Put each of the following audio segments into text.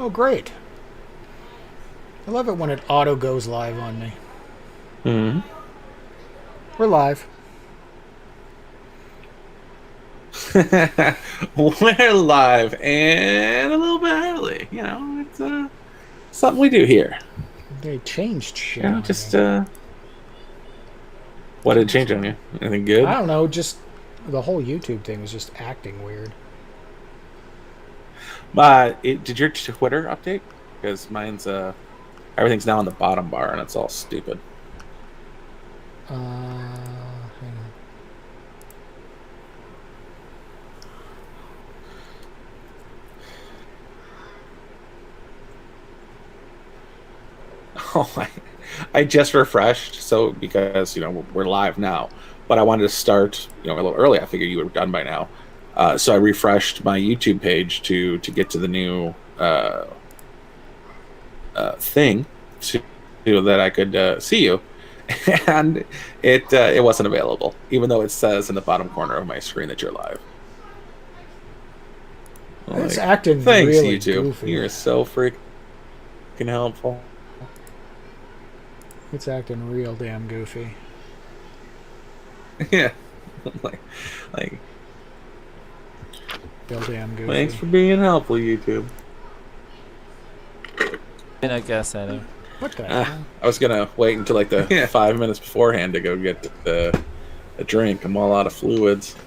Oh, great. I love it when it auto goes live on me. Hmm. We're live. We're live and a little bit early. It's something we do here. They changed shit on me. Just what did it change on you? Anything I good? don't know, just the whole YouTube thing was just acting weird. Did your Twitter update? Because mine's everything's now on the bottom bar and it's all stupid. Hang on. Oh my! I just refreshed, so because we're live now, but I wanted to start a little early. I figured you were done by now, so I refreshed my YouTube page to get to the new thing so that I could see you, and it wasn't available, even though it says in the bottom corner of my screen that you're live. It's Like, acting thanks, really YouTube. goofy. You're so freaking helpful. It's acting real damn goofy. Yeah, like, like, Real damn thanks goofy. for being helpful, YouTube. I guess I do. What the hell? I was gonna wait until like the 5 minutes beforehand to go get a drink. I'm all out of fluids.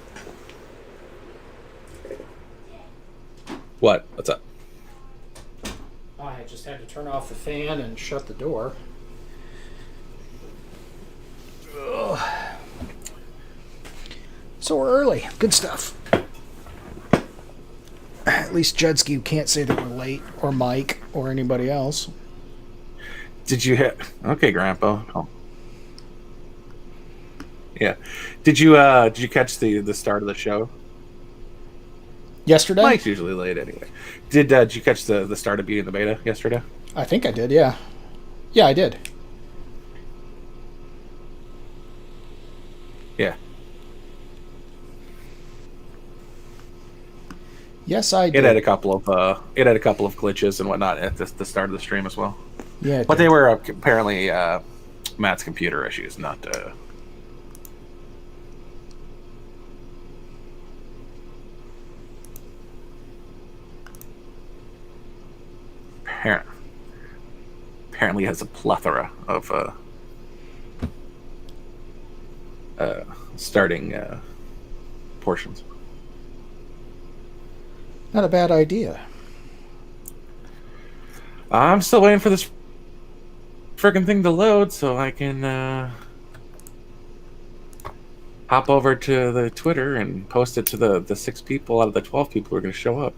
What? What's up? I just had to turn off the fan and shut the door. Ugh. So we're early. Good stuff. At least Judsky can't say that we're late, or Mike, or anybody else. Did you hit? Okay, Grandpa. Oh. Yeah. Did you catch the start of the show? Yesterday? Mike's usually late anyway. Did you catch the start of Beauty and the Beta yesterday? I think I did, yeah. Yeah, I did. Yeah. Yes, I did. It had a couple of glitches and whatnot at the start of the stream as well. Yeah, But they were apparently Matt's computer issues, not. Apparently has a plethora of starting portions. Not a bad idea. I'm still waiting for this freaking thing to load so I can hop over to the Twitter and post it to the 6 people out of the 12 people who are going to show up.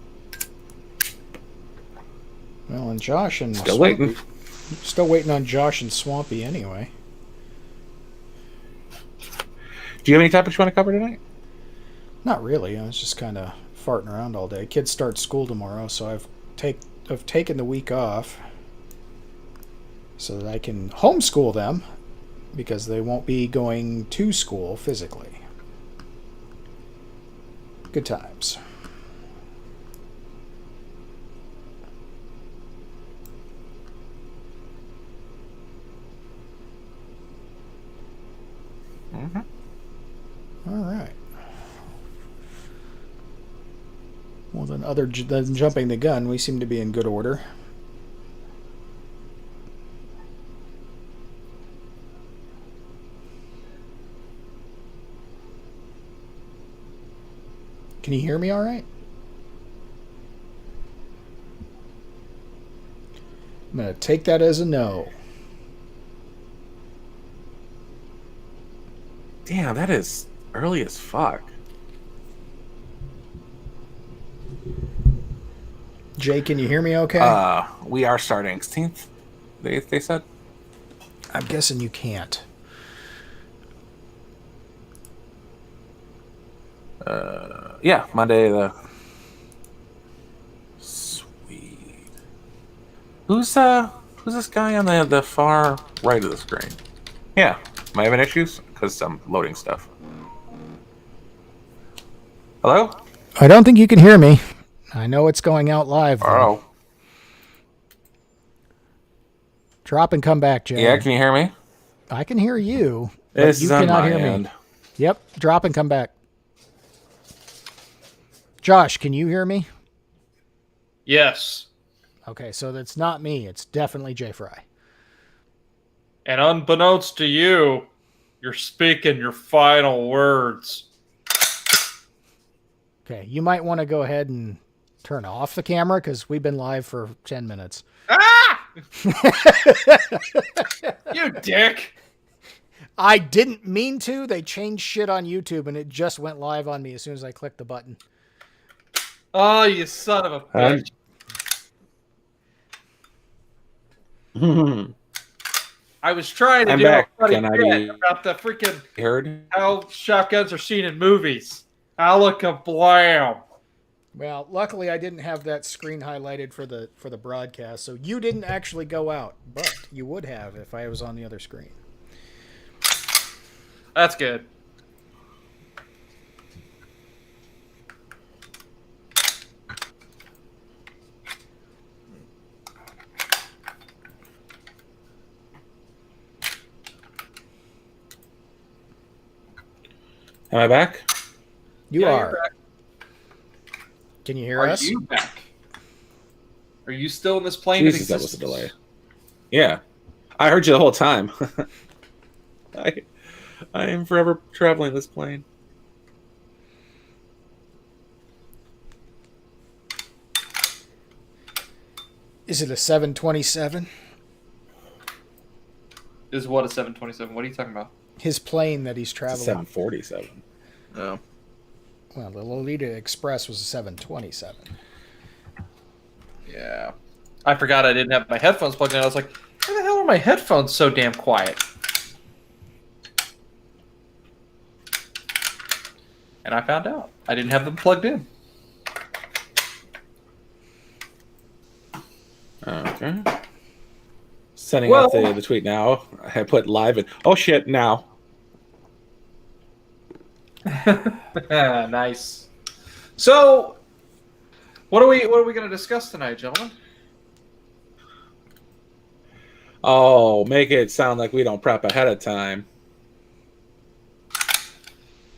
Well, and Josh and Still Swampy, waiting. still waiting on Josh and Swampy anyway. Do you have any topics you want to cover tonight? Not really. I was just kind of farting around all day. Kids start school tomorrow, so I've taken the week off so that I can homeschool them because they won't be going to school physically. Good times. Mm-hmm. All right. Well, then, other than jumping the gun, we seem to be in good order. Can you hear me all right? I'm going to take that as a no. Damn, that is early as fuck. Jay, can you hear me okay? We are starting 16th, they said. I'm guessing you can't. Yeah, Monday the... Sweet. Who's this guy on the far right of the screen? Yeah, am I having issues? Because I'm loading stuff. Hello? I don't think you can hear me. I know it's going out live, though. Oh. Drop and come back, Jay. Yeah, can you hear me? I can hear you. This you is on cannot my hear end. me. Yep. Drop and come back. Josh, can you hear me? Yes. Okay, so that's not me. It's definitely Jay Fry. And unbeknownst to you, you're speaking your final words. Okay, you might want to go ahead and turn off the camera because we've been live for 10 minutes. Ah! You dick. I didn't mean to. They changed shit on YouTube and it just went live on me as soon as I clicked the button. Oh, you son of a bitch. I was trying to I'm do back. a funny Can I bit be about the freaking heard? how shotguns are seen in movies. Alakablam. Well, luckily I didn't have that screen highlighted for the broadcast, so you didn't actually go out, but you would have if I was on the other screen. That's good. Am I back? You Yeah, are. you're back. Can you hear Are us? you back? Are you still in this plane Jesus, of that was a existence? delay. Yeah, I heard you the whole time. I am forever traveling this plane. Is it a 727? Is what a 727? What are you talking about? His plane that he's It's a traveling. 747. No. Well, the Lolita Express was a 727. Yeah. I forgot I didn't have my headphones plugged in. I was like, why the hell are my headphones so damn quiet? And I found out. I didn't have them plugged in. Okay. Sending out the tweet now. I put live in. Oh shit! Now. Nice. So, what are we going to discuss tonight, gentlemen? Oh, make it sound like we don't prep ahead of time.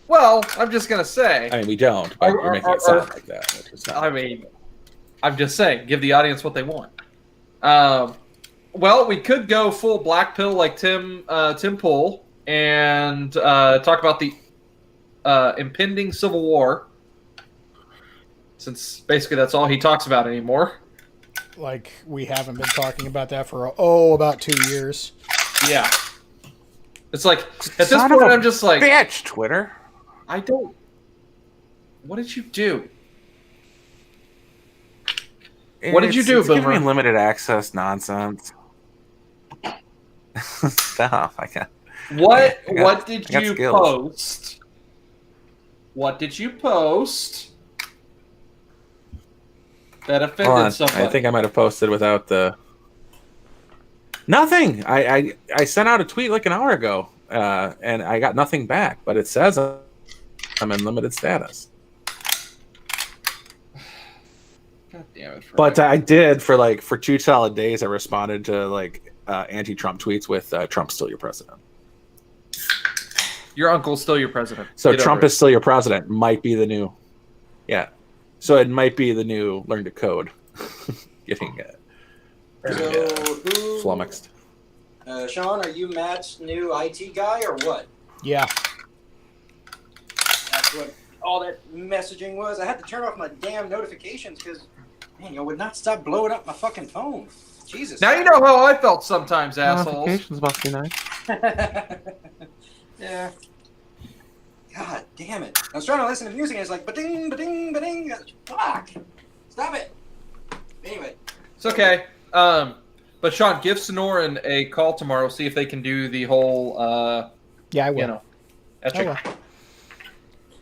Well, I'm just going to say. I mean, we don't, but you're making it sound like that. Which is not. I mean, I'm just saying, give the audience what they want. Well, we could go full black pill like Tim Pool and talk about the impending Civil War, since basically that's all he talks about anymore. Like, we haven't been talking about that for, about 2 years. Yeah. It's like, at this point, I'm just like... Bitch, Twitter. I don't... What did you do? What did you do, It's giving me Boomer? limited access nonsense. Stop. I can't. What did you skills. post? What did you post that Hold offended on. somebody? I think I might have posted without the... Nothing. I sent out a tweet like an hour ago, and I got nothing back, but it says I'm in limited status. God damn it. But I did for 2 solid days. I responded to anti-Trump tweets with "Trump's still your president." Your uncle's still your president. So Get Trump over is still your president. Might be the new, yeah. So it might be the new learn to code. Getting flummoxed. Sean, are you Matt's new IT guy or what? Yeah. That's what all that messaging was. I had to turn off my damn notifications because, man, you would not stop blowing up my fucking phone. Jesus. Now you know how I felt sometimes, assholes. Notifications must be nice. Yeah. God damn it. I was trying to listen to music and it's like, ba-ding, ba-ding, ba-ding. Fuck. Stop it. Anyway. It's okay. But Sean, give Sonoran a call tomorrow. See if they can do the whole, Yeah, I will. you know, I etching. will.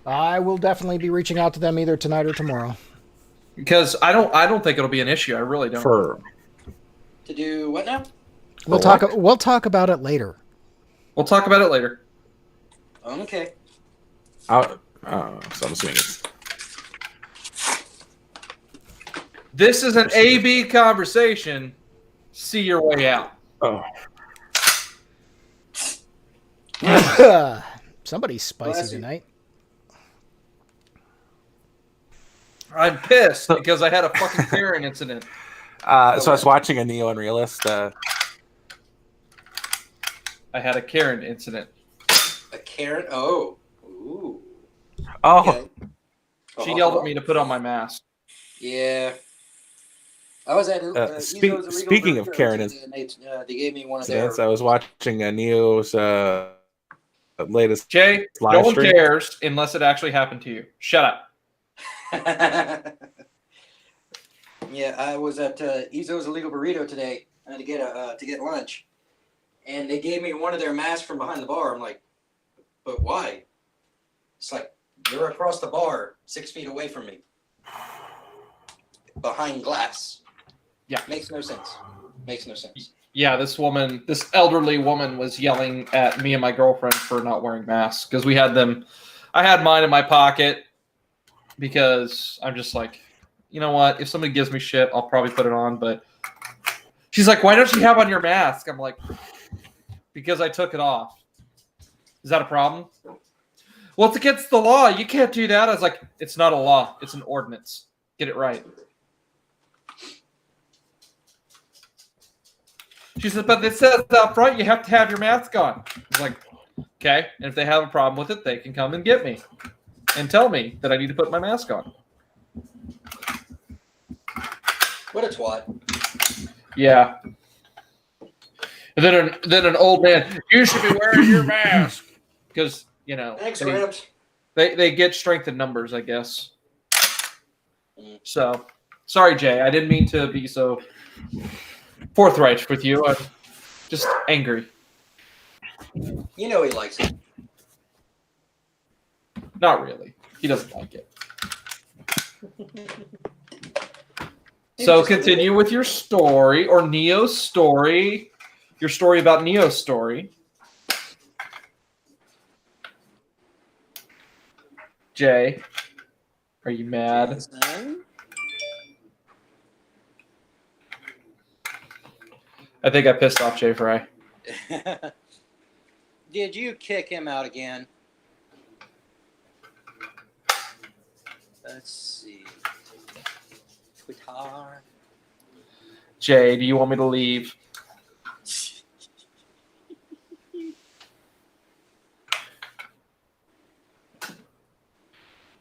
I will definitely be reaching out to them either tonight or tomorrow. Because I don't think it'll be an issue. I really don't. For To do what now? We'll talk about it later. We'll talk about it later. Okay. so I'm assuming it's This is an A-B conversation. See your way out. Oh, Somebody's spicy Bless you. tonight. I'm pissed because I had a fucking Karen incident. so I was watching a Neo Unrealist. I had a Karen incident. A Karen? Oh. Ooh. Oh, Okay. She yelled at me to put on my mask. Yeah. I was at speaking of Karen and they gave me one of their. incidents, I was watching a Neo's latest Jay, live no one stream. cares unless it actually happened to you. Shut up. Yeah, I was at Izzo's Illegal Burrito today to get lunch, and they gave me one of their masks from behind the bar. I'm like, but why? It's like you're across the bar, 6 feet away from me, behind glass. Yeah, makes no sense. Makes no sense. Yeah, this elderly woman was yelling at me and my girlfriend for not wearing masks because we had them. I had mine in my pocket because I'm just like, you know what? If somebody gives me shit, I'll probably put it on. But she's like, why don't you have on your mask? I'm like, because I took it off. Is that a problem? Well, it's against the law. You can't do that. I was like, it's not a law. It's an ordinance. Get it right. She said, but it says out front you have to have your mask on. I was like, okay. And if they have a problem with it, they can come and get me and tell me that I need to put my mask on. What a twat. Yeah. And then an old man, you should be wearing your mask. Because, you know, Thanks, Gramps. they get strength in numbers, I guess. So, sorry, Jay. I didn't mean to be so forthright with you. I'm just angry. You know he likes it. Not really. He doesn't like it. So continue with your story or Neo's story. Your story about Neo's story. Jay, are you mad? I think I pissed off Jay Fry. Did you kick him out again? Let's see. Twitter. Jay, do you want me to leave?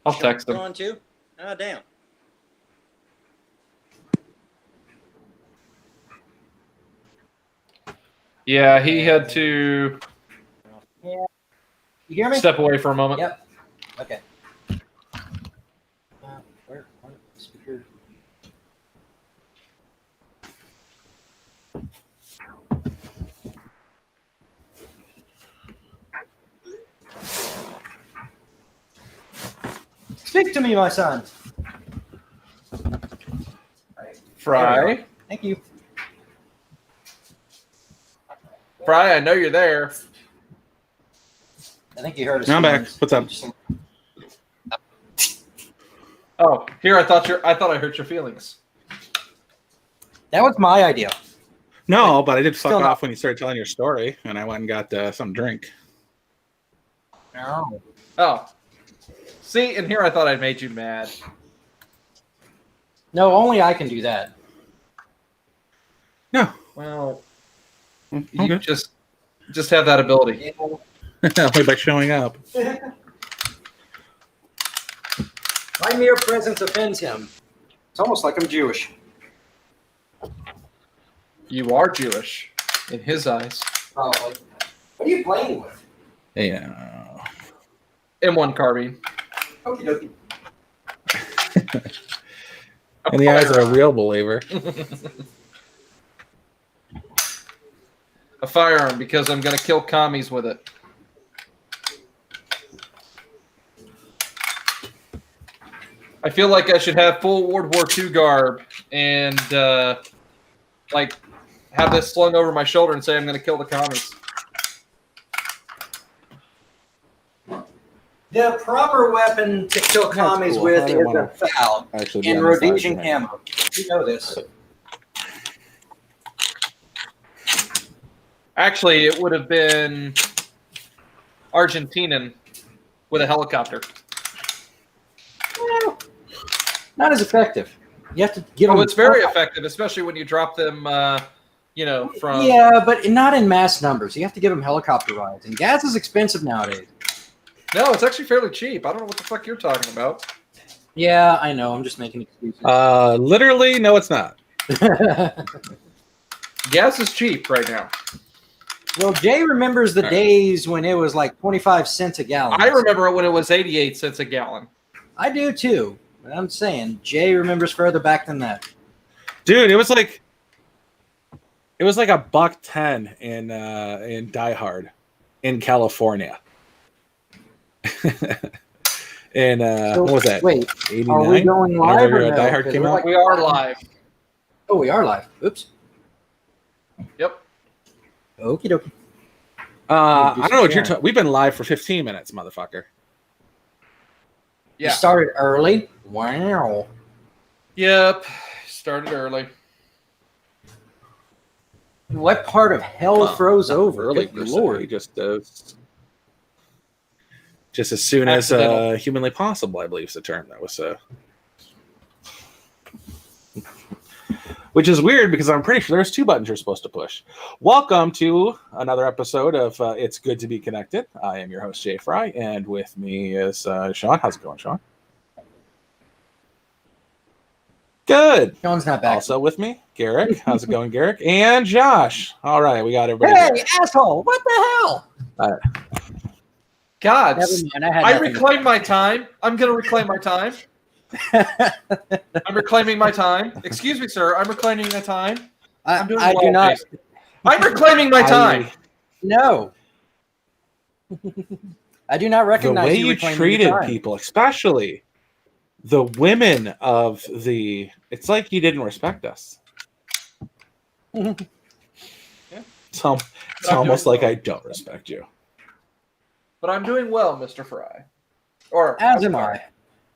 I'll text him. Going too? Oh, damn. Yeah, he had to Yeah. You hear me? step away for a moment. Yep. Okay. Where speaker? Speak to me, my son. Fry. Thank you. Fry, I know you're there. I think you heard us. I'm back. What's up? Oh, here I thought I hurt your feelings. That was my idea. No, but I did fuck Still not. off when you started telling your story, and I went and got some drink. No. Oh. See, and here I thought I made you mad. No, only I can do that. No. Well, Okay. you just have that ability. Only by showing up. My mere presence offends him. It's almost like I'm Jewish. You are Jewish in his eyes. Probably. What are you playing with? Yeah. M1 carbine. Okie dokie. In the eyes of a real believer. A firearm because I'm going to kill commies with it. I feel like I should have full World War II garb and like have this slung over my shoulder and say I'm going to kill the commies. The proper weapon to kill commies cool. with I is don't a wanna foul Actually, be and on the side Rhodesian tonight. hammer. You know this. Actually, it would have been Argentinian with a helicopter. Well, not as effective. You have to give them. Oh, it's very effective, especially when you drop them, from... Yeah, but not in mass numbers. You have to give them helicopter rides. And gas is expensive nowadays. No, it's actually fairly cheap. I don't know what the fuck you're talking about. Yeah, I know. I'm just making excuses. Literally, no, it's not. Gas is cheap right now. Well, Jay remembers the days when it was like 25 cents a gallon. I remember when it was 88 cents a gallon. I do too. But I'm saying Jay remembers further back than that. Dude, it was like $1.10 in Die Hard in California. And So, what was that? Wait, 89? are we going live or no? Die Hard came out? We are live. Oh, we are live. Oops. Yep. Okie dokie. I don't know what you're talking. We've been live for 15 minutes, motherfucker. You Yeah. started early. Wow. Yep. Started early. What part of hell froze over? Early, Good Lord. Just as soon as Accidental. humanly possible, I believe is the term that was. Which is weird because I'm pretty sure there's 2 buttons you're supposed to push. Welcome to another episode of It's Good to Be Connected. I am your host, Jay Fry, and with me is Sean. How's it going, Sean? Good. Sean's not back. Also with me, Garrick. How's it going, Garrick? And Josh. All right, we got everybody. Hey, here. asshole! What the hell? God, Never mind. I reclaim my time. I'm going to reclaim my time. I'm reclaiming my time. Excuse me, sir. I'm reclaiming my time. I'm doing I well, do not. Jason. I'm reclaiming my time. No. I do not The recognize way you reclaiming treated your time. people, especially the women of the, it's like you didn't respect us. Yeah. It's almost like I don't respect you. But I'm doing well, Mr. Fry. Or As am I.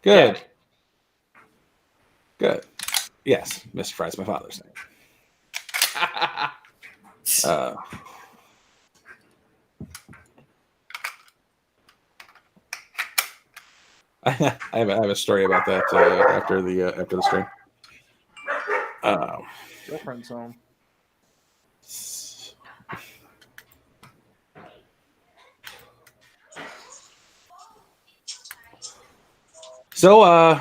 Good. Yeah. Good. Yes, Mr. Fry's my father's name. I have a story about that after the stream. Girlfriend zone. So,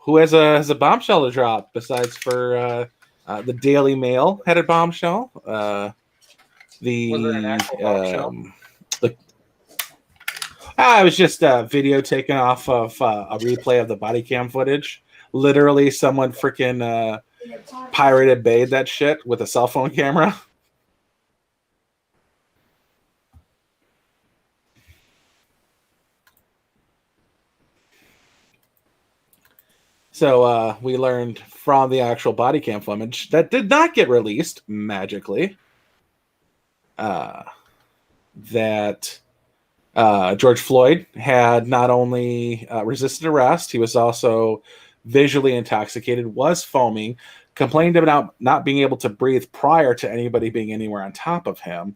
who has a bombshell to drop besides for the Daily Mail had a bombshell? Was it an actual bombshell? It was just a video taken off of a replay of the body cam footage. Literally, someone freaking Pirate Bay that shit with a cell phone camera. So we learned from the actual body cam footage that did not get released magically that George Floyd had not only resisted arrest, he was also visually intoxicated, was foaming, complained about not being able to breathe prior to anybody being anywhere on top of him,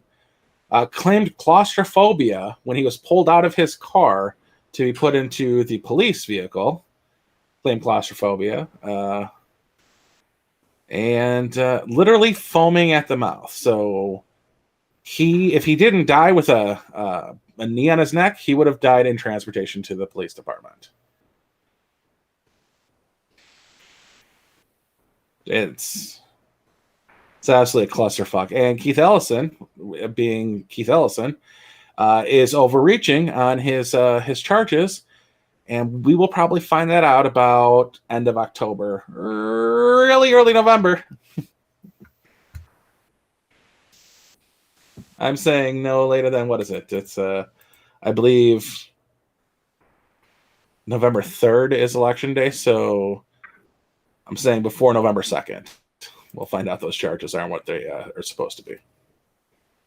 claimed claustrophobia when he was pulled out of his car to be put into the police vehicle. Claimed claustrophobia, and literally foaming at the mouth. So if he didn't die with a knee on his neck, he would have died in transportation to the police department. It's absolutely a clusterfuck. And Keith Ellison, being Keith Ellison, is overreaching on his charges. And we will probably find that out about end of October, really early November. I'm saying no later than, what is it? It's, I believe, November 3rd is election day. So I'm saying before November 2nd, we'll find out those charges aren't what they are supposed to be.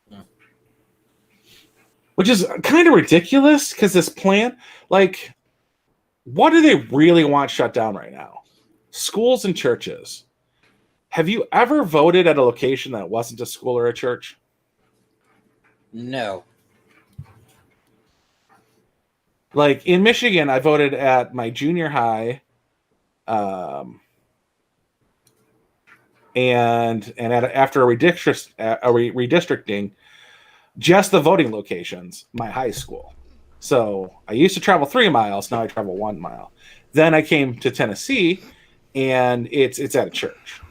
Yeah. Which is kind of ridiculous because this plan, like, what do they really want shut down right now? Schools and churches. Have you ever voted at a location that wasn't a school or a church? No. Like in Michigan, I voted at my junior high, after a redistricting, just the voting locations, my high school. So I used to travel 3 miles. Now I travel 1 mile. Then I came to Tennessee, and it's at a church.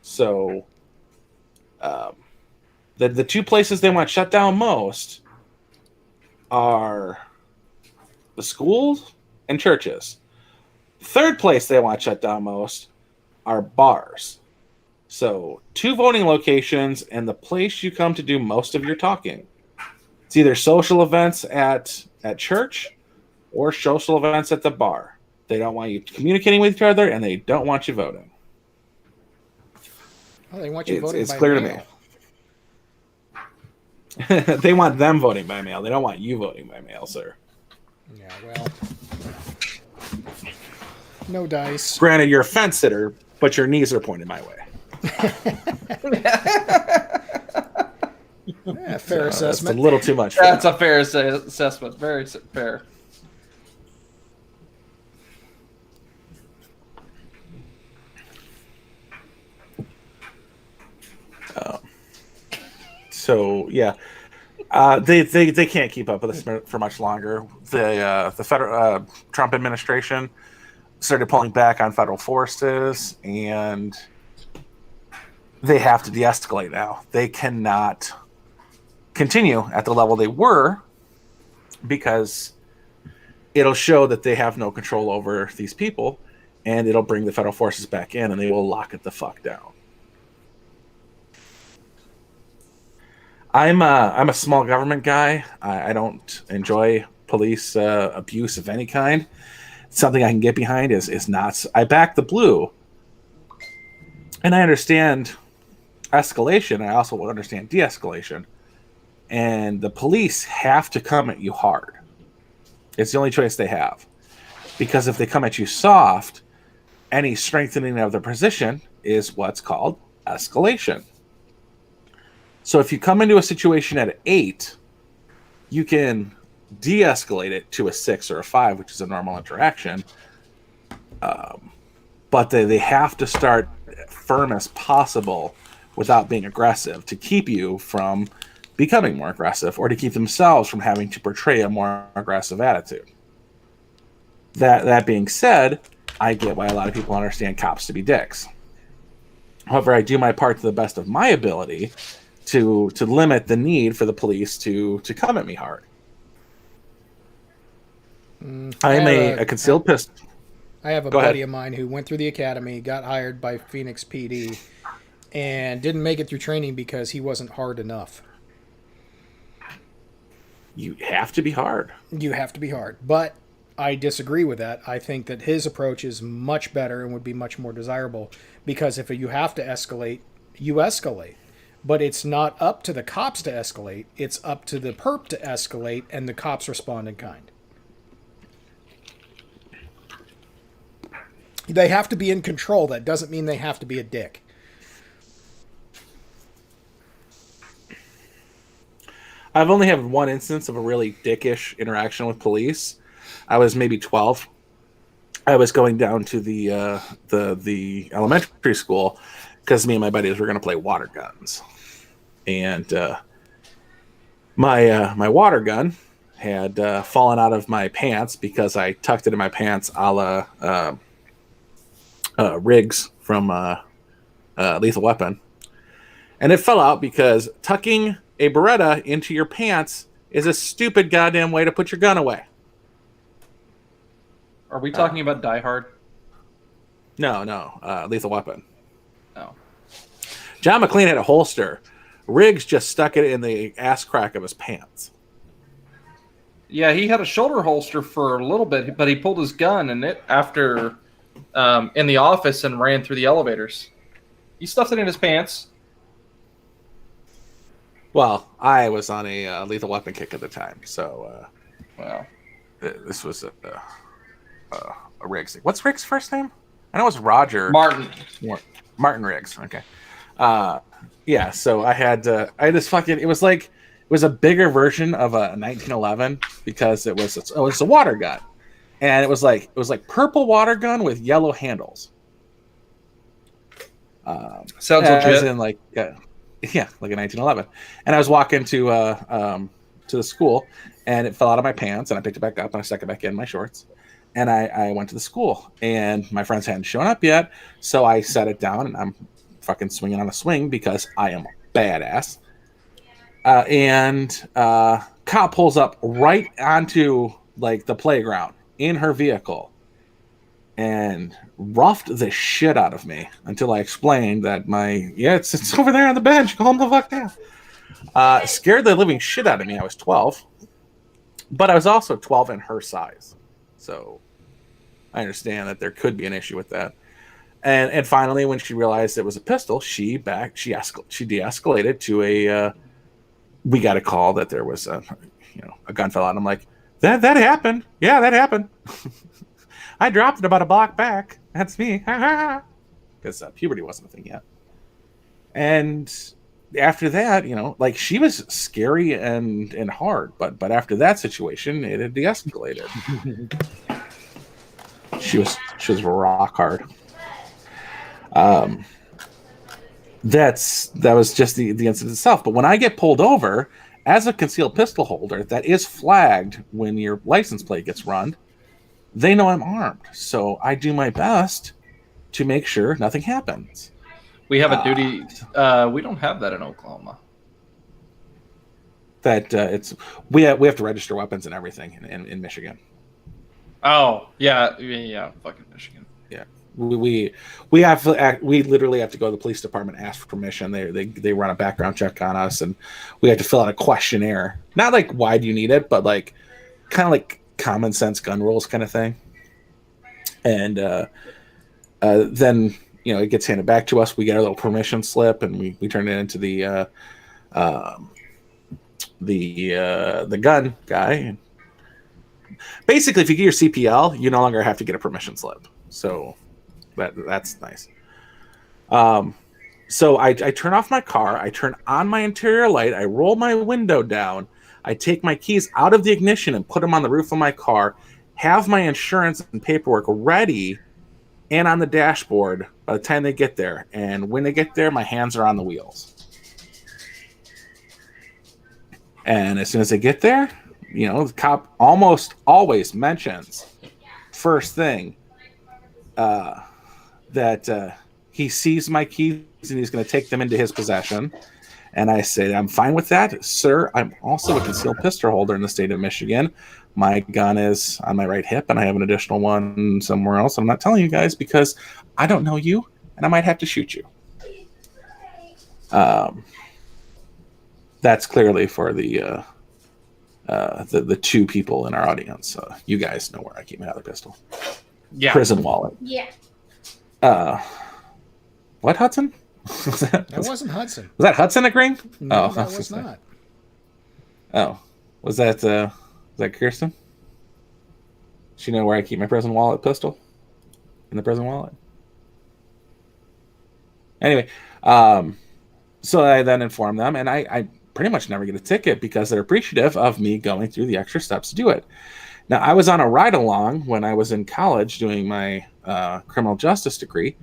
So the two places they want shut down most are the schools and churches. Third place they want shut down most are bars. So 2 voting locations and the place you come to do most of your talking. It's either social events at church or social events at the bar. They don't want you communicating with each other, and they don't want you voting. Oh, they want you voting It's by clear mail. to me. They want them voting by mail. They don't want you voting by mail, sir. Yeah, well, no dice. Granted, you're a fence sitter, but your knees are pointed my way. Yeah, fair That's assessment. a little too much. That's a fair assessment. Very fair. So yeah, they can't keep up with this for much longer. The federal Trump administration started pulling back on federal forces, and they have to de-escalate now. They cannot continue at the level they were because it'll show that they have no control over these people, and it'll bring the federal forces back in, and they will lock it the fuck down. I'm a small government guy. I don't enjoy police abuse of any kind. Something I can get behind is not. I back the blue, and I understand escalation. I also understand de-escalation, and the police have to come at you hard. It's the only choice they have, because if they come at you soft, any strengthening of their position is what's called escalation. So if you come into a situation at an 8, you can de-escalate it to a 6 or a 5, which is a normal interaction. But they have to start firm as possible without being aggressive to keep you from becoming more aggressive, or to keep themselves from having to portray a more aggressive attitude. That being said, I get why a lot of people understand cops to be dicks. However, I do my part to the best of my ability to limit the need for the police to come at me hard. I am a concealed pistol. I have a Go buddy ahead. of mine who went through the academy, got hired by Phoenix PD, and didn't make it through training because he wasn't hard enough. You have to be hard. You have to be hard. But I disagree with that. I think that his approach is much better and would be much more desirable, because if you have to escalate, you escalate. But it's not up to the cops to escalate. It's up to the perp to escalate, and the cops respond in kind. They have to be in control. That doesn't mean they have to be a dick. I've only had one instance of a really dickish interaction with police. I was maybe 12. I was going down to the elementary school because me and my buddies were going to play water guns, and my water gun had fallen out of my pants because I tucked it in my pants, a la Riggs from Lethal Weapon, and it fell out because tucking a Beretta into your pants is a stupid goddamn way to put your gun away. Are we talking about Die Hard? No, Lethal Weapon. No. John McClane had a holster. Riggs just stuck it in the ass crack of his pants. Yeah, he had a shoulder holster for a little bit, but he pulled his gun and it after in the office and ran through the elevators. He stuffed it in his pants. Well, I was on a Lethal Weapon kick at the time, so Wow. this was a Riggs thing. What's Riggs' first name? I know it's Roger. Martin. Martin Riggs. Okay. Yeah. So I had this fucking. It was was a bigger version of a 1911 because it was a water gun, and it was like purple water gun with yellow handles. Sounds as legit. in like yeah, like a 1911. And I was walking to the school, and it fell out of my pants, and I picked it back up and I stuck it back in my shorts. And I went to the school, and my friends hadn't shown up yet, so I set it down, and I'm fucking swinging on a swing because I am a badass. And cop pulls up right onto like the playground in her vehicle and roughed the shit out of me until I explained that it's over there on the bench. Calm the fuck down. Scared the living shit out of me. I was 12, but I was also 12 in her size, so I understand that there could be an issue with that. And finally, when she realized it was a pistol, she de-escalated to a. We got a call that there was a gun fell out. And I'm like, that happened. Yeah, that happened. I dropped it about a block back. That's me. Because puberty wasn't a thing yet. And after that, like she was scary and hard, but after that situation, it had de-escalated. She was rock hard. That was just the incident itself. But when I get pulled over as a concealed pistol holder, that is flagged when your license plate gets run. They know I'm armed, so I do my best to make sure nothing happens. We have a duty. We don't have that in Oklahoma. That we have to register weapons and everything in Michigan. Oh yeah, fucking Michigan. Yeah, we literally have to go to the police department, ask for permission. They run a background check on us, and we have to fill out a questionnaire. Not like why do you need it, but like kind of like common sense gun rules kind of thing. And then it gets handed back to us. We get our little permission slip, and we turn it into the gun guy. Basically, if you get your CPL, you no longer have to get a permission slip. So that's nice. So I turn off my car. I turn on my interior light. I roll my window down. I take my keys out of the ignition and put them on the roof of my car. Have my insurance and paperwork ready and on the dashboard by the time they get there. And when they get there, my hands are on the wheels. And as soon as they get there, the cop almost always mentions first thing that he sees my keys and he's going to take them into his possession. And I say, I'm fine with that, sir. I'm also a concealed pistol holder in the state of Michigan. My gun is on my right hip, and I have an additional one somewhere else. I'm not telling you guys because I don't know you, and I might have to shoot you. That's clearly for the two people in our audience. You guys know where I keep my other pistol. Yeah. Prison wallet. Yeah. What, Hudson? That wasn't Hudson. Was that Hudson agreeing? No, that was not. Oh, was that Kirsten? She know where I keep my prison wallet pistol? In the prison wallet. Anyway, so I then inform them, and I pretty much never get a ticket because they're appreciative of me going through the extra steps to do it. Now, I was on a ride-along when I was in college doing my criminal justice degree,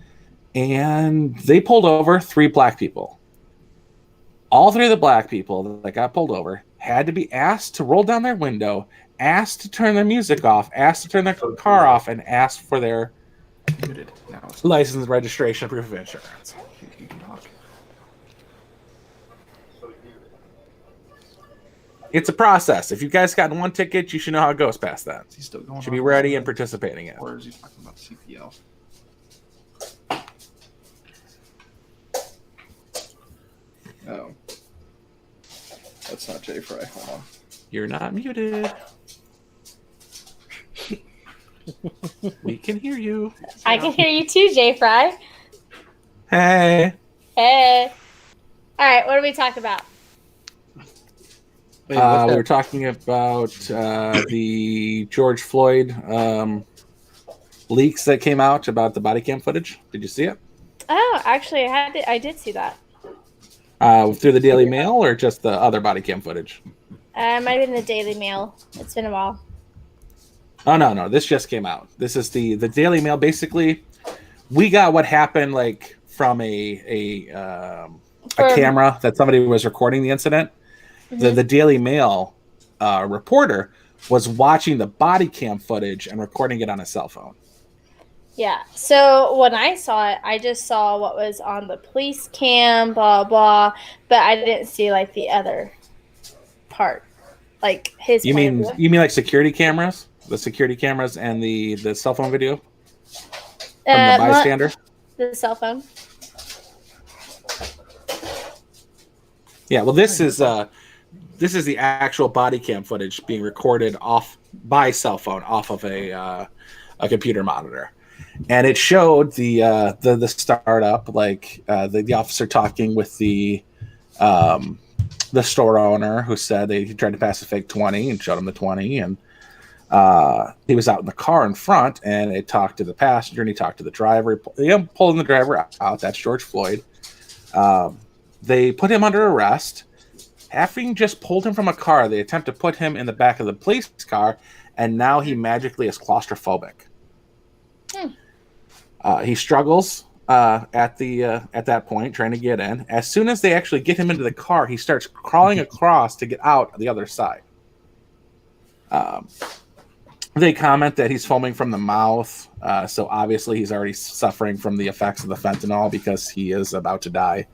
and they pulled over 3 black people. All 3 of the black people that got pulled over had to be asked to roll down their window, asked to turn their music off, asked to turn their car off, and asked for their license, registration, proof of insurance. It's a process. If you guys gotten 1 ticket, you should know how it goes past that. Is he still going? Should be ready and participating in it. Or is he talking about CPL? Oh, that's not J Fry. Hold on. You're not muted. We can hear you. I can hear you too, J Fry. Hey. Hey. All right, what do we talk about? We were talking about the George Floyd leaks that came out about the body cam footage. Did you see it? Oh, actually, I did see that. Through the Daily Mail or just the other body cam footage? Might have been the Daily Mail. It's been a while. Oh no, this just came out. This is the Daily Mail. Basically, we got what happened like from a camera that somebody was recording the incident. Mhm. The Daily Mail reporter was watching the body cam footage and recording it on a cell phone. Yeah. So when I saw it, I just saw what was on the police cam, blah blah, but I didn't see like the other part, like his. You point mean of view. like security cameras, the security cameras and the cell phone video from the Not bystander? the cell phone? Yeah. Well, this is the actual body cam footage being recorded off by cell phone off of a computer monitor. And it showed the startup, like the officer talking with the store owner who said they tried to pass a fake 20 and showed him the 20. And he was out in the car in front, and it talked to the passenger and he talked to the driver. Pulling the driver out. That's George Floyd. They put him under arrest. Having just pulled him from a car, they attempt to put him in the back of the police car, and now he magically is claustrophobic. He struggles at that point, trying to get in. As soon as they actually get him into the car, he starts crawling across to get out the other side. They comment that he's foaming from the mouth, so obviously he's already suffering from the effects of the fentanyl because he is about to die,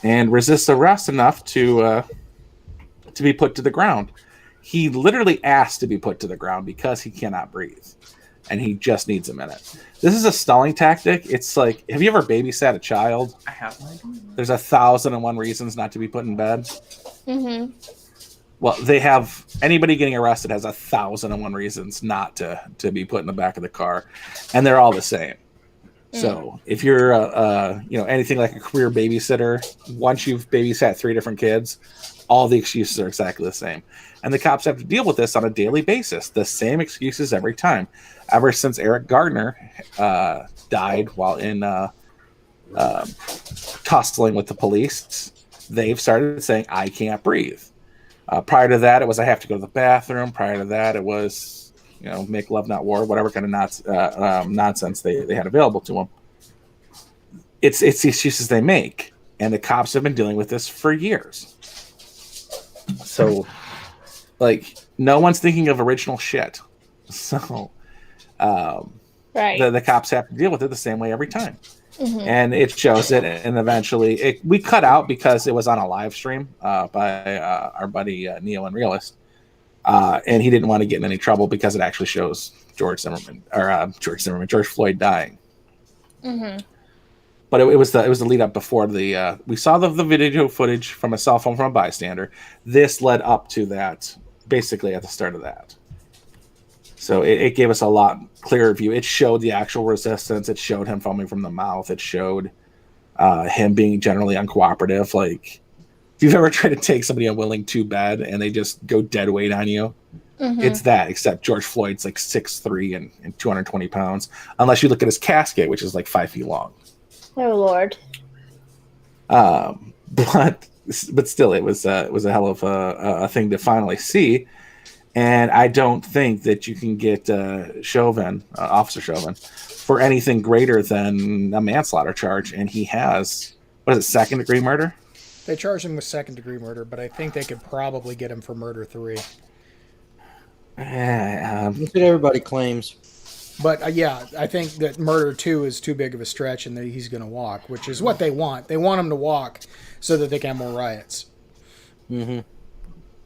and resists arrest enough to be put to the ground. He literally asked to be put to the ground because he cannot breathe. And he just needs a minute. This is a stalling tactic. It's like, have you ever babysat a child? I have. There's 1,001 reasons not to be put in bed. Mm-hmm. Well, they have anybody getting arrested has 1,001 reasons not to be put in the back of the car, and they're all the same. So if you're anything like a career babysitter, once you've babysat 3 different kids, all the excuses are exactly the same. And the cops have to deal with this on a daily basis. The same excuses every time. Ever since Eric Gardner died while in tussling with the police, they've started saying, I can't breathe. Prior to that, it was, I have to go to the bathroom. Prior to that, it was, make love, not war, whatever kind of nonsense they had available to them. It's the excuses they make. And the cops have been dealing with this for years. So, like, no one's thinking of original shit. So, Right. the cops have to deal with it the same way every time. Mm-hmm. And it shows it, and eventually we cut out because it was on a live stream by our buddy Neo and Realist, and he didn't want to get in any trouble because it actually shows George Floyd dying. Mm-hmm. But it was the lead up before we saw the video footage from a cell phone from a bystander. This led up to that, basically at the start of that. So it gave us a lot clearer view. It showed the actual resistance. It showed him foaming from the mouth. It showed him being generally uncooperative. Like, if you've ever tried to take somebody unwilling to bed and they just go dead weight on you, it's that, except George Floyd's like 6'3" and 220 pounds, unless you look at his casket, which is like 5 feet long. Oh, Lord. But still, it was a hell of a thing to finally see. And I don't think that you can get Officer Chauvin, for anything greater than a manslaughter charge. And he has, second-degree murder? They charged him with second-degree murder, but I think they could probably get him for murder 3. That's what everybody claims. But yeah, I think that murder 2 is too big of a stretch, and that he's going to walk, which is what they want. They want him to walk so that they can have more riots. Mm-hmm.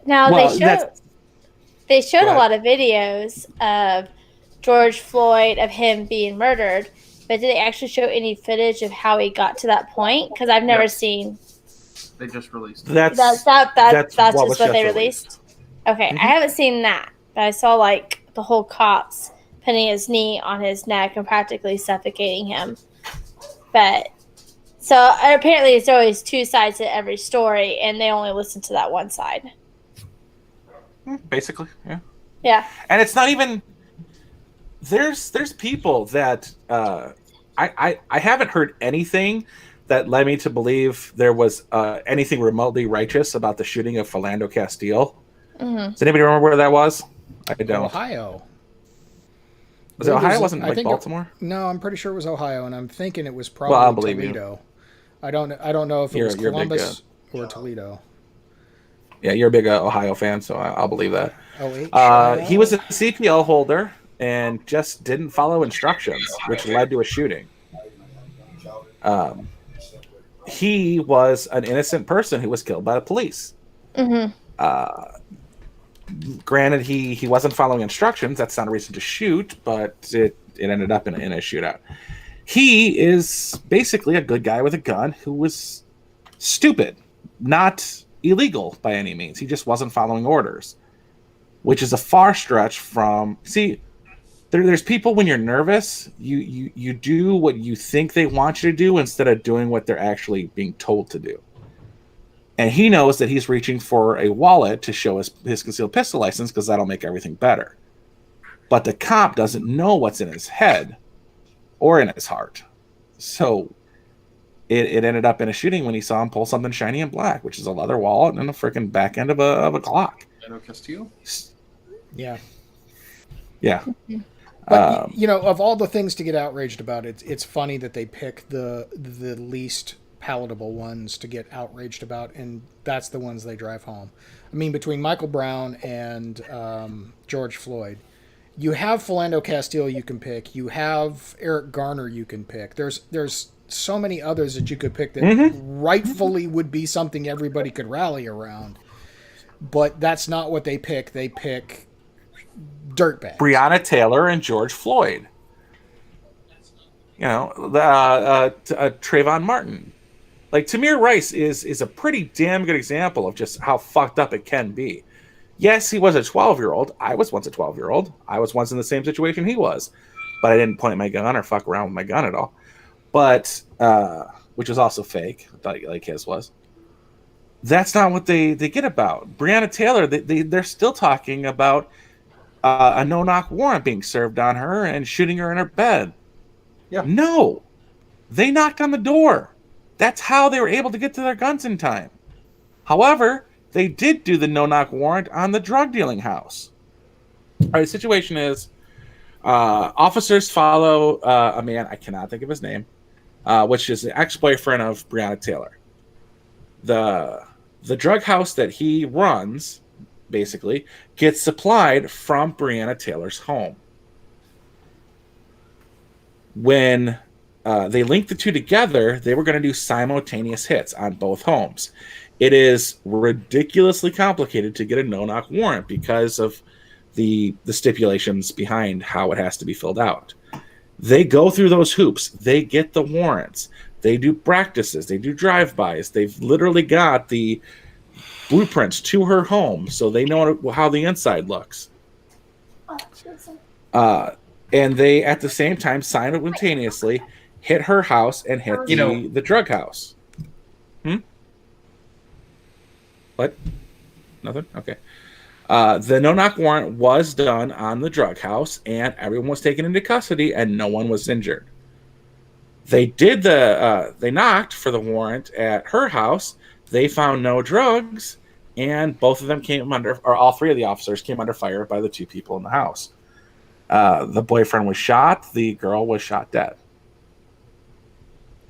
Now, they showed Go a lot of videos of George Floyd, of him being murdered, but did they actually show any footage of how he got to that point? Because I've never seen. They just released it. That's That's just was what they just released? Okay, I haven't seen that, but I saw like the whole cops putting his knee on his neck and practically suffocating him. But so apparently there's always 2 sides to every story, and they only listen to that one side. Basically, yeah. Yeah. And it's not even. There's people that I haven't heard anything that led me to believe there was anything remotely righteous about the shooting of Philando Castile. Mm-hmm. Does anybody remember where that was? I don't. Ohio. Was it Ohio? Wasn't it like Baltimore? No, I'm pretty sure it was Ohio, and I'm thinking it was Well, I'll probably believe Toledo. I don't know if it was Columbus or Toledo. Yeah, you're a big Ohio fan, so I'll believe that. He was a CPL holder and just didn't follow instructions, which led to a shooting. He was an innocent person who was killed by the police. Mm-hmm. Granted, he wasn't following instructions. That's not a reason to shoot, but it ended up in a shootout. He is basically a good guy with a gun who was stupid, not illegal by any means. He just wasn't following orders, which is a far stretch from... See, there's people when you're nervous, you do what you think they want you to do instead of doing what they're actually being told to do. And he knows that he's reaching for a wallet to show his concealed pistol license because that'll make everything better. But the cop doesn't know what's in his head or in his heart. So it ended up in a shooting when he saw him pull something shiny and black, which is a leather wallet and a freaking back end of a clock. Pedo Castillo? Yeah. Yeah. But, of all the things to get outraged about, it's funny that they pick the least palatable ones to get outraged about, and that's the ones they drive home. I mean, between Michael Brown and George Floyd, you have Philando Castile you can pick. You have Eric Garner you can pick. There's so many others that you could pick that rightfully would be something everybody could rally around. But that's not what they pick. They pick dirtbags. Breonna Taylor and George Floyd. Trayvon Martin. Like, Tamir Rice is a pretty damn good example of just how fucked up it can be. Yes, he was a 12-year-old. I was once a 12-year-old. I was once in the same situation he was. But I didn't point my gun or fuck around with my gun at all. But, which was also fake, like his was. That's not what they get about. Breonna Taylor, they're still talking about a no-knock warrant being served on her and shooting her in her bed. Yeah. No. They knocked on the door. That's how they were able to get to their guns in time. However, they did do the no-knock warrant on the drug dealing house. All right, the situation is officers follow a man, I cannot think of his name, which is the ex-boyfriend of Breonna Taylor. The drug house that he runs, basically, gets supplied from Breonna Taylor's home. When they linked the two together, they were going to do simultaneous hits on both homes. It is ridiculously complicated to get a no-knock warrant because of the stipulations behind how it has to be filled out. They go through those hoops. They get the warrants. They do practices. They do drive-bys. They've literally got the blueprints to her home, so they know how the inside looks. And they, at the same time, simultaneously hit her house and hit the drug house. What? Nothing? Okay. The no-knock warrant was done on the drug house, and everyone was taken into custody, and no one was injured. They did they knocked for the warrant at her house. They found no drugs, and both of them came under, or all three of the officers came under fire by the two people in the house. The boyfriend was shot. The girl was shot dead.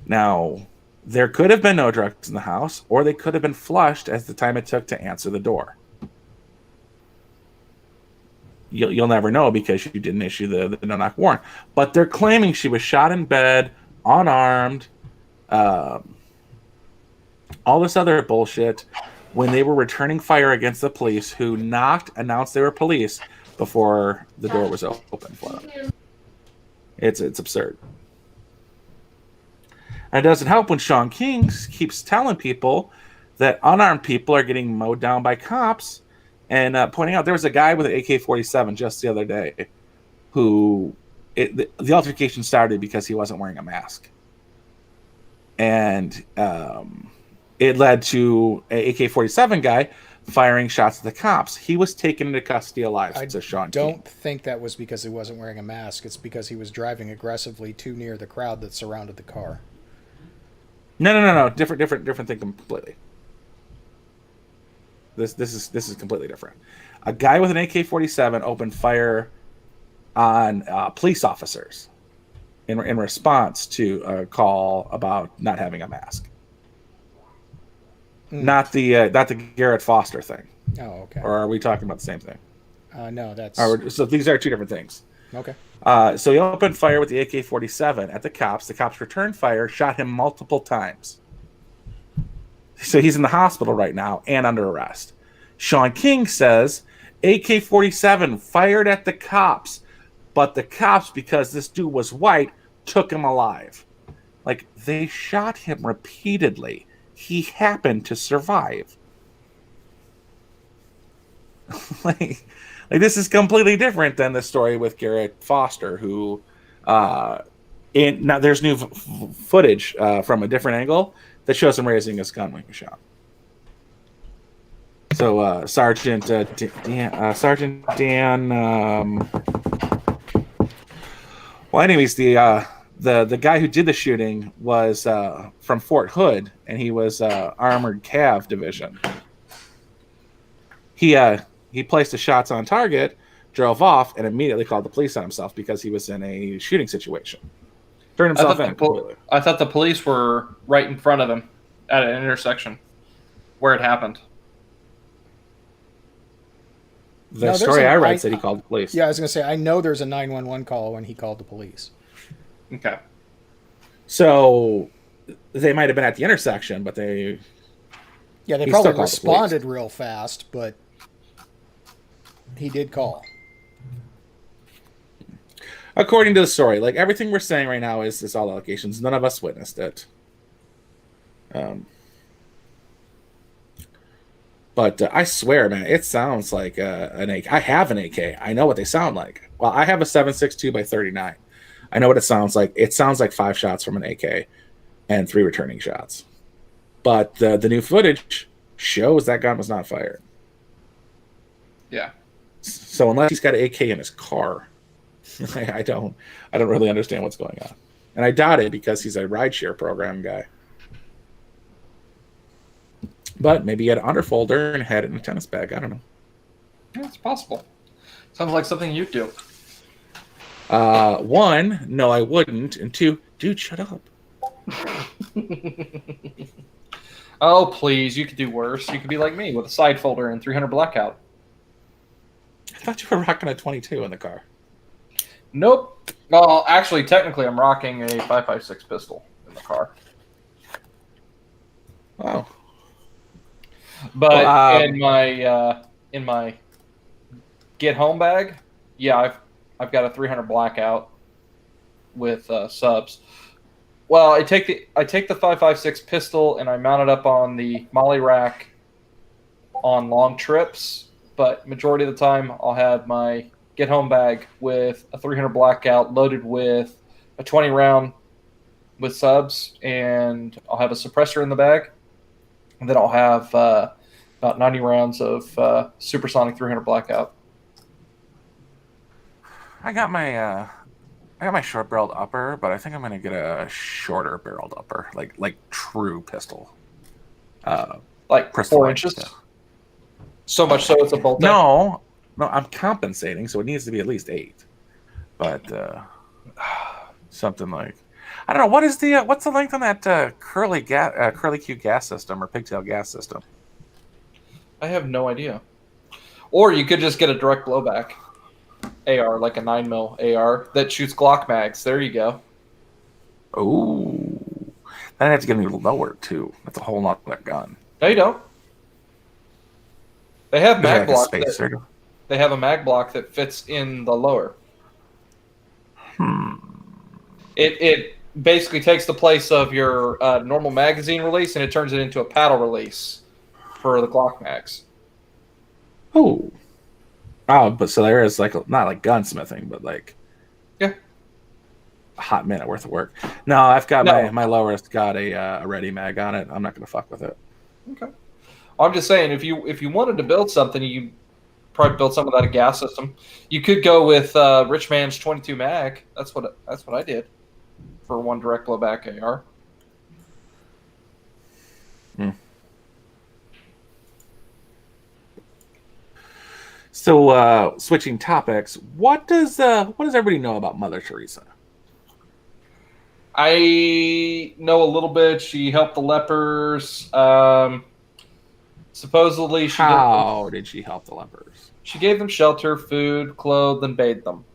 Now, there could have been no drugs in the house, or they could have been flushed as the time it took to answer the door. You'll never know because you didn't issue the no-knock warrant. But they're claiming she was shot in bed, unarmed, all this other bullshit, when they were returning fire against the police, who knocked, announced they were police before the door was open for them. It's absurd. And it doesn't help when Sean King keeps telling people that unarmed people are getting mowed down by cops, and pointing out there was a guy with an AK-47 just the other day who the altercation started because he wasn't wearing a mask. And it led to an AK-47 guy firing shots at the cops. He was taken into custody alive. So Sean I don't think that was because he wasn't wearing a mask. It's because he was driving aggressively too near the crowd that surrounded the car. No. Different thing completely. This is completely different. A guy with an AK-47 opened fire on police officers in response to a call about not having a mask. Not the Garrett Foster thing. Oh, okay. Or are we talking about the same thing? No, that's So these are two different things. okay. So he opened fire with the AK-47 at the cops. The cops returned fire, shot him multiple times. So he's in the hospital right now and under arrest. Sean King says AK-47 fired at the cops, but the cops, because this dude was white, took him alive. Like, they shot him repeatedly. He happened to survive. like this is completely different than the story with Garrett Foster, who now there's new footage from a different angle that shows him raising his gun when he was shot. So Sergeant Dan. Well, anyways, the guy who did the shooting was from Fort Hood, and he was Armored Cav Division. He placed the shots on target, drove off, and immediately called the police on himself because he was in a shooting situation. Turned himself in completely. I thought the police were right in front of him at an intersection where it happened. The story I read said he called the police. Yeah, I was going to say, I know there's a 911 call when he called the police. Okay. So they might have been at the intersection, but they probably responded real fast, but he did call. According to the story, like everything we're saying right now is all allegations. None of us witnessed it. But I swear, man, it sounds like an AK. I have an AK. I know what they sound like. Well, I have a 7.62 by 39. I know what it sounds like. It sounds like 5 shots from an AK and 3 returning shots. But the new footage shows that gun was not fired. Yeah. So unless he's got an AK in his car, I don't really understand what's going on. And I doubt it because he's a rideshare program guy. But maybe he had an underfolder and had it in a tennis bag. I don't know. Yeah, it's possible. Sounds like something you'd do. 1, no, I wouldn't. And 2, dude, shut up. Oh, please. You could do worse. You could be like me with a side folder and 300 blackout. I thought you were rocking a 22 in the car. Nope. Well, actually, technically, I'm rocking a 5.56 pistol in the car. Wow. But in my get home bag, yeah, I've got a 300 blackout with subs. Well, I take the 5.56 pistol and I mount it up on the molly rack on long trips. But majority of the time, I'll have my get home bag with a 300 blackout loaded with a 20 round with subs, and I'll have a suppressor in the bag. And then I'll have about 90 rounds of supersonic 300 blackout. I got my short barreled upper, but I think I'm gonna get a shorter barreled upper, like true pistol. Like 4 inches. Stuff. So much so it's a bolt. No, I'm compensating, so it needs to be at least 8. But something like, I don't know, what's the length on that curly Q gas system or pigtail gas system? I have no idea. Or you could just get a direct blowback AR, like a 9mm AR that shoots Glock mags. There you go. Oh, then I have to get a little lower too. That's a whole lot of gun. No, you don't. They have mag like block. They have a mag block that fits in the lower. It basically takes the place of your normal magazine release and it turns it into a paddle release for the Glock mags. Oh, but so there is not like gunsmithing, but like a hot minute worth of work. No, I've got my lower's got a ready mag on it. I'm not going to fuck with it. Okay. I'm just saying, if you wanted to build something, you probably build some of that a gas system. You could go with Rich Man's 22 mag. That's what I did for one direct blowback AR. So, switching topics, what does everybody know about Mother Teresa? I know a little bit. She helped the lepers. Supposedly, How did she help the lepers? she gave them shelter, food, clothed, and bathed them.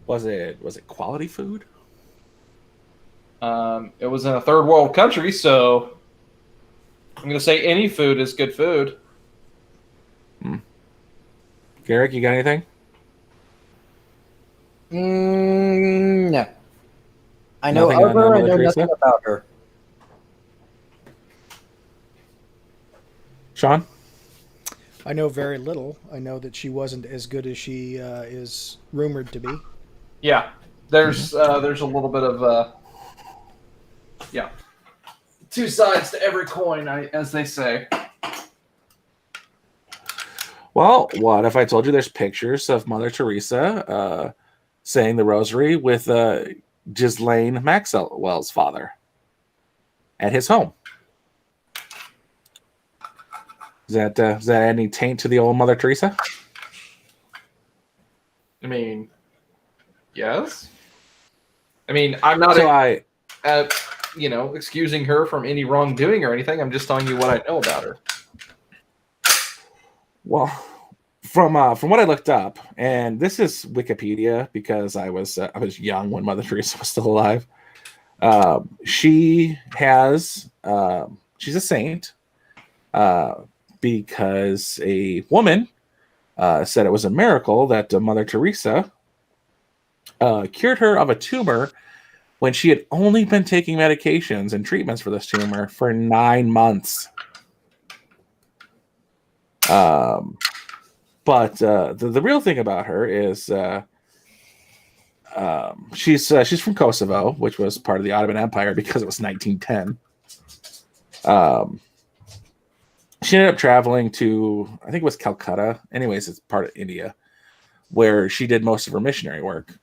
Was it quality food? It was in a third world country, so I'm going to say any food is good food. Garrick, you got anything? No. I know Nothing of on, her. I Mother know Teresa? nothing about her. Sean? I know very little. I know that she wasn't as good as she is rumored to be. Yeah, there's a little bit of two sides to every coin, as they say. Well, what if I told you there's pictures of Mother Teresa saying the rosary with Ghislaine Maxwell's father at his home? Is that any taint to the old Mother Teresa? I mean, yes. I mean, I'm not excusing her from any wrongdoing or anything. I'm just telling you what I know about her. Well, from what I looked up, and this is Wikipedia because I was young when Mother Teresa was still alive. She's a saint because a woman said it was a miracle that Mother Teresa cured her of a tumor when she had only been taking medications and treatments for this tumor for 9 months. But the real thing about her is she's from Kosovo, which was part of the Ottoman Empire because it was 1910. She ended up traveling to, I think it was Calcutta. Anyways, it's part of India, where she did most of her missionary work.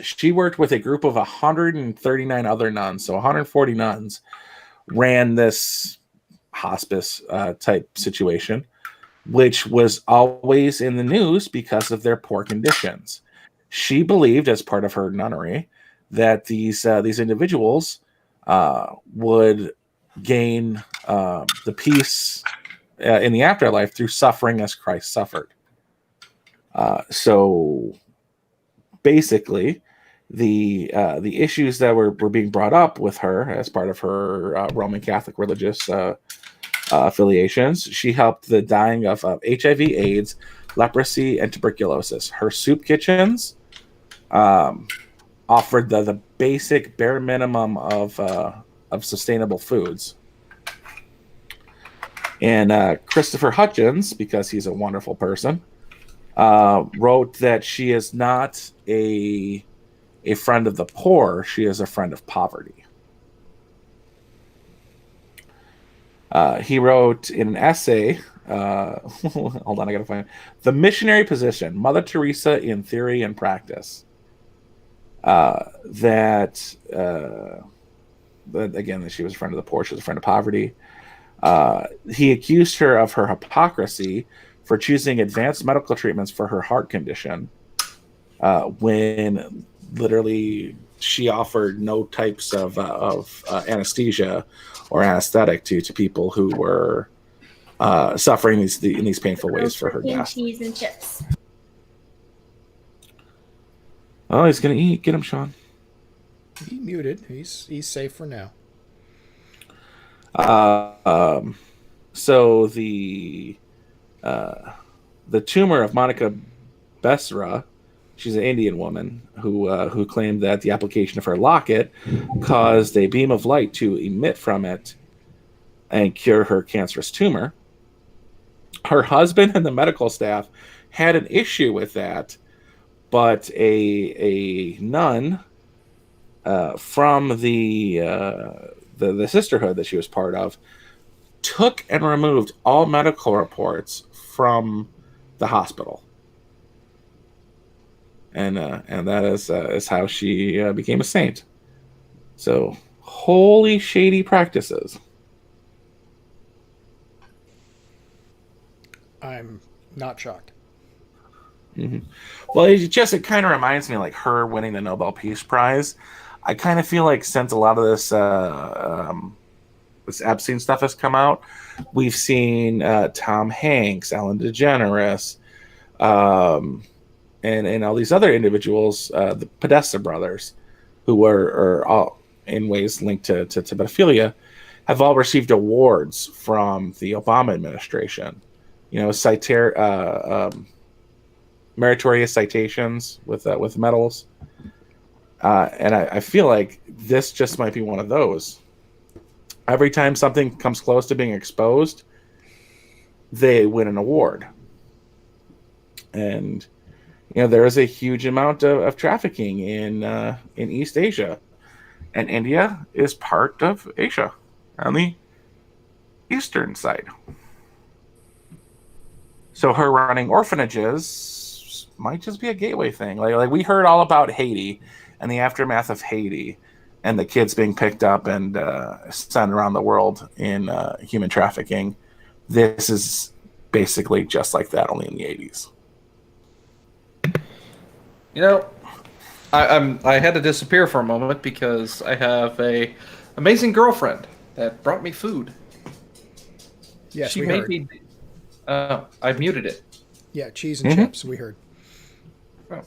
She worked with a group of 139 other nuns, so 140 nuns ran this hospice type situation, which was always in the news because of their poor conditions. She believed, as part of her nunnery, that these individuals would gain the peace in the afterlife through suffering as Christ suffered. So basically, the issues that were being brought up with her as part of her Roman Catholic religious affiliations, she helped the dying of HIV, AIDS, leprosy, and tuberculosis. Her soup kitchens offered the basic bare minimum of sustainable foods. And Christopher Hutchins, because he's a wonderful person, wrote that she is not a friend of the poor, she is a friend of poverty. He wrote in an essay, hold on, I gotta find it. The Missionary Position, Mother Teresa in Theory and Practice. That again, she was a friend of the poor, she was a friend of poverty. He accused her of her hypocrisy for choosing advanced medical treatments for her heart condition, when literally she offered no types of anesthesia or anesthetic to people who were suffering in these painful ways for her death. Cheese and chips. Oh, he's gonna eat. Get him, Sean. He muted. He's safe for now. So the tumor of Monica Besra, she's an Indian woman who claimed that the application of her locket caused a beam of light to emit from it and cure her cancerous tumor. Her husband and the medical staff had an issue with that, but a nun from the sisterhood that she was part of took and removed all medical reports from the hospital. and that is how she became a saint. So holy shady practices. I'm not shocked. Mm-hmm. Well, it kind of reminds me like her winning the Nobel Peace Prize. I kind of feel like since a lot of this Epstein stuff has come out, we've seen Tom Hanks, Ellen DeGeneres, and all these other individuals, the Podesta brothers, who are all in ways linked to pedophilia, have all received awards from the Obama administration. You know, meritorious citations with medals, and I feel like this just might be one of those. Every time something comes close to being exposed, they win an award. And you know, there is a huge amount of trafficking in East Asia, and India is part of Asia on the eastern side. So her running orphanages might just be a gateway thing. Like we heard all about Haiti and the aftermath of Haiti, and the kids being picked up and sent around the world in human trafficking. This is basically just like that, only in the 80s. You know, I had to disappear for a moment because I have a amazing girlfriend that brought me food. Yes, She we made heard. me. I muted it. Yeah, cheese and Mm-hmm. chips. We heard. Oh.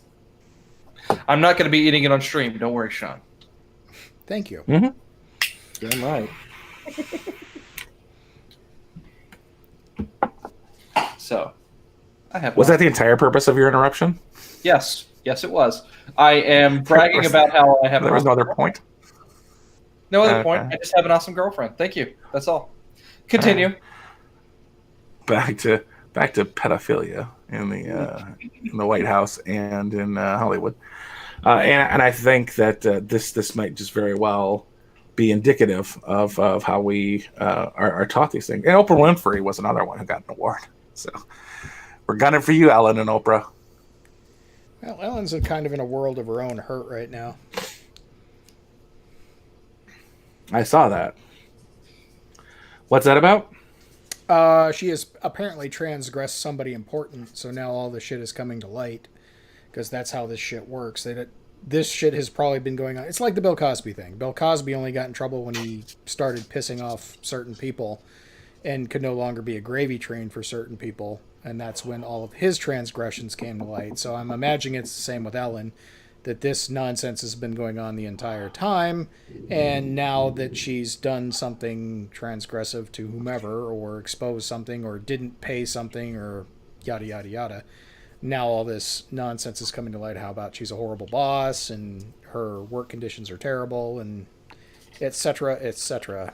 I'm not going to be eating it on stream. Don't worry, Sean. Thank you. Mm-hmm. Damn right. So, I have. Was that the entire purpose of your interruption? Yes, yes, it was. I am bragging about how I have. There was no other point. No other point. I just have an awesome girlfriend. Thank you. That's all. Continue. Back to pedophilia in the White House and in Hollywood, and I think that this might just very well be indicative of how we are taught these things. And Oprah Winfrey was another one who got an award. So we're gunning for you, Ellen and Oprah. Well, Ellen's kind of in a world of her own hurt right now. I saw that. What's that about? She has apparently transgressed somebody important, so now all this shit is coming to light. Because that's how this shit works. This shit has probably been going on. It's like the Bill Cosby thing. Bill Cosby only got in trouble when he started pissing off certain people and could no longer be a gravy train for certain people. And that's when all of his transgressions came to light. So I'm imagining it's the same with Ellen, that this nonsense has been going on the entire time. And now that she's done something transgressive to whomever, or exposed something, or didn't pay something, or yada, yada, yada, now all this nonsense is coming to light. How about she's a horrible boss, and her work conditions are terrible, and etc., etc.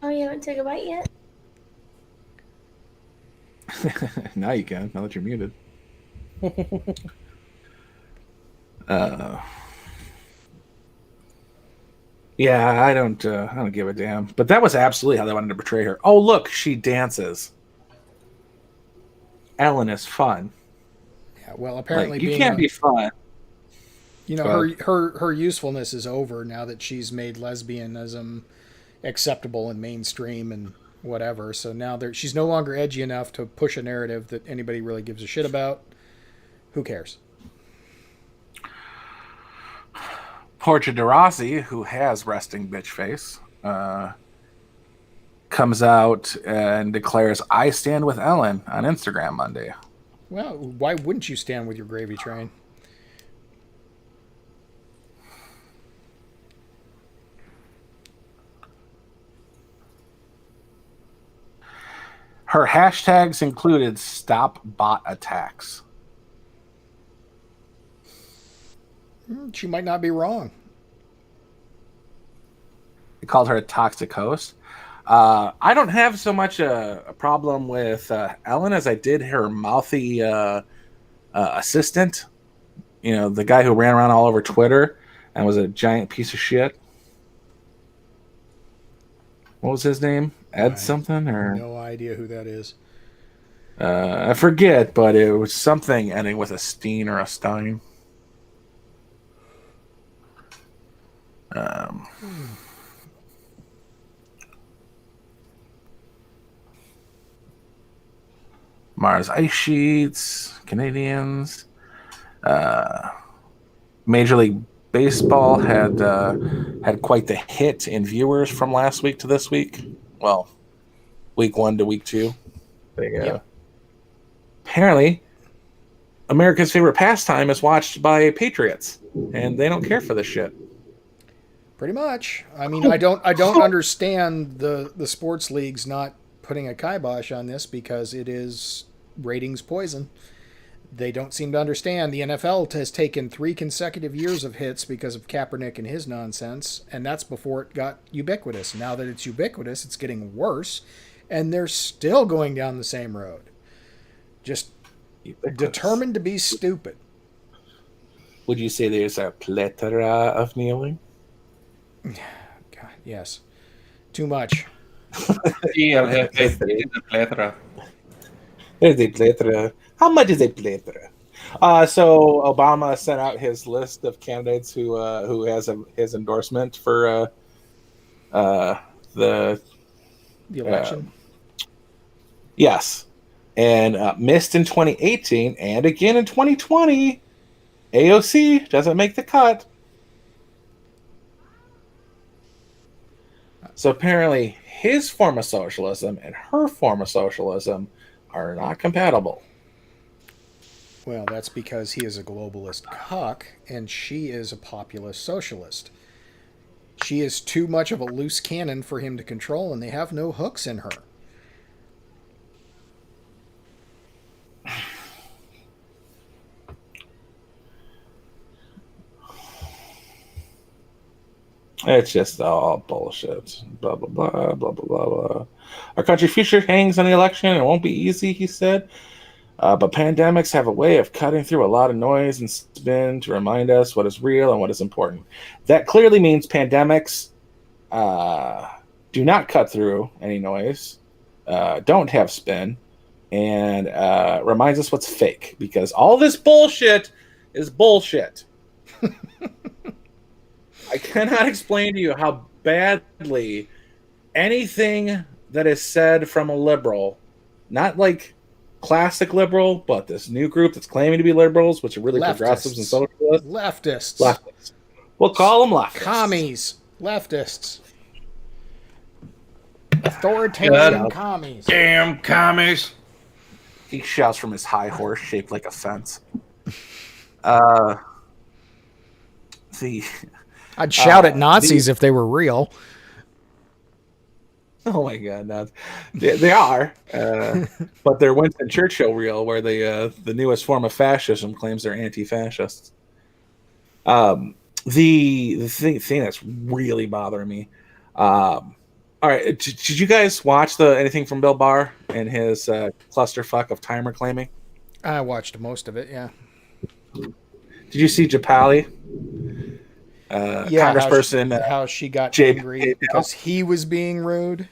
Oh, you haven't took a bite yet? Now you can. Now that you're muted. Yeah, I don't give a damn. But that was absolutely how they wanted to portray her. Oh, look, she dances. Ellen is fun. Yeah, well, apparently Like, you being can't be fun. You know, Go ahead. her usefulness is over now that she's made lesbianism acceptable and mainstream and whatever. So now she's no longer edgy enough to push a narrative that anybody really gives a shit about. Who cares? Portia de Rossi, who has resting bitch face, comes out and declares, "I stand with Ellen" on Instagram Monday. Well, why wouldn't you stand with your gravy train? Her hashtags included "Stop Bot Attacks." She might not be wrong. They called her a toxic host. I don't have so much a problem with Ellen as I did her mouthy assistant. You know, the guy who ran around all over Twitter and was a giant piece of shit. What was his name? Ed something? Or No idea who that is. I forget, but it was something ending with a Steen or a Stein. Um, Mars ice sheets, Canadians. Major League Baseball had quite the hit in viewers from last week to this week. Well, week 1 to week 2. Yep. Apparently, America's favorite pastime is watched by patriots, and they don't care for this shit. Pretty much. I mean, I don't understand the sports leagues not putting a kibosh on this because it is ratings poison. They don't seem to understand. The NFL has taken 3 consecutive years of hits because of Kaepernick and his nonsense, and that's before it got ubiquitous. Now that it's ubiquitous, it's getting worse, and they're still going down the same road. Just determined to be stupid. Would you say there's a plethora of kneeling? God, yes. Too much. There's a plethora. How much is a plethora? So Obama sent out his list of candidates who has his endorsement for the election. Yes, and missed in 2018 and again in 2020. AOC doesn't make the cut. So apparently his form of socialism and her form of socialism are not compatible. Well, that's because he is a globalist cuck and she is a populist socialist. She is too much of a loose cannon for him to control, and they have no hooks in her. It's just all bullshit. Blah, blah, blah, blah, blah, blah, blah. Our country's future hangs on the election. It won't be easy, he said. But pandemics have a way of cutting through a lot of noise and spin to remind us what is real and what is important. That clearly means pandemics do not cut through any noise, don't have spin, and reminds us what's fake. Because all this bullshit is bullshit. I cannot explain to you how badly anything that is said from a liberal, not like classic liberal, but this new group that's claiming to be liberals, which are really progressives and socialists. Leftists. We'll call them leftists. Commies. Leftists. Authoritarian commies. Damn commies. He shouts from his high horse shaped like a fence. I'd shout at Nazis if they were real. Oh my God, no. They are, but they're Winston Churchill real, where the newest form of fascism claims they're anti-fascists. The thing that's really bothering me. All right, did you guys watch anything from Bill Barr and his clusterfuck of timer claiming? I watched most of it. Yeah. Did you see Japali? Congressperson, how she got Jay angry because he was being rude.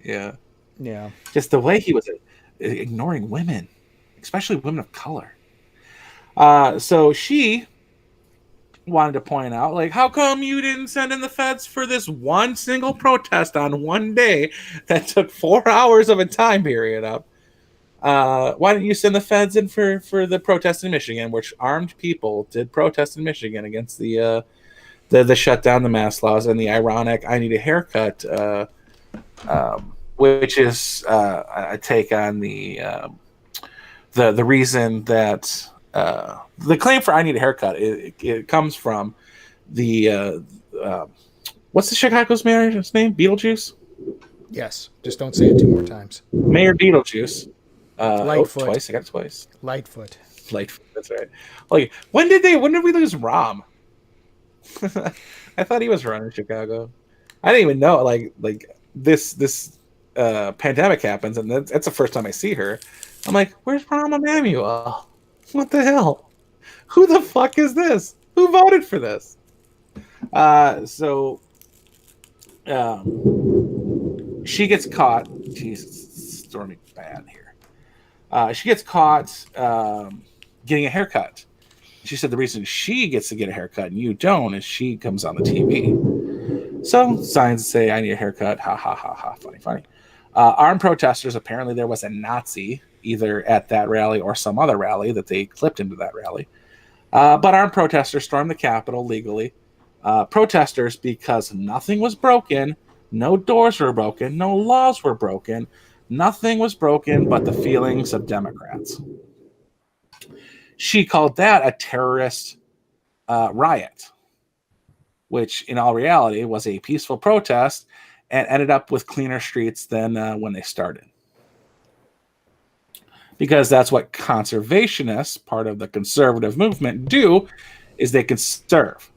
Yeah. Yeah. Just the way he was ignoring women, especially women of color. So she wanted to point out, like, how come you didn't send in the feds for this one single protest on one day that took 4 hours of a time period up? Why didn't you send the feds in for the protest in Michigan, which armed people did protest in Michigan against the shutdown, the mask laws, and the ironic "I need a haircut," which is a take on the reason that the claim for "I need a haircut" it comes from the what's the Chicago's mayor's name? Beetlejuice. Yes, just don't say it 2 more times. Mayor Beetlejuice. Lightfoot. Twice. I got it twice. Lightfoot. That's right. Like, when did we lose Rahm? I thought he was running Chicago. I didn't even know. Like this pandemic happens, and that's the first time I see her. I'm like, where's Rahm Emanuel? What the hell? Who the fuck is this? Who voted for this? So she gets caught. Jesus, storming bad here. She gets caught getting a haircut. she said the reason she gets to get a haircut and you don't is she comes on the TV. So signs say, I need a haircut. Ha, ha, ha, ha. Funny, funny. Armed protesters, apparently there was a Nazi either at that rally or some other rally that they clipped into that rally. But armed protesters stormed the Capitol legally. Protesters, because nothing was broken, no doors were broken, no laws were broken, nothing was broken but the feelings of Democrats. She called that a terrorist riot, which in all reality was a peaceful protest and ended up with cleaner streets than when they started. Because that's what conservationists, part of the conservative movement, do, is they conserve.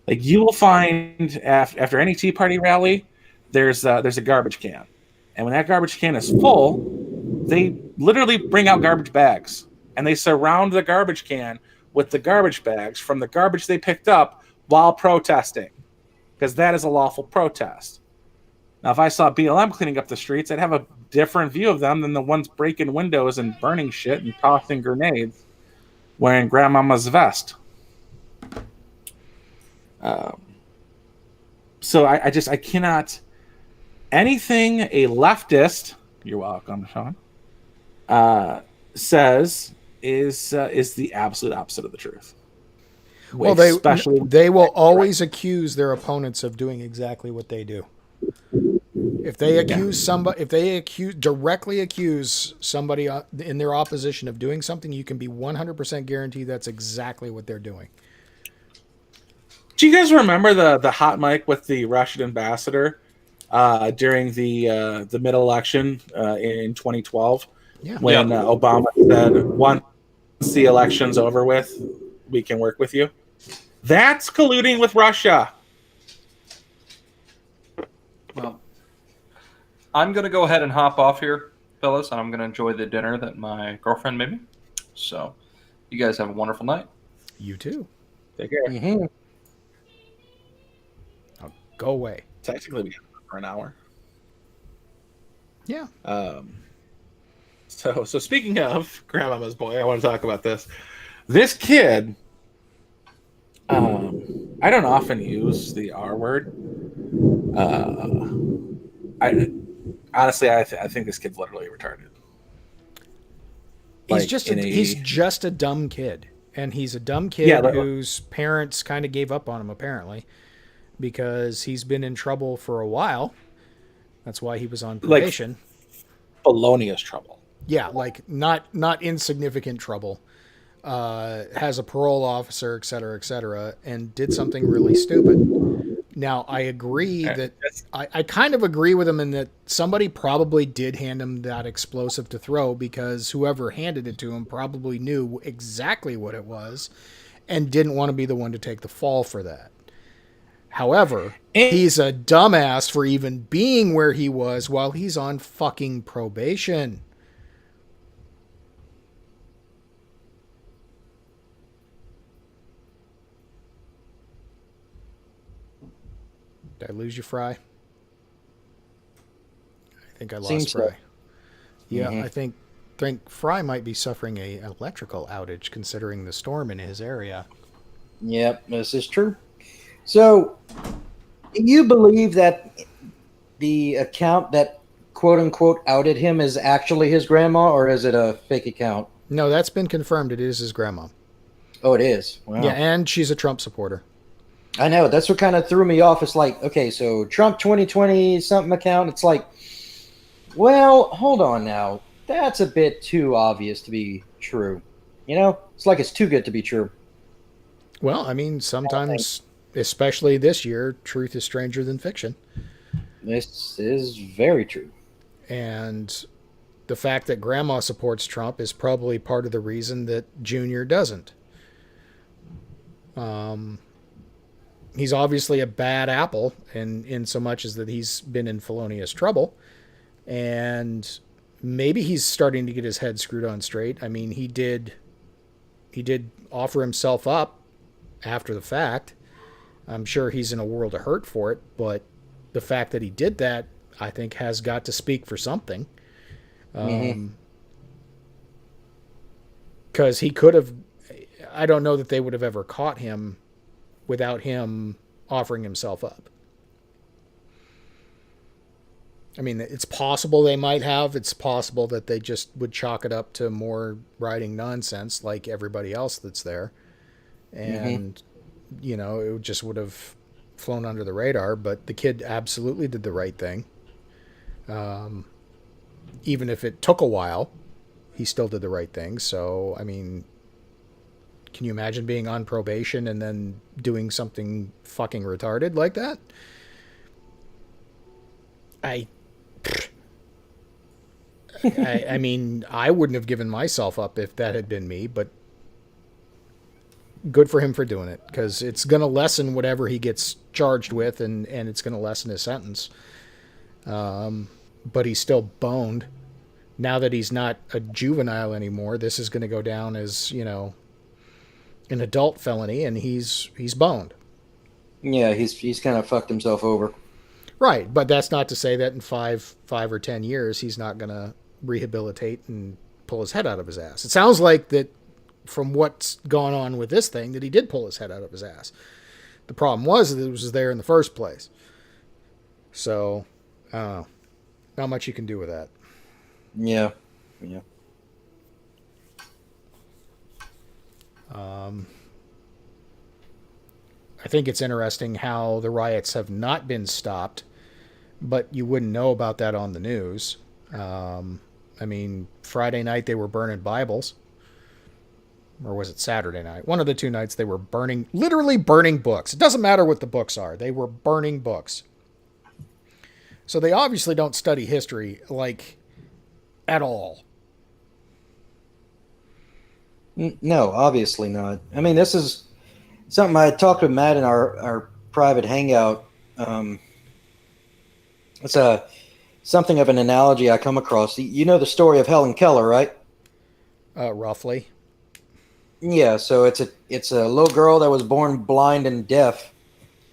Like you will find after any Tea Party rally, there's a garbage can. And when that garbage can is full, they literally bring out garbage bags. And they surround the garbage can with the garbage bags from the garbage they picked up while protesting. Because that is a lawful protest. Now, if I saw BLM cleaning up the streets, I'd have a different view of them than the ones breaking windows and burning shit and tossing grenades wearing grandmama's vest. So I cannot... Anything a leftist, you're welcome, Sean, says is the absolute opposite of the truth. Well, they will always accuse their opponents of doing exactly what they do. If they directly accuse somebody in their opposition of doing something, you can be 100% guaranteed that's exactly what they're doing. Do you guys remember the hot mic with the Russian ambassador during the mid-election in 2012? Yeah. When Obama said, once the election's over with, we can work with you. That's colluding with Russia. Well, I'm going to go ahead and hop off here, fellas, and I'm going to enjoy the dinner that my girlfriend made me. So you guys have a wonderful night. You too. Take care. Mm-hmm. Oh, go away. Technically, we have for an hour. Yeah. So speaking of Grandmama's Boy, I want to talk about this. This kid, I don't often use the R word. I think this kid's literally retarded. He's just a dumb kid, and he's a dumb kid whose parents kind of gave up on him apparently because he's been in trouble for a while. That's why he was on probation. Felonious trouble. Yeah, like not insignificant trouble. Has a parole officer, et cetera, and did something really stupid. Now, I agree that I kind of agree with him in that somebody probably did hand him that explosive to throw because whoever handed it to him probably knew exactly what it was and didn't want to be the one to take the fall for that. However, he's a dumbass for even being where he was while he's on fucking probation. Did I lose you, Fry? I think I lost Seems Fry. so. Yeah, Mm-hmm. I think Fry might be suffering a electrical outage considering the storm in his area. Yep, this is true. So, do you believe that the account that quote-unquote outed him is actually his grandma, or is it a fake account? No, that's been confirmed. It is his grandma. Oh, it is? Wow. Yeah, and she's a Trump supporter. I know. That's what kind of threw me off. It's like, okay, so Trump 2020 something account. It's like, well, hold on now. That's a bit too obvious to be true. You know, it's like it's too good to be true. Well, I mean, sometimes, especially this year, truth is stranger than fiction. This is very true. And the fact that grandma supports Trump is probably part of the reason that Junior doesn't. He's obviously a bad apple in so much as that he's been in felonious trouble. And maybe he's starting to get his head screwed on straight. I mean, he did offer himself up after the fact. I'm sure he's in a world of hurt for it, but the fact that he did that, I think, has got to speak for something. Because he could have, I don't know that they would have ever caught him without him offering himself up. I mean, it's possible they might have. It's possible that they just would chalk it up to more writing nonsense like everybody else that's there. And, you know, it just would have flown under the radar. But the kid absolutely did the right thing. Even if it took a while, he still did the right thing. So, I mean, can you imagine being on probation and then doing something fucking retarded like that? I mean, I wouldn't have given myself up if that had been me, but good for him for doing it, because it's going to lessen whatever he gets charged with, and it's going to lessen his sentence. But he's still boned. Now that he's not a juvenile anymore, this is going to go down as, you know, an adult felony, and he's boned. Yeah, he's kind of fucked himself over. Right, but that's not to say that in 5 or 10 years he's not going to rehabilitate and pull his head out of his ass. It sounds like that from what's gone on with this thing that he did pull his head out of his ass. The problem was that it was there in the first place. So, not much you can do with that. Yeah. I think it's interesting how the riots have not been stopped, but you wouldn't know about that on the news. I mean, Friday night they were burning Bibles. Or was it Saturday night? One of the two nights they were literally burning books. It doesn't matter what the books are. They were burning books. So they obviously don't study history, like, at all. No, obviously not. I mean, this is something I talked with Matt in our private hangout. It's something of an analogy I come across. You know the story of Helen Keller, right? Roughly. Yeah, so it's a little girl that was born blind and deaf.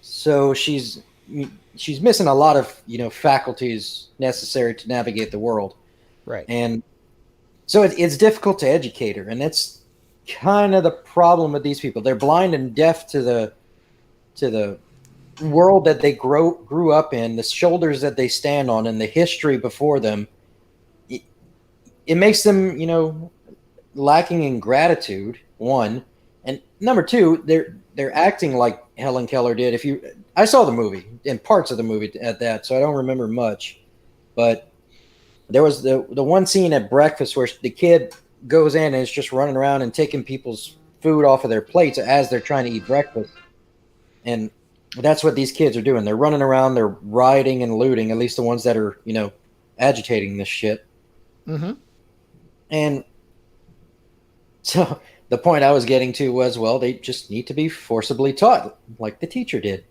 So she's missing a lot of, you know, faculties necessary to navigate the world. Right. And so it's difficult to educate her, and that's kind of the problem with these people. They're blind and deaf to the world that they grew up in, the shoulders that they stand on, and the history before them. It makes them, you know, lacking in gratitude. One, and number two, they're acting like Helen Keller did. I saw the movie and parts of the movie at that, so I don't remember much, but there was the one scene at breakfast where the kid goes in and is just running around and taking people's food off of their plates as they're trying to eat breakfast. And that's what these kids are doing. They're running around, they're rioting and looting, at least the ones that are, you know, agitating this shit. Mm-hmm. And so the point I was getting to was, well, they just need to be forcibly taught like the teacher did.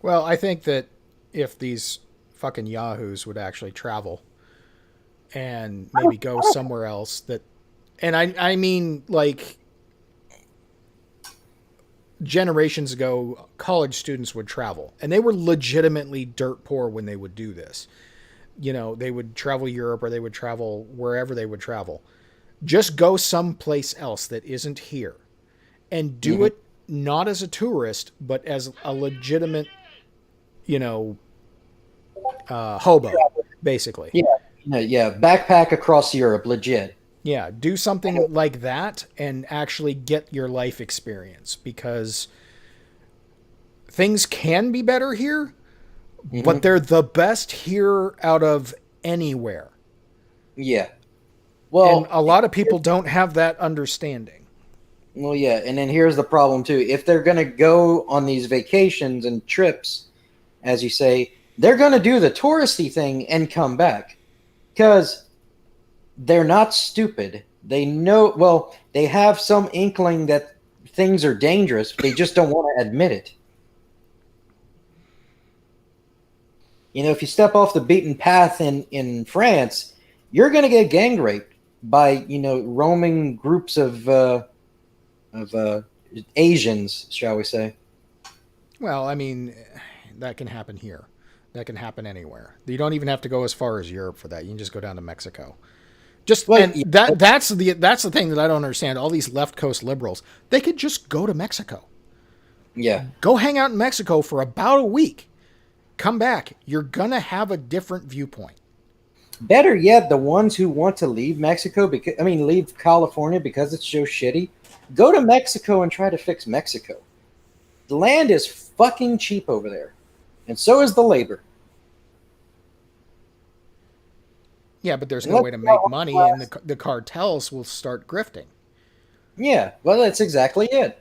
Well, I think that if these fucking yahoos would actually travel and maybe go somewhere else and I mean, like, generations ago, college students would travel, and they were legitimately dirt poor when they would do this. You know, they would travel Europe, or they would travel wherever they would travel. Just go someplace else that isn't here and do it not as a tourist, but as a legitimate, you know, hobo, basically. Yeah. Backpack across Europe, legit. Yeah, do something like that and actually get your life experience, because things can be better here, but they're the best here out of anywhere. Yeah. Well, and a lot of people don't have that understanding. Well, yeah, and then here's the problem too. If they're going to go on these vacations and trips, as you say, they're going to do the touristy thing and come back, because they're not stupid. They know, well, they have some inkling that things are dangerous. They just don't want to admit it. You know, if you step off the beaten path in France, you're going to get gang raped by, you know, roaming groups of Asians, shall we say. Well, I mean, that can happen here. That can happen anywhere. You don't even have to go as far as Europe for that. You can just go down to Mexico. Just Well, and that's the thing that I don't understand. All these left coast liberals, they could just go to Mexico. Yeah. Go hang out in Mexico for about a week. Come back. You're gonna have a different viewpoint. Better yet, the ones who want to leave Mexico, leave California because it's so shitty, go to Mexico and try to fix Mexico. The land is fucking cheap over there, and so is the labor. Yeah, but there's no way to make money, and the cartels will start grifting. Yeah, well, that's exactly it.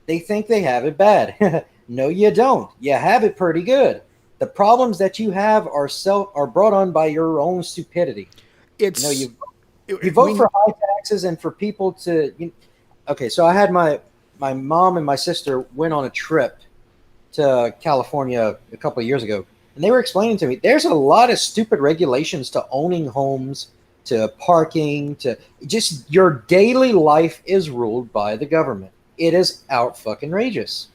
They think they have it bad. No, you don't. You have it pretty good. The problems that you have are brought on by your own stupidity. It's you vote for high taxes and for people to. Okay, so I had my mom and my sister went on a trip to California a couple of years ago, and they were explaining to me there's a lot of stupid regulations to owning homes, to parking, to just your daily life is ruled by the government. It is out fucking outrageous.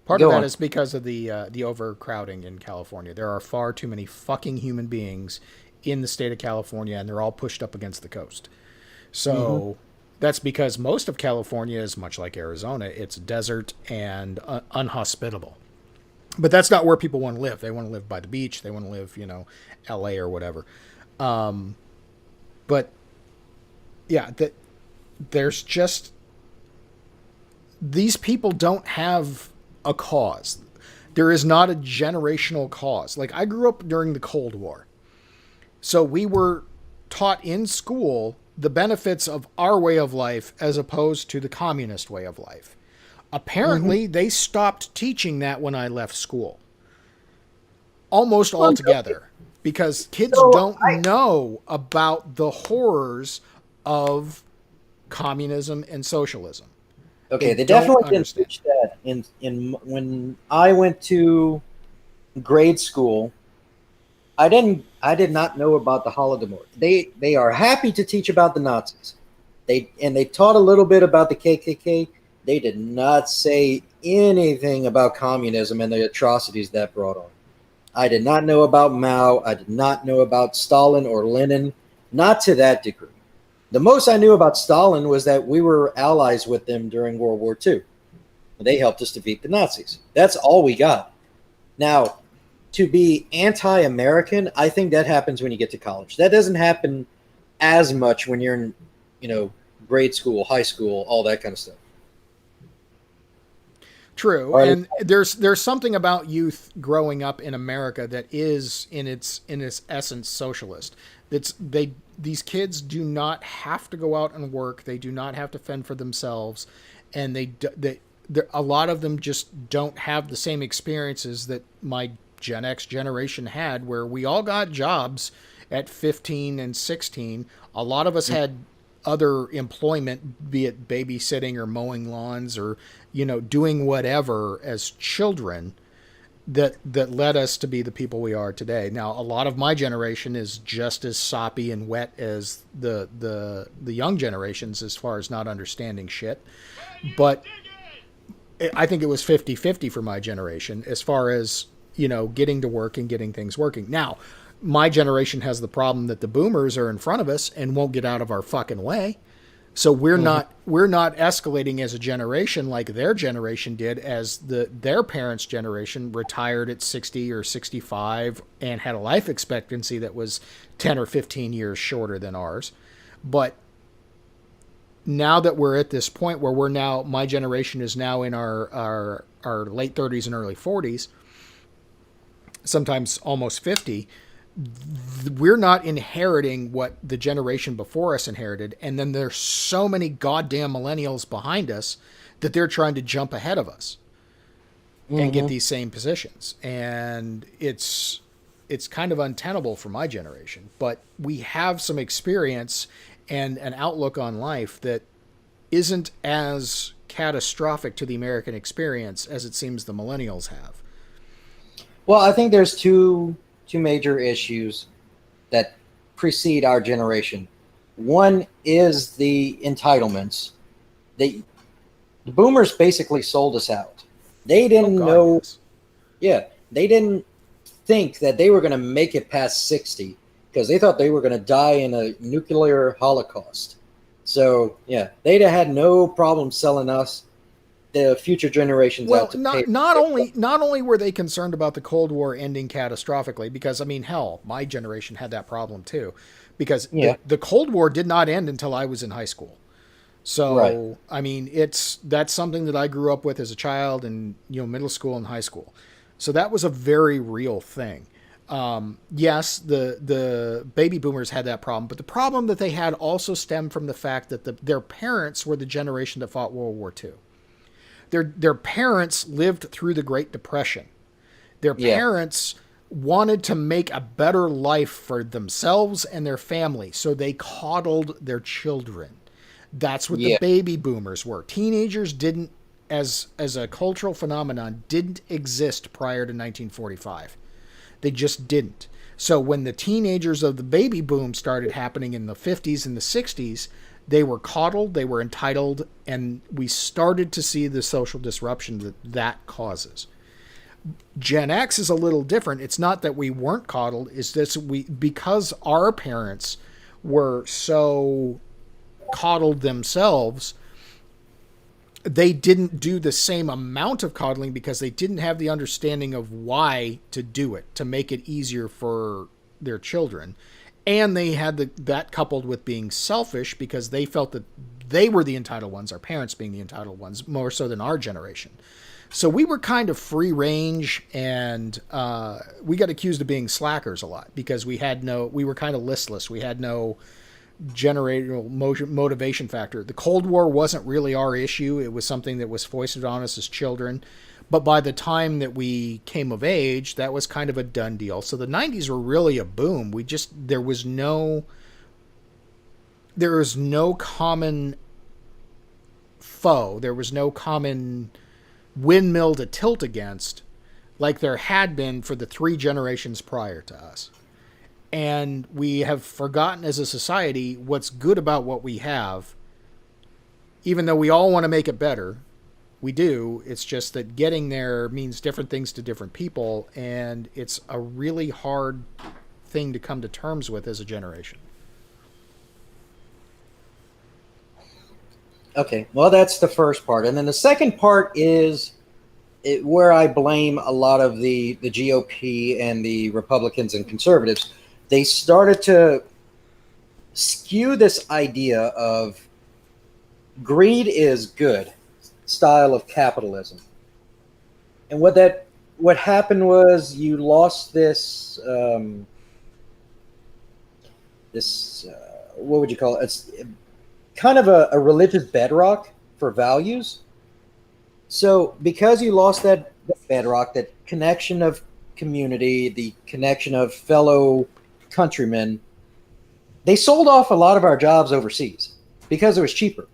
Part of that is because of the overcrowding in California. There are far too many fucking human beings in the state of California, and they're all pushed up against the coast. So that's because most of California is much like Arizona. It's desert and unhospitable. But that's not where people want to live. They want to live by the beach. They want to live, LA or whatever. But yeah, there's just these people don't have a cause. There is not a generational cause. Like, I grew up during the Cold War. So we were taught in school the benefits of our way of life as opposed to the communist way of life. Apparently, they stopped teaching that when I left school. Almost altogether. Because kids don't know about the horrors of communism and socialism. Okay, they definitely didn't teach that in when I went to grade school. I did not know about the Holodomor. They are happy to teach about the Nazis. They taught a little bit about the KKK. They did not say anything about communism and the atrocities that brought on. I did not know about Mao. I did not know about Stalin or Lenin, not to that degree. The most I knew about Stalin was that we were allies with them during World War II. They helped us defeat the Nazis. That's all we got. Now, to be anti-American, I think that happens when you get to college. That doesn't happen as much when you're in, grade school, high school, all that kind of stuff. True, Right. and there's something about youth growing up in America that is in its essence socialist. These kids do not have to go out and work. They do not have to fend for themselves, and a lot of them just don't have the same experiences that my Gen X generation had, where we all got jobs at 15 and 16. A lot of us had other employment, be it babysitting or mowing lawns or doing whatever as children that led us to be the people we are today. Now, a lot of my generation is just as soppy and wet as the young generations as far as not understanding shit, but I think it was 50-50 for my generation as far as getting to work and getting things working. Now, my generation has the problem that the boomers are in front of us and won't get out of our fucking way. So we're not escalating as a generation like their generation did, as their parents' generation retired at 60 or 65 and had a life expectancy that was 10 or 15 years shorter than ours. But now that we're at this point where my generation is now in our late 30s and early 40s, sometimes almost 50, we're not inheriting what the generation before us inherited, and then there's so many goddamn millennials behind us that they're trying to jump ahead of us and get these same positions, and it's kind of untenable for my generation. But we have some experience and an outlook on life that isn't as catastrophic to the American experience as it seems the millennials have. Well, I think there's two major issues that precede our generation. One is the entitlements. The boomers basically sold us out. They didn't know. Yes. Yeah, they didn't think that they were going to make it past 60 because they thought they were going to die in a nuclear holocaust. So yeah, they'd have had no problem selling us, the future generations, Well, out to pay. not only were they concerned about the Cold War ending catastrophically, because I mean, hell, my generation had that problem too, because Yeah. the Cold War did not end until I was in high school. So Right. I mean, that's something that I grew up with as a child, and middle school and high school. So that was a very real thing. Yes, the baby boomers had that problem, but the problem that they had also stemmed from the fact that their parents were the generation that fought World War II. Their parents lived through the Great Depression. Their Yeah. parents wanted to make a better life for themselves and their family, so they coddled their children. That's what the Yeah. baby boomers were. Teenagers didn't, as a cultural phenomenon, didn't exist prior to 1945. They just didn't. So when the teenagers of the baby boom started happening in the 50s and the 60s, they were coddled, they were entitled, and we started to see the social disruption that causes. Gen X is a little different. It's not that we weren't coddled, it's that because our parents were so coddled themselves, they didn't do the same amount of coddling because they didn't have the understanding of why to do it, to make it easier for their children. And they had that coupled with being selfish because they felt that they were the entitled ones, our parents being the entitled ones, more so than our generation. So we were kind of free range, and we got accused of being slackers a lot because we were kind of listless. We had no generational motivation factor. The Cold War wasn't really our issue. It was something that was foisted on us as children. But by the time that we came of age, that was kind of a done deal. So the 90s were really a boom. There was no common foe. There was no common windmill to tilt against like there had been for the 3 generations prior to us. And we have forgotten as a society what's good about what we have, even though we all want to make it better. We do. It's just that getting there means different things to different people, and it's a really hard thing to come to terms with as a generation. Okay, well, that's the first part. And then the second part is where I blame a lot of the GOP and the Republicans and conservatives. They started to skew this idea of greed is good style of capitalism. And what happened was you lost this what would you call it? It's kind of a religious bedrock for values. So because you lost that bedrock, that connection of community, the connection of fellow countrymen, they sold off a lot of our jobs overseas because it was cheaper.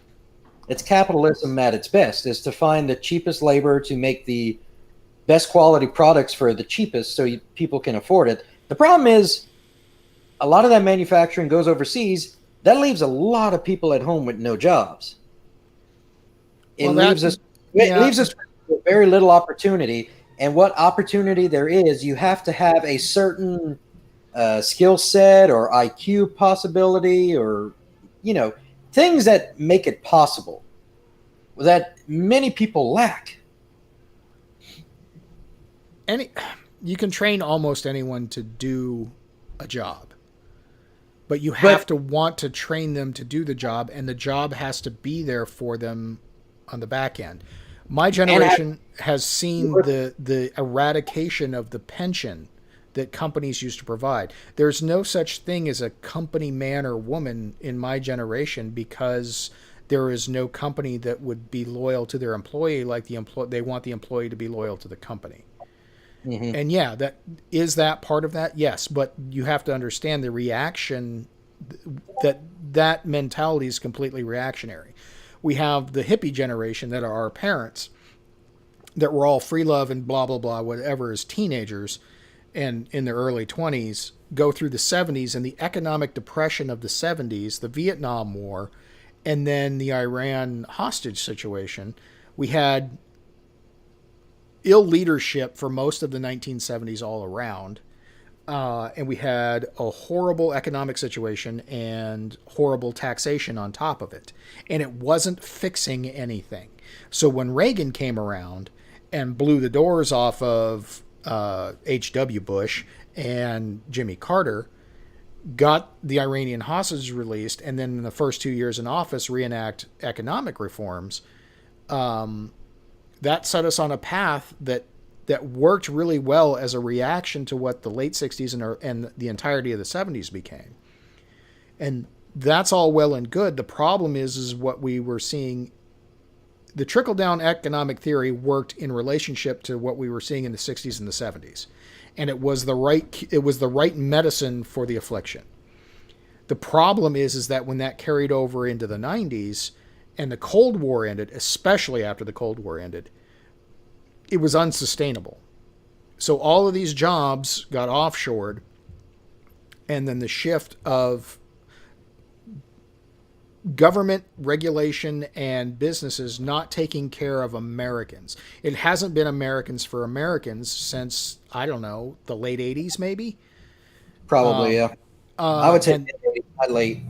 It's capitalism at its best, is to find the cheapest labor to make the best quality products for the cheapest so people can afford it. The problem is a lot of that manufacturing goes overseas. That leaves a lot of people at home with no jobs. It leaves us with very little opportunity. And what opportunity there is, you have to have a certain skill set or IQ possibility, or things that make it possible that many people lack. You can train almost anyone to do a job, but you have to want to train them to do the job, and the job has to be there for them on the back end. My generation has seen the eradication of the pension that companies used to provide. There's no such thing as a company man or woman in my generation because there is no company that would be loyal to their employee like they want the employee to be loyal to the company. Mm-hmm. And yeah, that part of that? Yes, but you have to understand the reaction, that mentality is completely reactionary. We have the hippie generation that are our parents that were all free love and blah, blah, blah, whatever as teenagers and in their early 20s, go through the 70s and the economic depression of the 70s, the Vietnam War, and then the Iran hostage situation. We had ill leadership for most of the 1970s all around. and we had a horrible economic situation and horrible taxation on top of it. And it wasn't fixing anything. So when Reagan came around and blew the doors off of H.W. Bush and Jimmy Carter, got the Iranian hostages released, and then in the first 2 years in office reenact economic reforms, that set us on a path that worked really well as a reaction to what the late 60s and the entirety of the 70s became. And that's all well and good. The problem is what we were seeing. The trickle-down economic theory worked in relationship to what we were seeing in the 60s and the 70s. And it was the right medicine for the affliction. The problem is that when that carried over into the 90s and the Cold War ended, especially after the Cold War ended, it was unsustainable. So all of these jobs got offshored, and then the shift of government regulation and businesses not taking care of Americans. It hasn't been Americans for Americans since, I don't know, the late 80s maybe? Probably, yeah. I would say not late.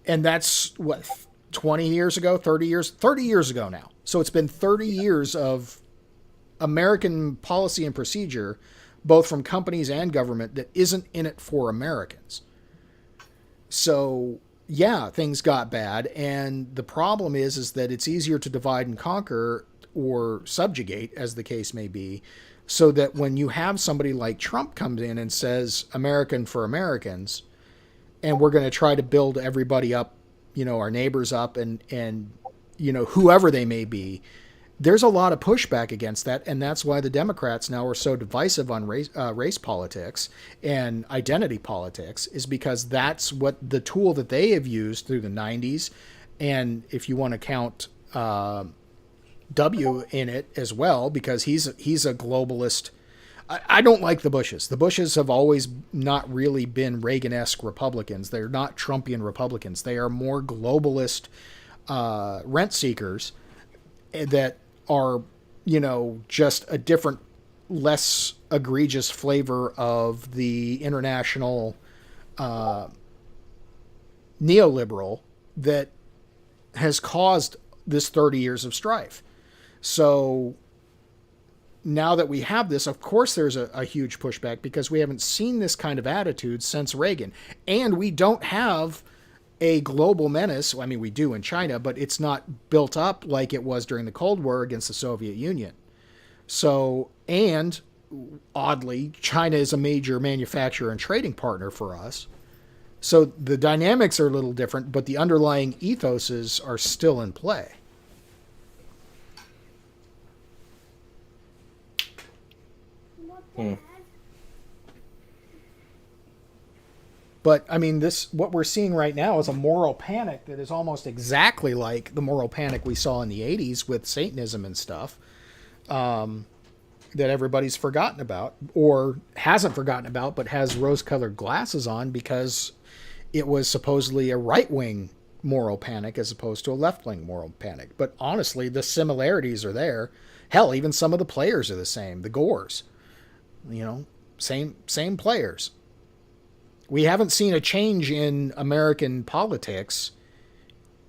And that's, what, 20 years ago, 30 years ago now. So it's been 30 years of American policy and procedure, both from companies and government, that isn't in it for Americans. So yeah, things got bad, and the problem is that it's easier to divide and conquer or subjugate, as the case may be, so that when you have somebody like Trump comes in and says American for Americans, and we're going to try to build everybody up, our neighbors up, and whoever they may be, there's a lot of pushback against that, and that's why the Democrats now are so divisive on race politics and identity politics, is because that's what the tool that they have used through the 90s, and if you want to count W in it as well, because he's a globalist. I don't like the Bushes. The Bushes have always not really been Reagan-esque Republicans. They're not Trumpian Republicans. They are more globalist rent seekers that are, just a different, less egregious flavor of the international neoliberal that has caused this 30 years of strife. So now that we have this, of course there's a huge pushback, because we haven't seen this kind of attitude since Reagan. And we don't have a global menace. I mean, we do in China, but it's not built up like it was during the Cold War against the Soviet Union. So, and oddly, China is a major manufacturer and trading partner for us. So the dynamics are a little different, but the underlying ethoses are still in play. But I mean, what we're seeing right now is a moral panic that is almost exactly like the moral panic we saw in the 80s with Satanism and stuff, that everybody's forgotten about, or hasn't forgotten about, but has rose-colored glasses on, because it was supposedly a right-wing moral panic as opposed to a left-wing moral panic. But honestly, the similarities are there. Hell, even some of the players are the same. The Gores, same players. We haven't seen a change in American politics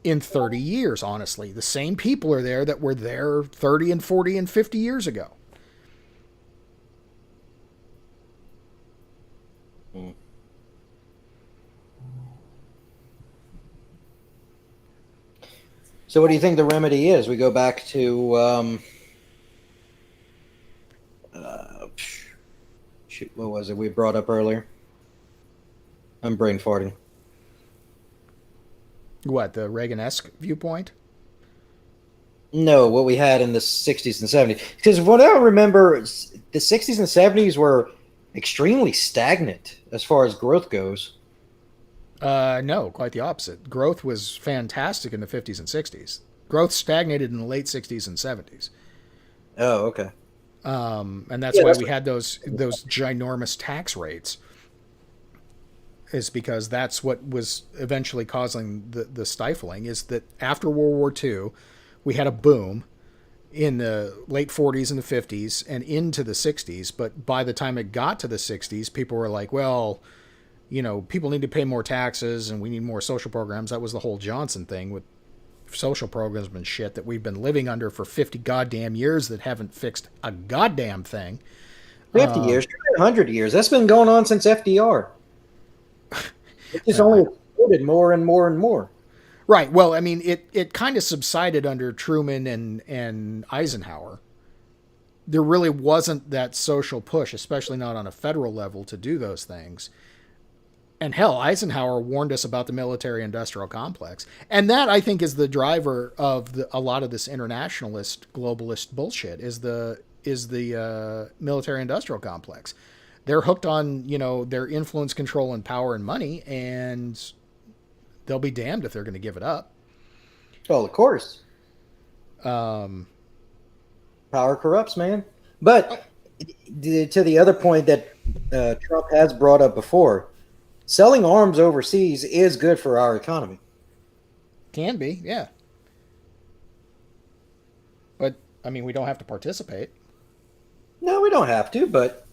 in 30 years, honestly. The same people are there that were there 30 and 40 and 50 years ago. So what do you think the remedy is? We go back to what was it we brought up earlier? I'm brain farting. What, the Reagan-esque viewpoint? No, what we had in the 60s and 70s. Because what I remember, the 60s and 70s were extremely stagnant as far as growth goes. No, quite the opposite. Growth was fantastic in the 50s and 60s. Growth stagnated in the late 60s and 70s. Oh, okay. And that's why we had those ginormous tax rates, is because that's what was eventually causing the stifling, is that after World War II, we had a boom, in the late 40s and the 50s and into the 60s. But by the time it got to the 60s, people were like, well, people need to pay more taxes and we need more social programs. That was the whole Johnson thing with social programs and shit that we've been living under for 50 goddamn years that haven't fixed a goddamn thing. 50 years, 100 years. That's been going on since FDR. It just only exploded more and more and more. Right. Well, I mean, it kind of subsided under Truman and Eisenhower. There really wasn't that social push, especially not on a federal level, to do those things. And hell, Eisenhower warned us about the military-industrial complex. And that, I think, is the driver of a lot of this internationalist, globalist bullshit, is the military-industrial complex. They're hooked on, their influence, control, and power and money, and they'll be damned if they're going to give it up. Well, of course. Power corrupts, man. But to the other point that Trump has brought up before, selling arms overseas is good for our economy. Can be, yeah. But, I mean, we don't have to participate. No, we don't have to, but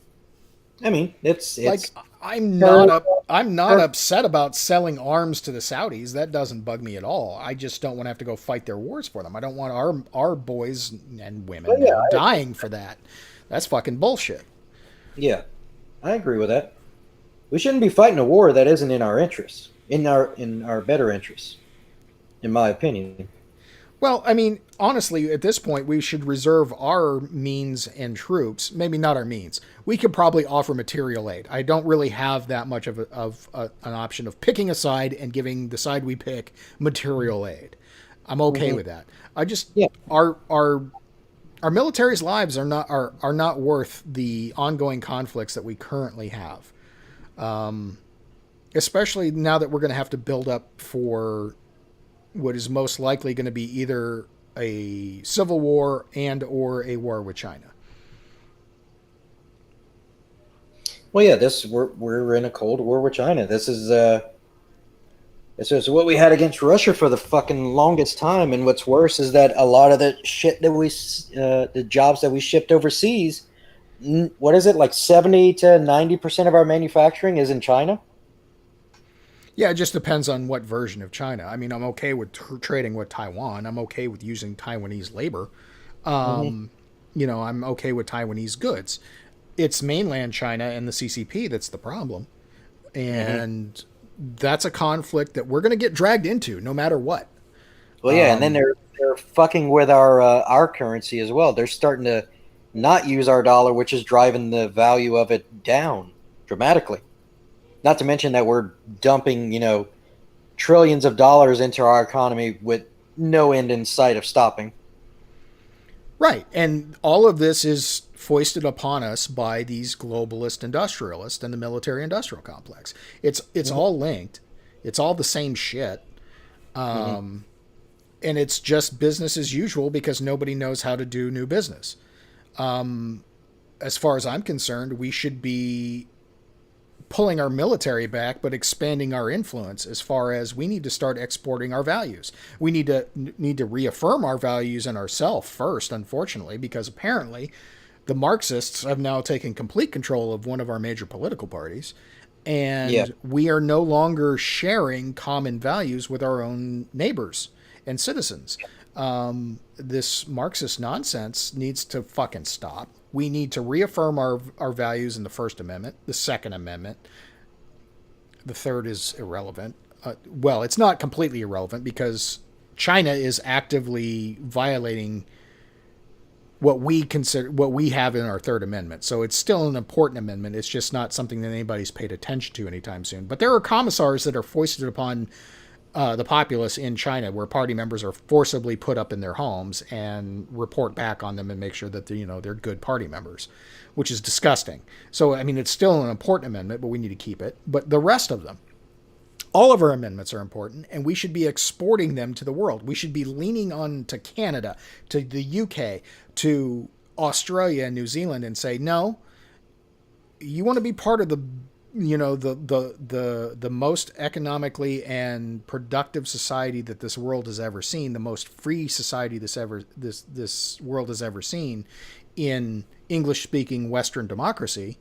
I mean, it's like I'm not upset about selling arms to the Saudis. That doesn't bug me at all. I just don't want to have to go fight their wars for them. I don't want our boys and women dying for that. That's fucking bullshit. Yeah, I agree with that. We shouldn't be fighting a war that isn't in our interests, in our better interests, in my opinion. Well, I mean, honestly, at this point, we should reserve our means and troops. Maybe not our means. We could probably offer material aid. I don't really have that much of an option of picking a side and giving the side we pick material aid. I'm okay with that. I just our military's lives are not worth the ongoing conflicts that we currently have. Especially now that we're going to have to build up for what is most likely going to be either a civil war and or a war with China. Well, yeah, we're in a cold war with China. This is what we had against Russia for the fucking longest time. And what's worse is that a lot of the shit that the jobs that we shipped overseas, what is it, like 70 to 90% of our manufacturing is in China? Yeah, it just depends on what version of China. I mean, I'm okay with trading with Taiwan. I'm okay with using Taiwanese labor. I'm okay with Taiwanese goods. It's mainland China and the CCP that's the problem. And that's a conflict that we're going to get dragged into no matter what. Well, yeah, and then they're fucking with our currency as well. They're starting to not use our dollar, which is driving the value of it down dramatically. Not to mention that we're dumping, trillions of dollars into our economy with no end in sight of stopping. Right. And all of this is foisted upon us by these globalist industrialists and the military industrial complex. It's all linked. It's all the same shit. And it's just business as usual because nobody knows how to do new business. As far as I'm concerned, we should be pulling our military back, but expanding our influence as far as we need to start exporting our values. We need to reaffirm our values in ourselves first, unfortunately, because apparently the Marxists have now taken complete control of one of our major political parties, and we are no longer sharing common values with our own neighbors and citizens. This Marxist nonsense needs to fucking stop. We need to reaffirm our values in the First Amendment, the Second Amendment. The third is irrelevant. Well, it's not completely irrelevant because China is actively violating what we have in our Third Amendment. So it's still an important amendment. It's just not something that anybody's paid attention to anytime soon. But there are commissars that are foisted upon the populace in China, where party members are forcibly put up in their homes and report back on them and make sure that they're good party members, which is disgusting. So, I mean, it's still an important amendment, but we need to keep it. But the rest of them, all of our amendments are important, and we should be exporting them to the world. We should be leaning on to Canada, to the UK, to Australia and New Zealand and say, no, you want to be part of the most economically and productive society that this world has ever seen, the most free society this world has ever seen in English speaking Western democracy,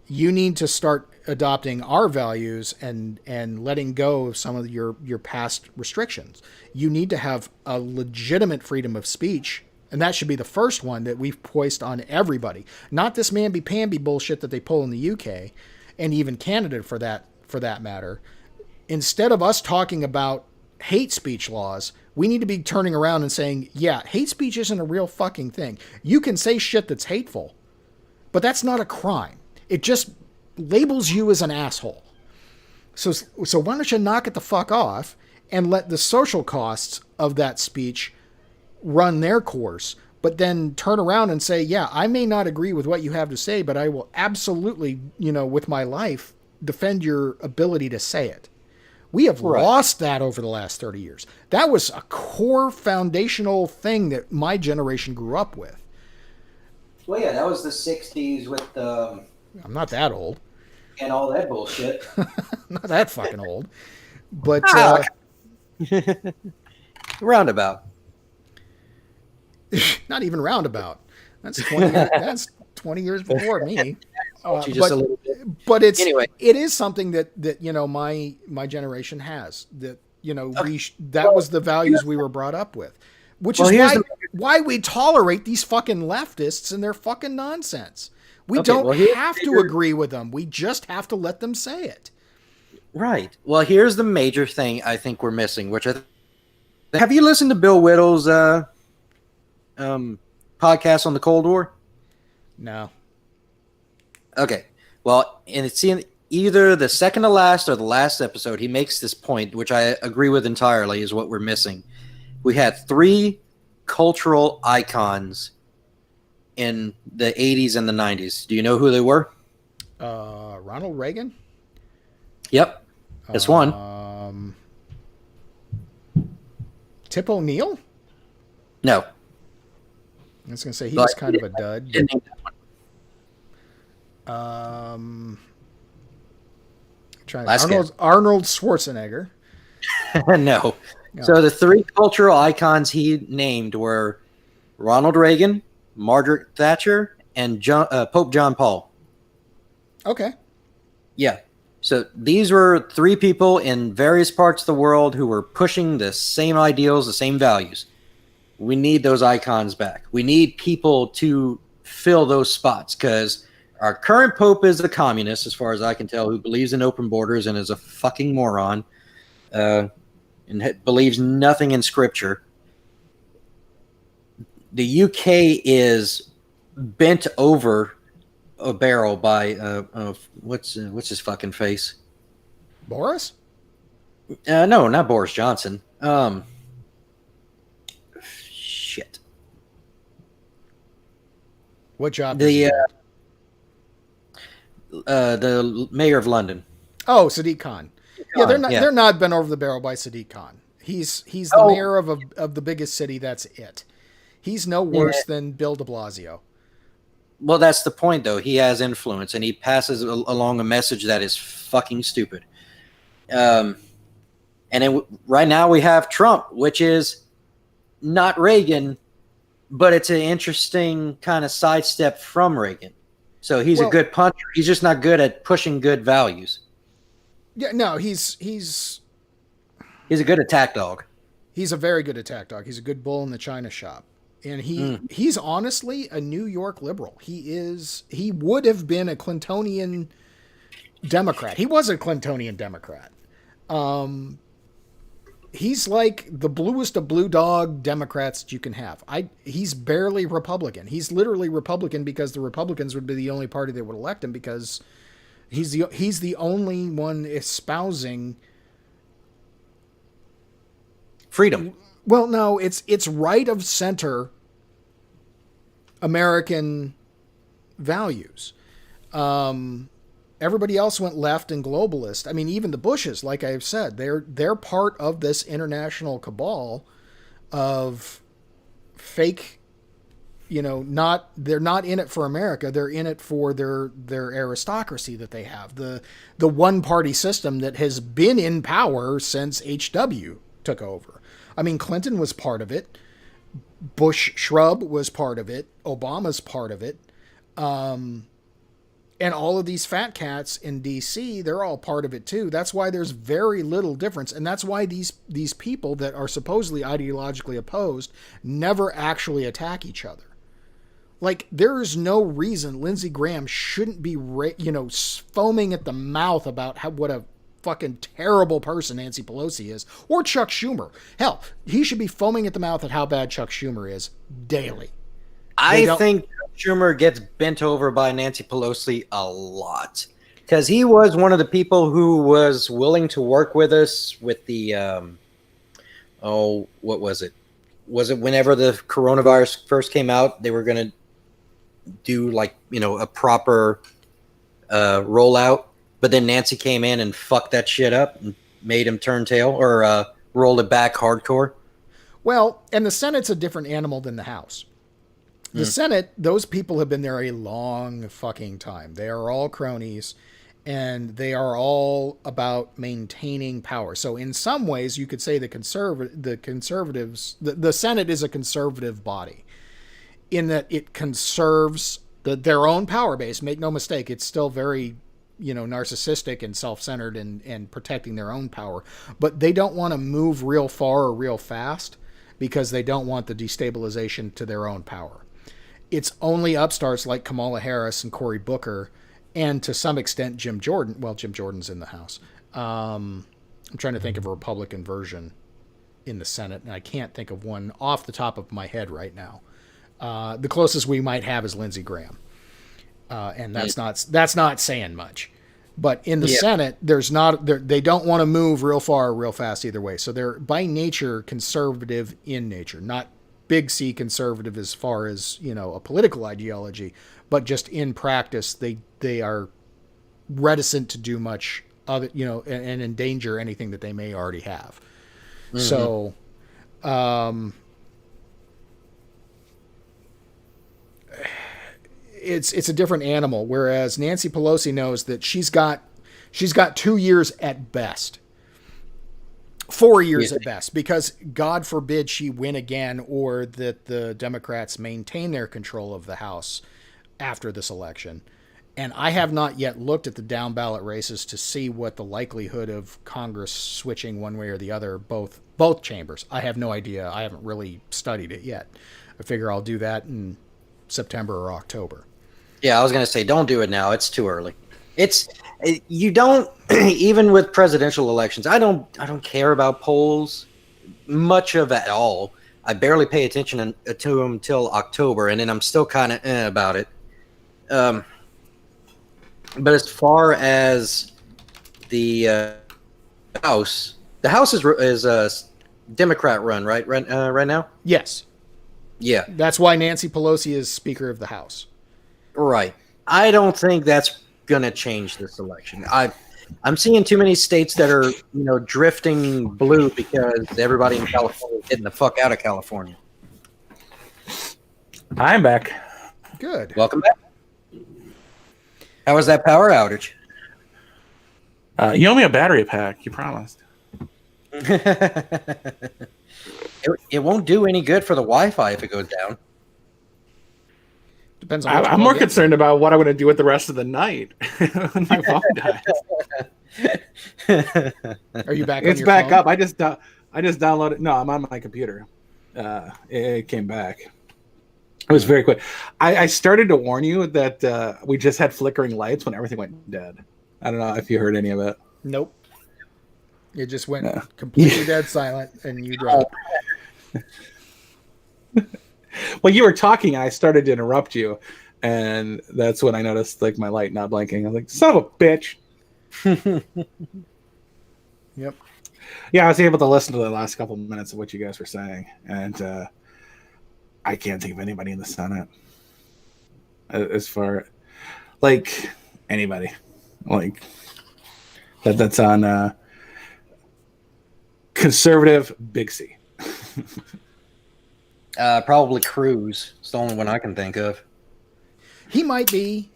you need to start adopting our values and letting go of some of your past restrictions. You need to have a legitimate freedom of speech. And that should be the first one that we've placed on everybody. Not this mamby-pamby bullshit that they pull in the UK and even Canada for that matter. Instead of us talking about hate speech laws, we need to be turning around and saying, yeah, hate speech isn't a real fucking thing. You can say shit that's hateful, but that's not a crime. It just labels you as an asshole. So why don't you knock it the fuck off and let the social costs of that speech run their course, but then turn around and say, yeah, I may not agree with what you have to say, but I will absolutely, with my life, defend your ability to say it. We have lost that over the last 30 years. That was a core foundational thing that my generation grew up with. Well, yeah, that was the 60s with I'm not that old. And all that bullshit. Not that fucking old. But roundabout. Not even roundabout. That's 20 years, that's 20 years before me. Just a little bit. But Anyway. It is something that my generation has, that that was the values we were brought up with, which is why we tolerate these fucking leftists and their fucking nonsense. We don't have to agree with them. We just have to let them say it. Right. Well, here's the major thing I think we're missing, which have you listened to Bill Whittle's podcast on the Cold War? No. Okay. Well, and it's in either the second to last or the last episode, he makes this point, which I agree with entirely, is what we're missing. We had 3 cultural icons in the 80s and the 90s. Do you know who they were? Ronald Reagan? Yep. That's one. Tip O'Neill? No. I was going to say he was kind of a dud. Arnold Schwarzenegger. No. So the 3 cultural icons he named were Ronald Reagan, Margaret Thatcher, and Pope John Paul. Okay. Yeah. So these were 3 people in various parts of the world who were pushing the same ideals, the same values. We need those icons back. We need people to fill those spots, because our current Pope is a communist, as far as I can tell, who believes in open borders and is a fucking moron, and believes nothing in Scripture. The UK is bent over a barrel by what's his fucking face? Boris? No, not Boris Johnson. Shit. What job? The mayor of London. Oh, Sadiq Khan. Yeah, they're not bent over the barrel by Sadiq Khan. He's the mayor of the biggest city. That's it. He's no worse than Bill de Blasio. Well, that's the point, though. He has influence, and he passes along a message that is fucking stupid. And right now we have Trump, which is not Reagan, but it's an interesting kind of sidestep from Reagan. So he's a good puncher. He's just not good at pushing good values. Yeah, no, he's a good attack dog. He's a very good attack dog. He's a good bull in the china shop. And he's honestly a New York liberal. He would have been a Clintonian Democrat. He was a Clintonian Democrat. He's like the bluest of blue dog Democrats that you can have. He's barely Republican. He's literally Republican because the Republicans would be the only party that would elect him, because he's the only one espousing freedom. Well, no, it's right of center American values. Everybody else went left and globalist. I mean, even the Bushes, like I've said, they're part of this international cabal of fake they're not in it for America. They're in it for their aristocracy that they have. The one party system that has been in power since HW took over. I mean, Clinton was part of it. Bush Shrub was part of it. Obama's part of it. And all of these fat cats in DC, they're all part of it too. That's why there's very little difference. And that's why these people that are supposedly ideologically opposed never actually attack each other. Like, there is no reason Lindsey Graham shouldn't be, foaming at the mouth about what a fucking terrible person Nancy Pelosi is, or Chuck Schumer. Hell, he should be foaming at the mouth at how bad Chuck Schumer is daily. I think Schumer gets bent over by Nancy Pelosi a lot, because he was one of the people who was willing to work with us with the what was it? Was it whenever the coronavirus first came out? They were going to do a proper rollout, but then Nancy came in and fucked that shit up and made him turn tail, or rolled it back hardcore. Well, and the Senate's a different animal than the House. The Senate, those people have been there a long fucking time. They are all cronies, and they are all about maintaining power. So in some ways, you could say the conservatives, the Senate is a conservative body, in that it conserves their own power base. Make no mistake, it's still very, narcissistic and self-centered and protecting their own power. But they don't want to move real far or real fast, because they don't want the destabilization to their own power. It's only upstarts like Kamala Harris and Cory Booker, and to some extent Jim Jordan. Well, Jim Jordan's in the House. I'm trying to think of a Republican version in the Senate, and I can't think of one off the top of my head right now. The closest we might have is Lindsey Graham, and that's not saying much. But in the Senate, they don't want to move real far or real fast either way. So they're by nature conservative in nature, not big C conservative as far as, a political ideology, but just in practice, they are reticent to do much of it, and endanger anything that they may already have. Mm-hmm. So, it's a different animal. Whereas Nancy Pelosi knows that she's got 2 years at best, 4 years at best, because God forbid she win again, or that the Democrats maintain their control of the House after this election. And I have not yet looked at the down ballot races to see what the likelihood of Congress switching one way or the other, both chambers. I have no idea. I haven't really studied it yet. I figure I'll do that in September or October. Yeah, I was going to say, don't do it now. It's too early. You don't, even with presidential elections, I don't care about polls much of at all. I barely pay attention to them until October, and then I'm still kind of about it. But as far as the House is a Democrat run, right now? Yes. Yeah. That's why Nancy Pelosi is Speaker of the House. Right. I don't think that's going to change this election. I'm seeing too many states that are, drifting blue because everybody in California is getting the fuck out of California. I'm back. Good. Welcome back. How was that power outage? You owe me a battery pack. You promised. It won't do any good for the Wi-Fi if it goes down. Depends on. I'm more concerned about what I'm going to do with the rest of the night when my phone dies. Are you back? It's on your back phone? up. I just downloaded. No, I'm on my computer. It came back. It was very quick. I started to warn you that we just had flickering lights when everything went dead. I don't know if you heard any of it. Nope. It just went completely dead silent, and you dropped. Well, you were talking, and I started to interrupt you, and that's when I noticed my light not blinking. I was like, "Son of a bitch!" Yep. Yeah, I was able to listen to the last couple of minutes of what you guys were saying, and I can't think of anybody in the Senate as far anybody that's on conservative big C. Probably Cruz. It's the only one I can think of. He might be,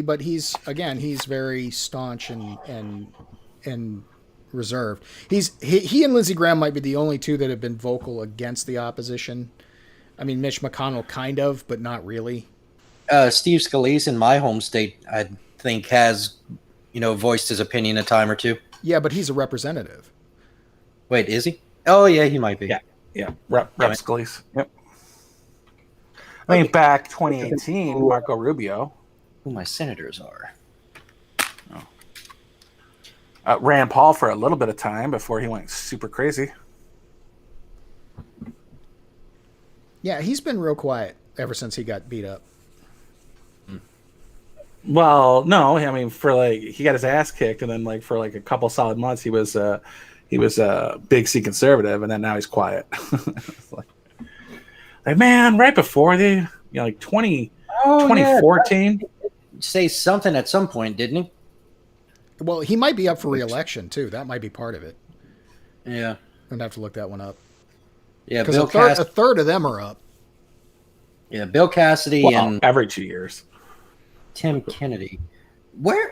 but he's very staunch and reserved. He and Lindsey Graham might be the only two that have been vocal against the opposition. I mean, Mitch McConnell kind of, but not really. Steve Scalise in my home state, I think, has voiced his opinion a time or two. Yeah, but he's a representative. Wait, is he? Oh yeah, he might be. Yeah. Rep Scalise. Yep. I mean, back 2018, Marco Rubio. Who my senators are. Rand Paul for a little bit of time before he went super crazy. Yeah, he's been real quiet ever since he got beat up. Well, no, I mean, he got his ass kicked, and then for a couple solid months, he was a big C conservative, and then now he's quiet. Man, right before 2014. Say something at some point, didn't he? Well, he might be up for re-election too. That might be part of it. Yeah, I'd have to look that one up. Yeah, because a third of them are up. Yeah, Bill Cassidy and every 2 years. Tim Kennedy,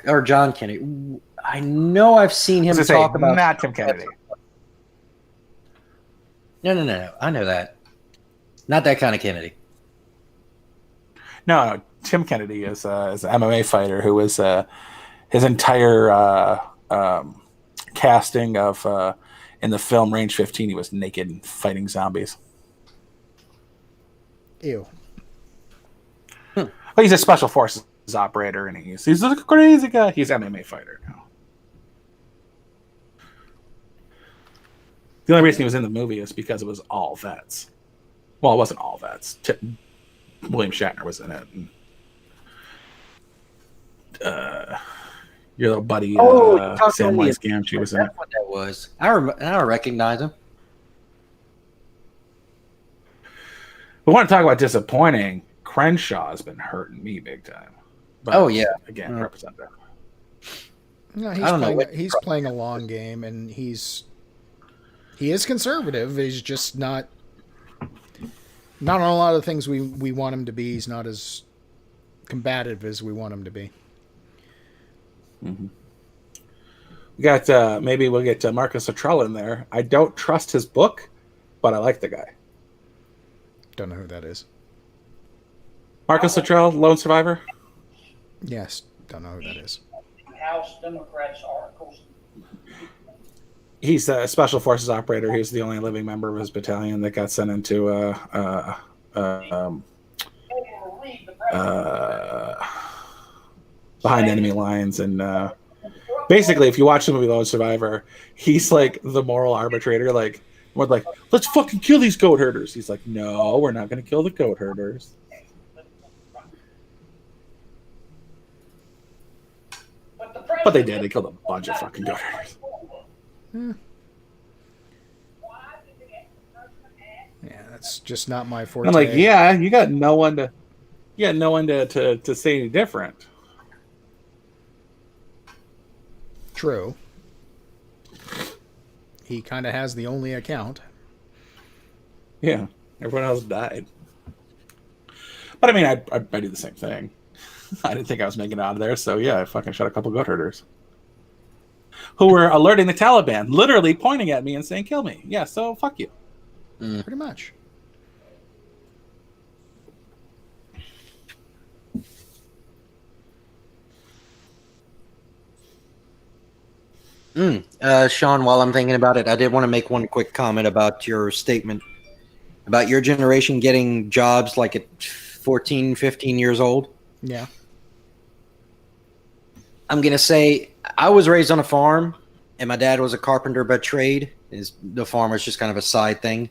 or John Kennedy. I know I've seen him talk about not Tim Kennedy. No. I know that. Not that kind of Kennedy. No. Tim Kennedy is an MMA fighter who was his entire casting of in the film Range 15. He was naked and fighting zombies. Ew. Well, he's a special forces operator, and he's a crazy guy. He's an MMA fighter now. The only reason he was in the movie is because it was all vets. Well, it wasn't all vets. William Shatner was in it. And, your little buddy Samwise Gamgee was in it. That's what that was. I recognize him. We want to talk about disappointing. Crenshaw has been hurting me big time. But, again, representative. No, he's playing a long game, and he is conservative. He's just not on a lot of the things we want him to be. He's not as combative as we want him to be. Mm-hmm. We got maybe we'll get Marcus Luttrell in there. I don't trust his book, but I like the guy. Don't know who that is. Marcus Luttrell, Lone Survivor. Yes, don't know who that is. House Democrats articles. He's a special forces operator. He's the only living member of his battalion that got sent into behind enemy lines. And basically, if you watch the movie Lone Survivor, he's like the moral arbitrator. We're like, let's fucking kill these goat herders. He's like, no, we're not going to kill the goat herders. But they did. They killed a bunch of fucking goat herders. Yeah, that's just not my forte. I'm like, yeah, you got no one to say any different. True. He kind of has the only account. Yeah, everyone else died. But I mean, I do the same thing. I didn't think I was making it out of there, so yeah, I fucking shot a couple goat herders who were alerting the Taliban, literally pointing at me and saying, "Kill me." Yeah, so fuck you. Pretty much. Sean, while I'm thinking about it, I did want to make one quick comment about your statement about your generation getting jobs like at 14, 15 years old. Yeah. I'm going to say I was raised on a farm, and my dad was a carpenter by trade. The farm was just kind of a side thing.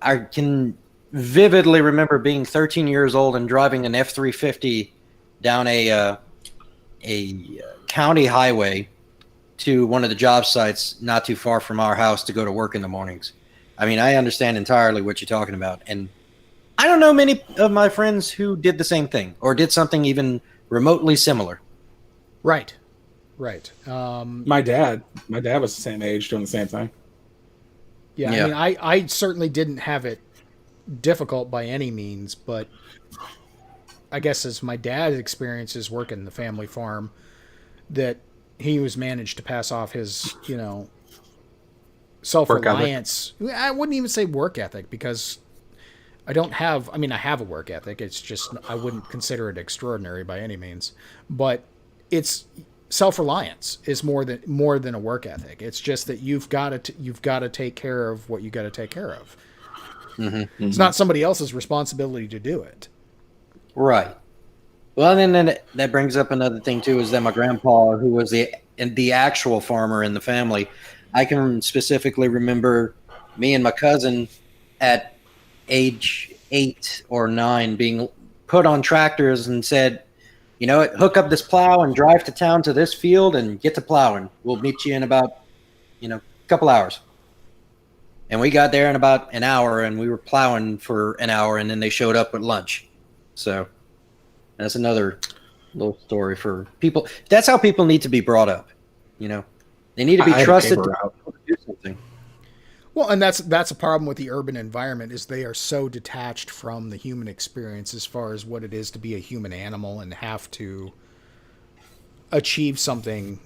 I can vividly remember being 13 years old and driving an F-350 down a county highway to one of the job sites not too far from our house to go to work in the mornings. I mean, I understand entirely what you're talking about. And I don't know many of my friends who did the same thing or did something even remotely similar. Right. My dad was the same age doing the same thing. Yeah. I mean, I certainly didn't have it difficult by any means, but I guess as my dad's experiences working the family farm, that he was managed to pass off his, self-reliance. I wouldn't even say work ethic because I don't have, I mean, I have a work ethic. It's just, I wouldn't consider it extraordinary by any means, but it's self-reliance is more than a work ethic. It's just that you've got to take care of what you got to take care of. Mm-hmm. It's not somebody else's responsibility to do it. Right. Well, then that brings up another thing too, is that my grandpa, who was the actual farmer in the family, I can specifically remember me and my cousin at age 8 or 9 being put on tractors and said, hook up this plow and drive to town to this field and get to plowing. We'll meet you in about, a couple hours. And we got there in about an hour, and we were plowing for an hour, and then they showed up at lunch. So that's another little story for people. That's how people need to be brought up. They need to be trusted to do something. Well, and that's a problem with the urban environment, is they are so detached from the human experience as far as what it is to be a human animal and have to achieve something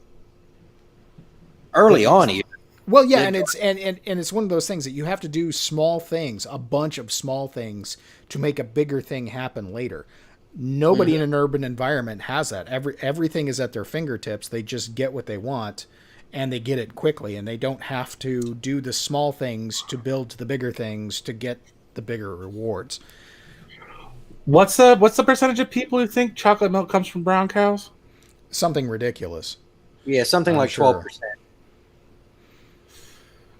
early on. Even. Well, yeah, and it's one of those things that you have to do small things, a bunch of small things to make a bigger thing happen later. Nobody in an urban environment has that. Everything is at their fingertips. They just get what they want, and they get it quickly, and they don't have to do the small things to build to the bigger things to get the bigger rewards. What's the percentage of people who think chocolate milk comes from brown cows? Something ridiculous. Yeah, something like 12%.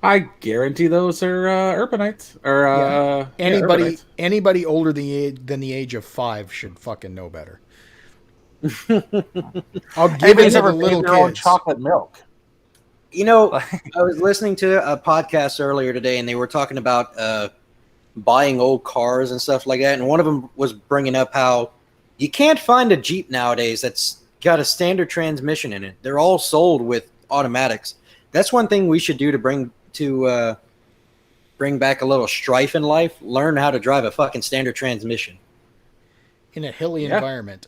I guarantee those are urbanites or anybody older than the age of 5 should fucking know better. I'll give it to the little kids. Chocolate milk. I was listening to a podcast earlier today, and they were talking about buying old cars and stuff like that. And one of them was bringing up how you can't find a Jeep nowadays that's got a standard transmission in it. They're all sold with automatics. That's one thing we should do to bring back a little strife in life. Learn how to drive a fucking standard transmission in a hilly environment.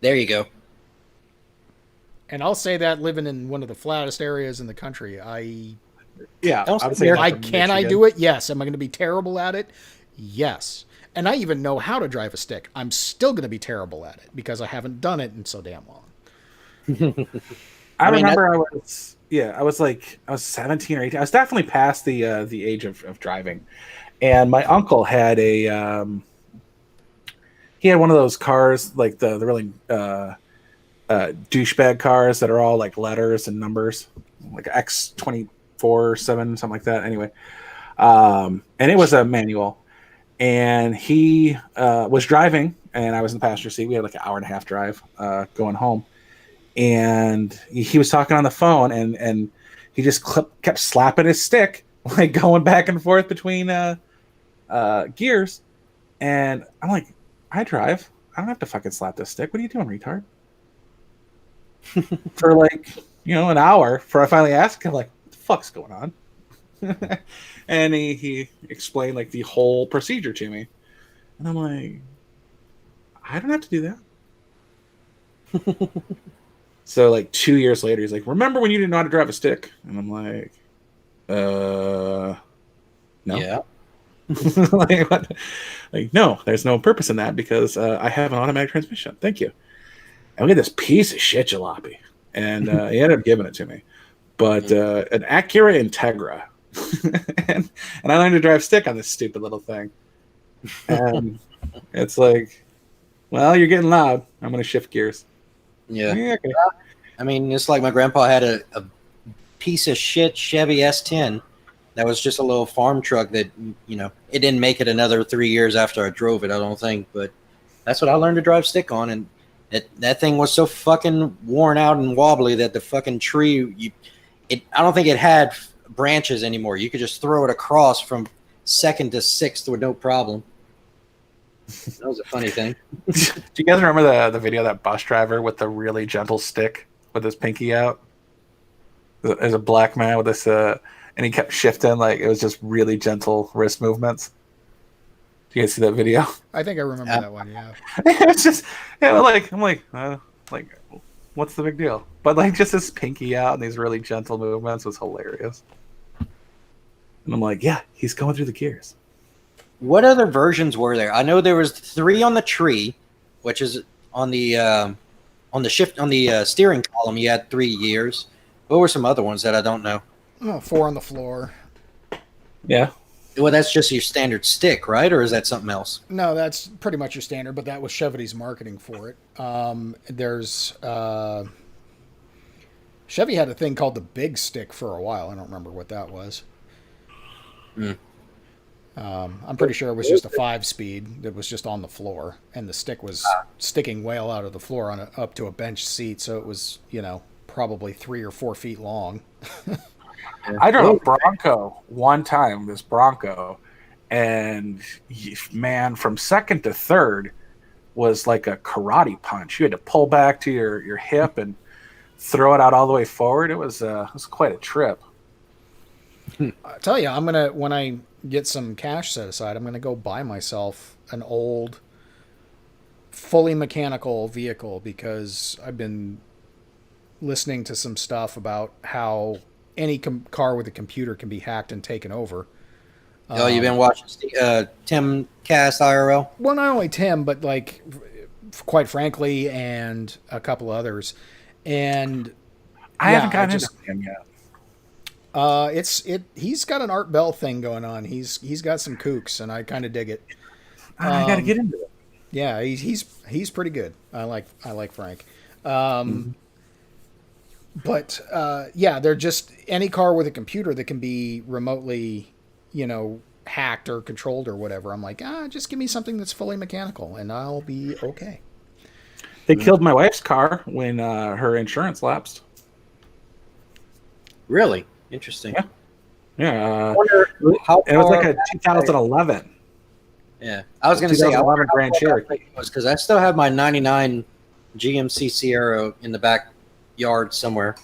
There you go. And I'll say that living in one of the flattest areas in the country, I do it? Yes. Am I going to be terrible at it? Yes. And I even know how to drive a stick. I'm still going to be terrible at it because I haven't done it in so damn long. I remember I was 17 or 18. I was definitely past the age of driving, and my uncle had he had one of those cars, like the really douchebag cars that are all like letters and numbers, like X24 7 something like that. Anyway, and it was a manual, and he was driving, and I was in the passenger seat. We had like an hour and a half drive going home. And he was talking on the phone, and he just kept slapping his stick, like going back and forth between gears. And I'm like, I drive. I don't have to fucking slap this stick. What are you doing, retard? For like, an hour, before I finally asked him, like, what the fuck's going on? And he explained like the whole procedure to me. And I'm like, I don't have to do that. So like 2 years later, he's like, remember when you didn't know how to drive a stick? And I'm like, no. Yeah. like, what? Like, no, there's no purpose in that because I have an automatic transmission. Thank you. And we got this piece of shit jalopy. And he ended up giving it to me. But an Acura Integra. and I learned to drive stick on this stupid little thing. And it's like, well, you're getting loud. I'm going to shift gears. Yeah. Okay. I mean, it's like my grandpa had a piece of shit Chevy S10 that was just a little farm truck that, it didn't make it another 3 years after I drove it, I don't think. But that's what I learned to drive stick on. And that thing was so fucking worn out and wobbly that the fucking tree, I don't think it had branches anymore. You could just throw it across from 2nd to 6th with no problem. That was a funny thing. Do you guys remember the video of that bus driver with the really gentle stick with his pinky out? There's a black man with this, and he kept shifting, like it was just really gentle wrist movements. you guys see that video? I think I remember that one. Yeah. It's just I'm like what's the big deal? But like just his pinky out and these really gentle movements was hilarious. And I'm like, yeah, he's going through the gears. What other versions were there? I know there was 3 on the tree, which is on the steering column. You had 3 gears. What were some other ones that I don't know? Oh, 4 on the floor. Yeah. Well, that's just your standard stick, right? Or is that something else? No, that's pretty much your standard, but that was Chevy's marketing for it. There's Chevy had a thing called the Big Stick for a while. I don't remember what that was. I'm pretty sure it was just a 5-speed that was just on the floor, and the stick was sticking well out of the floor on up to a bench seat, so it was, probably 3 or 4 feet long. I drove a Bronco one time, this Bronco, and man, from second to third was like a karate punch. You had to pull back to your hip and throw it out all the way forward. It was quite a trip. I tell you, when I get some cash set aside, I'm gonna go buy myself an old, fully mechanical vehicle, because I've been listening to some stuff about how any car with a computer can be hacked and taken over. Oh, you've been watching Tim Cast IRL? Well, not only Tim, but like, quite frankly, and a couple others. And I haven't gotten into him yet. He's got an Art Bell thing going on. He's got some kooks, and I kind of dig it. I got to get into it. Yeah, he's pretty good. I like Frank. But yeah, they're just any car with a computer that can be remotely, hacked or controlled or whatever. I'm like, just give me something that's fully mechanical, and I'll be okay. They killed my wife's car when her insurance lapsed. Really? Interesting. Yeah. I wonder how it was like a far 2011. Yeah, I was going to say, I wonder Grand Cherokee, because I still have my '99 GMC Sierra in the backyard somewhere.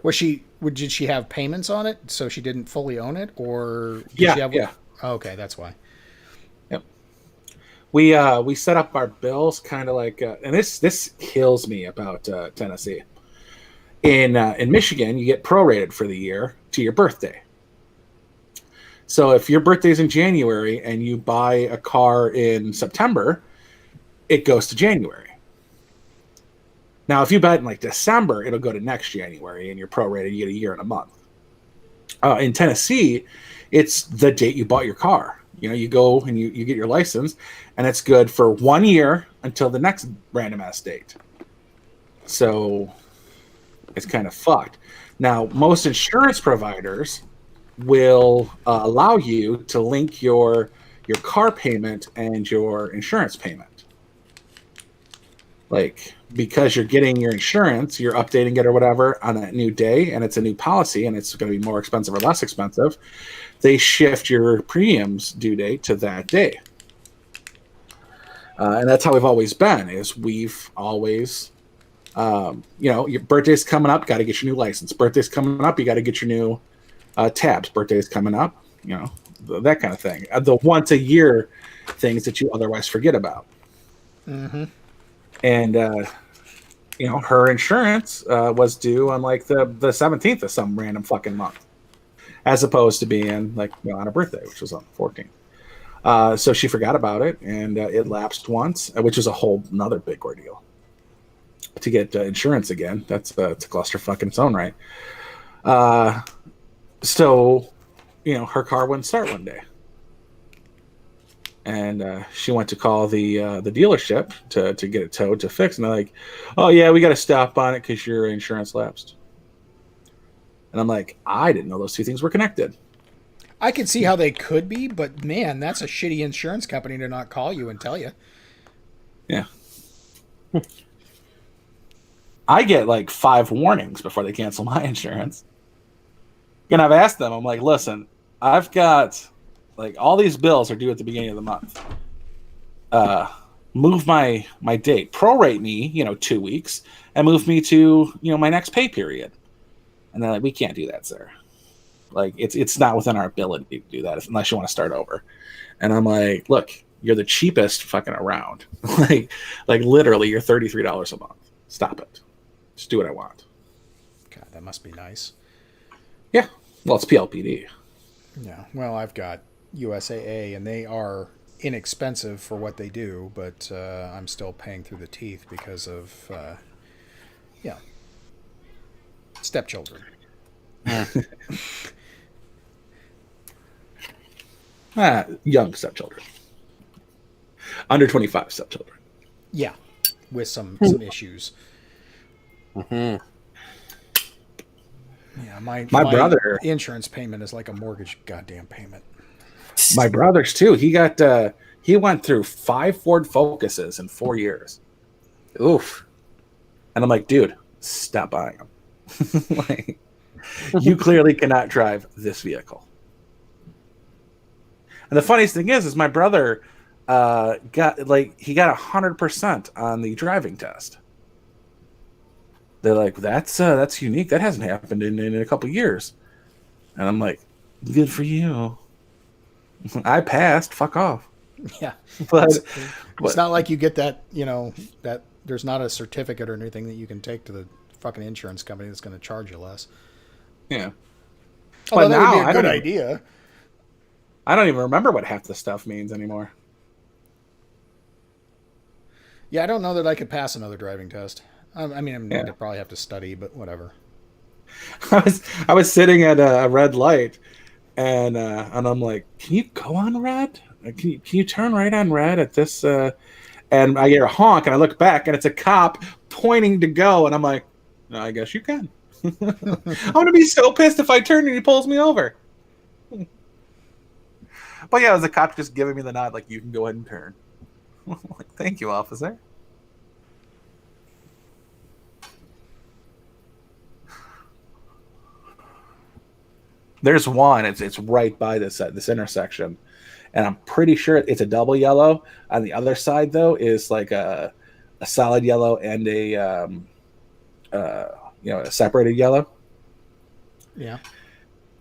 Did she have payments on it, so she didn't fully own it, or did yeah, she have? Yeah. Oh, okay, that's why. Yep. We set up our bills kind of like, and this kills me about Tennessee. In Michigan, you get prorated for the year to your birthday. So if your birthday's in January and you buy a car in September, it goes to January. Now, if you buy it in like December, it'll go to next January, and you're prorated. You get a year and a month. In Tennessee, it's the date you bought your car. You go and you get your license, and it's good for 1 year until the next random ass date. So it's kind of fucked. Now, most insurance providers will allow you to link your car payment and your insurance payment. Like, because you're getting your insurance, you're updating it or whatever on that new day, and it's a new policy, and it's going to be more expensive or less expensive, they shift your premiums due date to that day. And that's how we've always been, is we've always, your birthday's coming up, got to get your new license. Birthday's coming up, you got to get your new tabs. Birthday's coming up, that kind of thing. The once a year things that you otherwise forget about. Mm-hmm. And, her insurance was due on like the 17th of some random fucking month, as opposed to being like on her birthday, which was on the 14th. So she forgot about it, and it lapsed once, which is a whole another big ordeal to get insurance again. It's a clusterfuck in its own right. So, her car wouldn't start one day. And she went to call the dealership to get it towed to fix. And they're like, oh, yeah, we got to stop on it because your insurance lapsed. And I'm like, I didn't know those two things were connected. I can see how they could be, but man, that's a shitty insurance company to not call you and tell you. Yeah. I get like 5 warnings before they cancel my insurance. And I've asked them, I'm like, listen, I've got like all these bills are due at the beginning of the month. Move my date, prorate me, 2 weeks, and move me to, my next pay period. And they're like, we can't do that, sir. Like it's not within our ability to do that unless you want to start over. And I'm like, look, you're the cheapest fucking around. like literally, you're $33 a month. Stop it. Just do what I want. God, that must be nice. Yeah. Well, it's PLPD. Yeah. Well, I've got USAA, and they are inexpensive for what they do, but I'm still paying through the teeth because of, stepchildren. Young stepchildren. Under 25 stepchildren. Yeah, with some issues. Mm-hmm. Yeah, my brother, insurance payment is like a mortgage goddamn payment. my brother's too. He went through 5 Ford Focuses in 4 years. Oof. And I'm like, dude, stop buying them. Like, you clearly cannot drive this vehicle. And the funniest thing is my brother got 100% on the driving test. They're like, that's unique. That hasn't happened in a couple years. And I'm like, good for you. I passed. Fuck off. Yeah, But it's not like you get that. That there's not a certificate or anything that you can take to the fucking insurance company that's going to charge you less. yeah. Although that would be now, a good idea. I don't even remember what half the stuff means anymore. Yeah, I don't know that I could pass another driving test. I mean, I'd probably have to study, but whatever. I was sitting at a red light, and I'm like, "Can you go on red? Can you turn right on red at this?" And I hear a honk, and I look back, and it's a cop pointing to go, and I'm like, "No, I guess you can." I'm gonna be so pissed if I turn and he pulls me over. But yeah, it was a cop just giving me the nod, like, "You can go ahead and turn." I'm like, thank you, officer. There's one. It's right by this intersection, and I'm pretty sure it's a double yellow. On the other side, though, is like a solid yellow and a separated yellow. Yeah.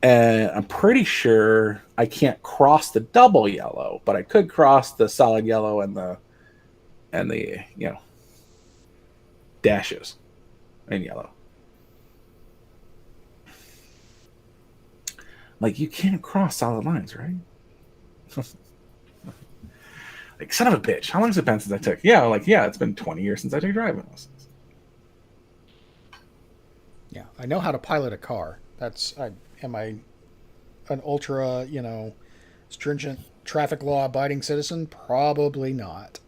And I'm pretty sure I can't cross the double yellow, but I could cross the solid yellow and the dashes in yellow. Like, you can't cross solid lines, right? Like, son of a bitch. How long has it been since I took? Yeah, it's been 20 years since I took driving lessons. Yeah, I know how to pilot a car. Am I an ultra, stringent traffic law abiding citizen? Probably not.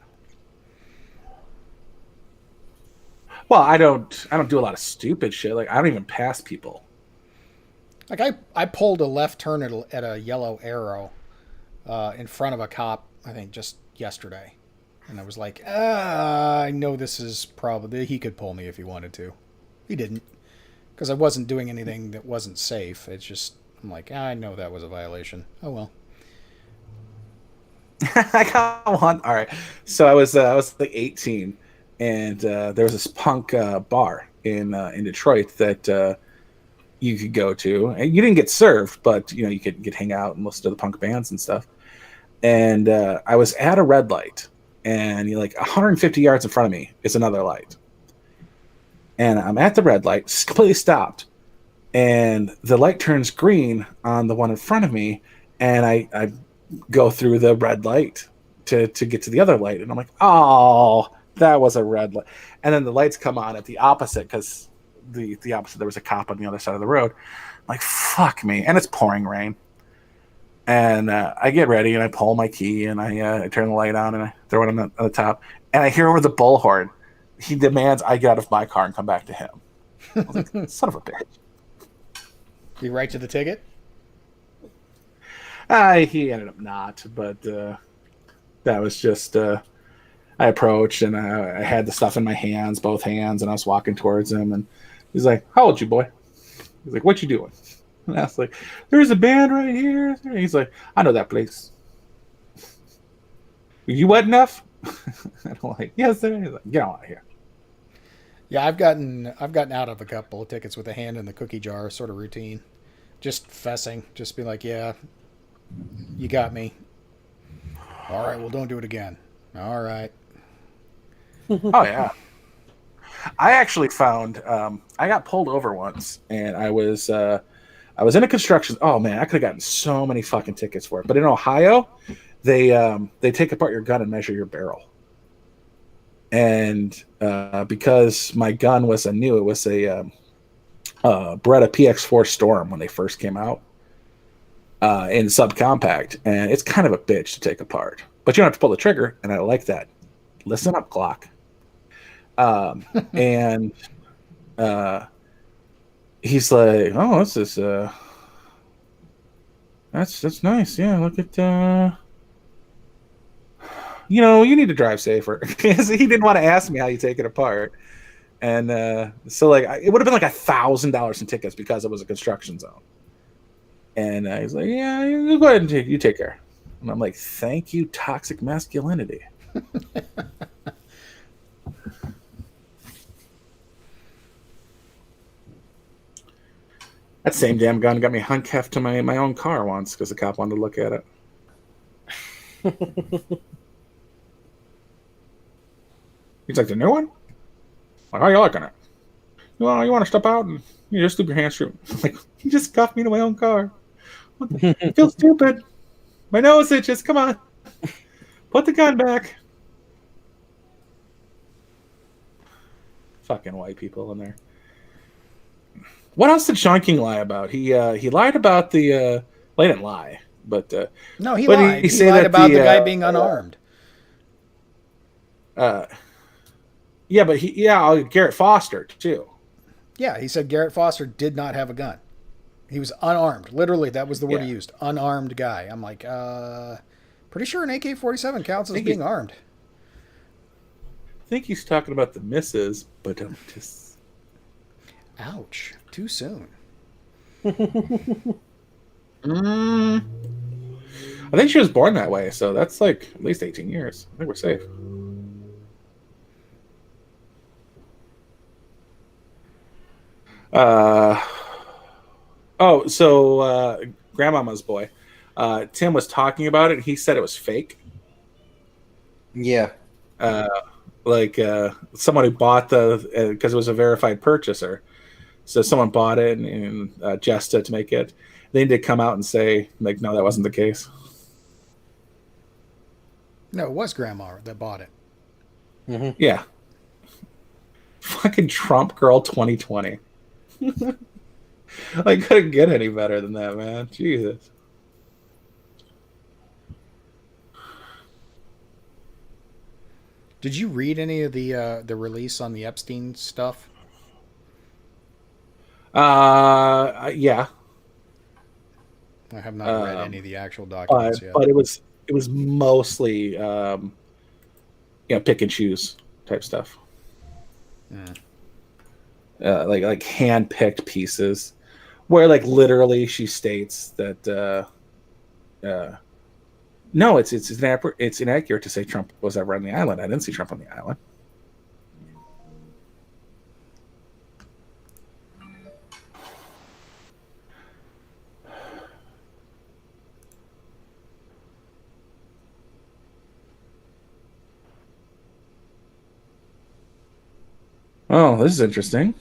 Well, I don't do a lot of stupid shit. Like, I don't even pass people. Like I pulled a left turn at a yellow arrow in front of a cop, I think just yesterday. And I was like, I know this is probably, he could pull me if he wanted to. He didn't. Because I wasn't doing anything that wasn't safe. It's just, I'm like, I know that was a violation. Oh, well. I got one. All right. So I was like 18, and there was this punk bar in Detroit that you could go to, and you didn't get served, but you could hang out and listen to the punk bands and stuff. And I was at a red light, and 150 yards in front of me is another light. And I'm at the red light, completely stopped, and the light turns green on the one in front of me, and I go through the red light to get to the other light, and I'm like, oh, that was a red light. And then the lights come on at the opposite, because the opposite, there was a cop on the other side of the road. I'm like, fuck me. And it's pouring rain. And I get ready, and I pull my key, and I turn the light on, and I throw it on the top, and I hear over the bullhorn, he demands I get out of my car and come back to him. I was like, son of a bitch. You write to the ticket? He ended up not, but that was just, I approached, and I had the stuff in my hands, both hands, and I was walking towards him, and he's like, how old you, boy? He's like, what you doing? And I was like, there's a band right here. And he's like, I know that place. You wet enough? And I'm like, yes, sir. He's like, get on out of here. Yeah, I've gotten out of a couple of tickets with a hand in the cookie jar sort of routine. Just fessing. Just be like, yeah, you got me. All right, well, don't do it again. All right. Oh yeah. I actually found I got pulled over once, and I was in a construction. Oh man, I could have gotten so many fucking tickets for it. But in Ohio, they take apart your gun and measure your barrel. And because my gun was it was a Beretta PX4 Storm when they first came out in subcompact, and it's kind of a bitch to take apart. But you don't have to pull the trigger, and I like that. Listen up, Glock. And he's like, "Oh, this is that's nice. Yeah, look at you need to drive safer." Because he didn't want to ask me how you take it apart, and so like it would have been like $1,000 in tickets because it was a construction zone. And he's like, "Yeah, you go ahead and take care." And I'm like, "Thank you, toxic masculinity." That same damn gun got me handcuffed to my own car once because the cop wanted to look at it. He's like, "The new one? Like, how are you liking it? You want to step out and you just leave your hands through?" I'm like, "You just cuffed me to my own car. I feel stupid. My nose itches. Come on. Put the gun back." Fucking white people in there. What else did Sean King lie about? He lied about the. Well, he didn't lie, but No, he what did lied. He say lied that about the guy being unarmed. Yeah, but Garrett Foster too. Yeah, he said Garrett Foster did not have a gun. He was unarmed. Literally, that was the word he used. Unarmed guy. I'm like, pretty sure an AK-47 counts as being armed. I think he's talking about the misses, but just. Ouch. Too soon. I think she was born that way, so that's like at least 18 years. I think we're safe. Grandmama's boy. Tim was talking about it. He said it was fake. Yeah. Someone who bought because it was a verified purchaser. So someone bought it and just to make it. They did come out and say, like, no, that wasn't the case. No, it was Grandma that bought it. Mm-hmm. Yeah. Fucking Trump girl 2020. I couldn't get any better than that, man. Jesus. Did you read any of the release on the Epstein stuff? Yeah. I have not read any of the actual documents yet. But it was mostly pick and choose type stuff. Like hand picked pieces, where like literally she states that no, it's inaccurate to say Trump was ever on the island. I didn't see Trump on the island. Oh, this is interesting.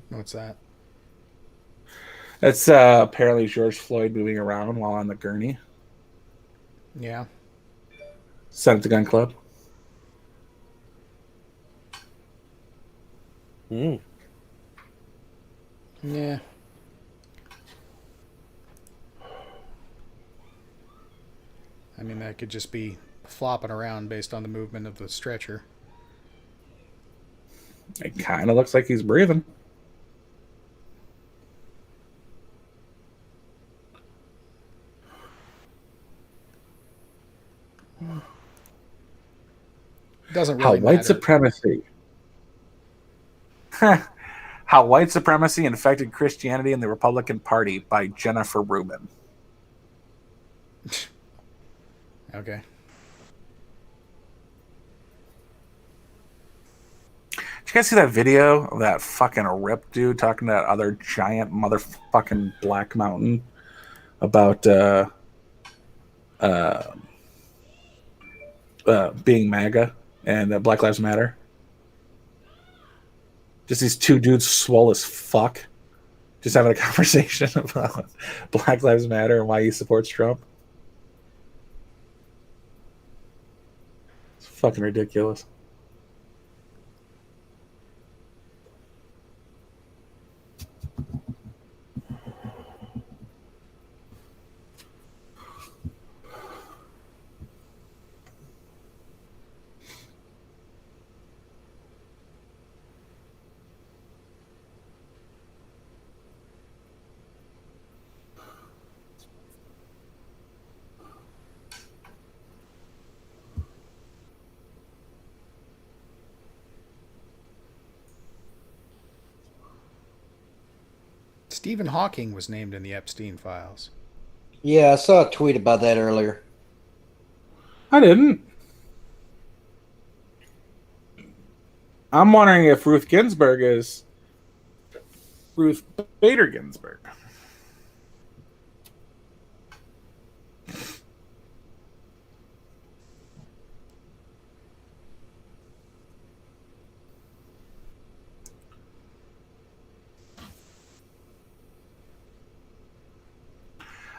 What's that? That's apparently George Floyd moving around while on the gurney. Yeah. Sent at the gun club. Yeah. I mean, that could just be flopping around based on the movement of the stretcher. It kind of looks like he's breathing. Doesn't really How white matter. supremacy. How white supremacy infected Christianity and the Republican Party by Jennifer Rubin. Okay. you guys see that video of that fucking ripped dude talking to that other giant motherfucking Black Mountain about being MAGA and Black Lives Matter? Just these two dudes swole as fuck, just having a conversation about Black Lives Matter and why he supports Trump. It's fucking ridiculous. Stephen Hawking was named in the Epstein files. Yeah, I saw a tweet about that earlier. I didn't. I'm wondering if Ruth Ginsburg is Ruth Bader Ginsburg.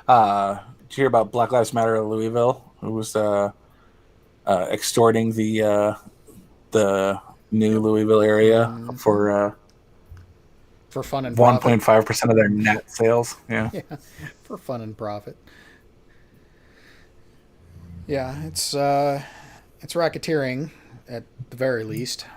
Did you hear about Black Lives Matter of Louisville, who was extorting the new Louisville area for fun and profit. 1.5% of their net sales? Yeah, for fun and profit. Yeah, it's racketeering at the very least.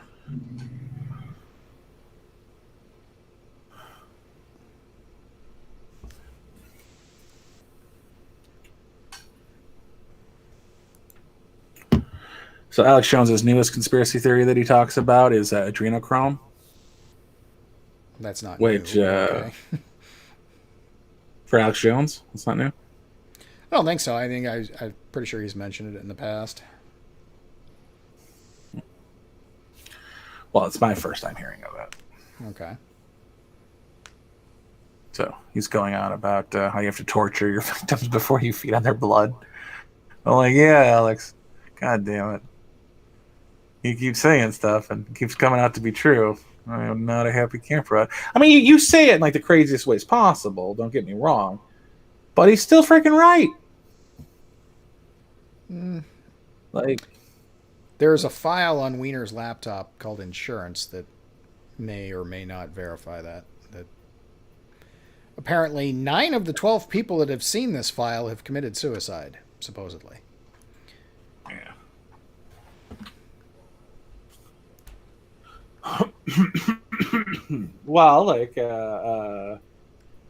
So Alex Jones's newest conspiracy theory that he talks about is adrenochrome. That's not which new. Okay. For Alex Jones, it's not new. I don't think so. I think I'm pretty sure he's mentioned it in the past. Well, it's my first time hearing of it. Okay. So he's going on about how you have to torture your victims before you feed on their blood. I'm like, yeah, Alex. God damn it. You keep saying stuff and it keeps coming out to be true. I'm not a happy camper. I mean, you say it in like the craziest ways possible. Don't get me wrong. But he's still freaking right. Like, there's a file on Wiener's laptop called insurance that may or may not verify that. That apparently 9 of the 12 people that have seen this file have committed suicide, supposedly. Yeah. Well, like,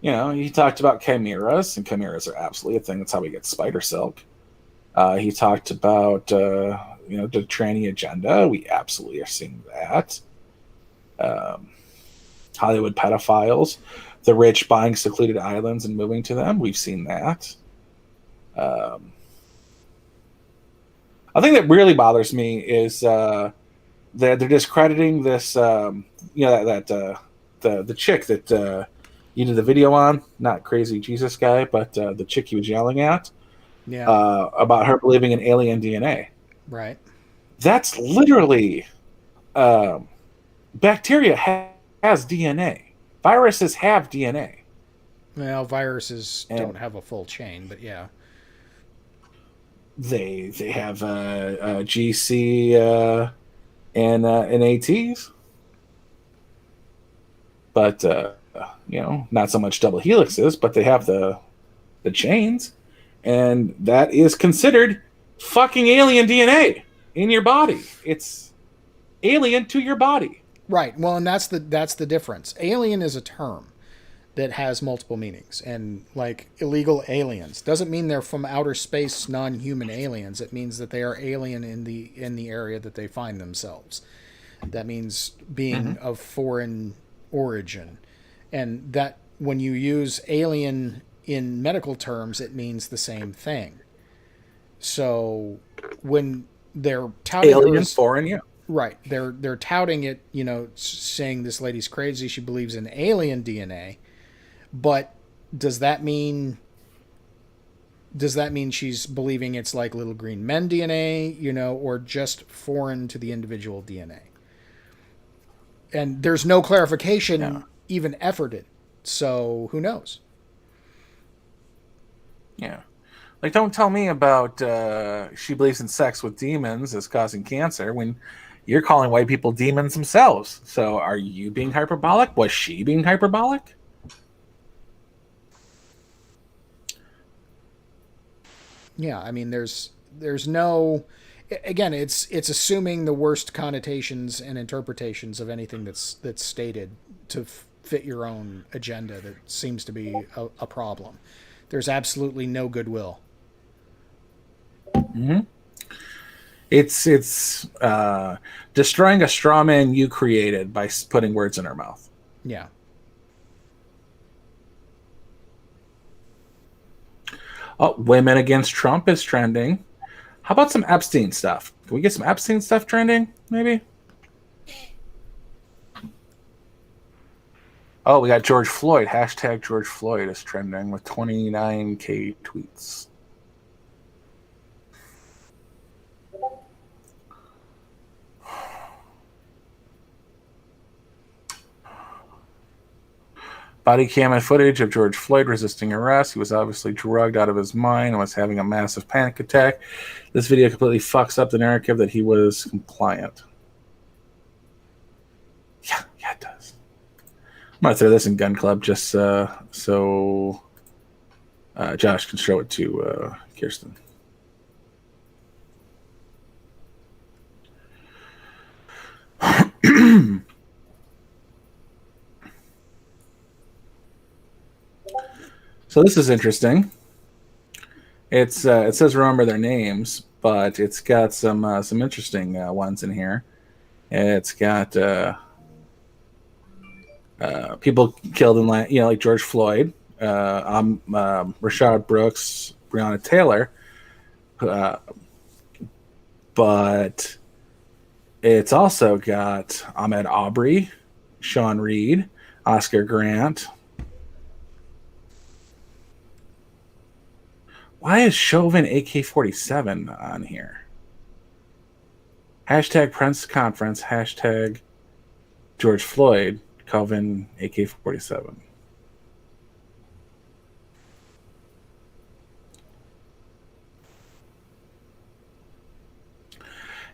he talked about chimeras, and chimeras are absolutely a thing. That's how we get spider silk. He talked about, the tranny agenda. We absolutely are seeing that. Hollywood pedophiles, the rich buying secluded islands and moving to them. We've seen that. I think that really bothers me is that they're discrediting this. The chick that you did the video on, not Crazy Jesus guy, but the chick he was yelling at. Yeah. About her believing in alien DNA. Right. That's literally bacteria has DNA. Viruses have DNA. Well, viruses don't have a full chain, but yeah. They have GC and ATs, but not so much double helixes. But they have the chains, and that is considered fucking alien DNA in your body. It's alien to your body. Right. Well, and that's the difference. Alien is a term that has multiple meanings, and like illegal aliens doesn't mean they're from outer space, non-human aliens. It means that they are alien in the area that they find themselves. That means being of foreign origin, and that when you use alien in medical terms, it means the same thing. So when they're touting alien foreign, yeah. Right. They're touting it, saying this lady's crazy. She believes in alien DNA. But does that mean she's believing it's like little green men DNA, or just foreign to the individual DNA? And there's no clarification even efforted. So who knows? Yeah. Like, don't tell me about she believes in sex with demons as causing cancer when you're calling white people demons themselves. So are you being hyperbolic? Was she being hyperbolic? Yeah, I mean, there's no. Again, it's assuming the worst connotations and interpretations of anything that's stated to fit your own agenda that seems to be a problem. There's absolutely no goodwill. Mm-hmm. It's destroying a straw man you created by putting words in her mouth. Yeah. Oh, women against Trump is trending. How about some Epstein stuff? Can we get some Epstein stuff trending, maybe? Oh, we got George Floyd. Hashtag George Floyd is trending with 29K tweets. Body cam and footage of George Floyd resisting arrest. He was obviously drugged out of his mind and was having a massive panic attack. This video completely fucks up the narrative that he was compliant. Yeah, it does. I'm going to throw this in Gun Club just so Josh can show it to Kirsten. So this is interesting. It says remember their names, but it's got some interesting ones in here. It's got people killed in like George Floyd, Rashad Brooks, Breonna Taylor, but it's also got Ahmaud Arbery, Sean Reed, Oscar Grant. Why is Chauvin AK-47 on here? Hashtag press conference, hashtag George Floyd, Chauvin AK-47.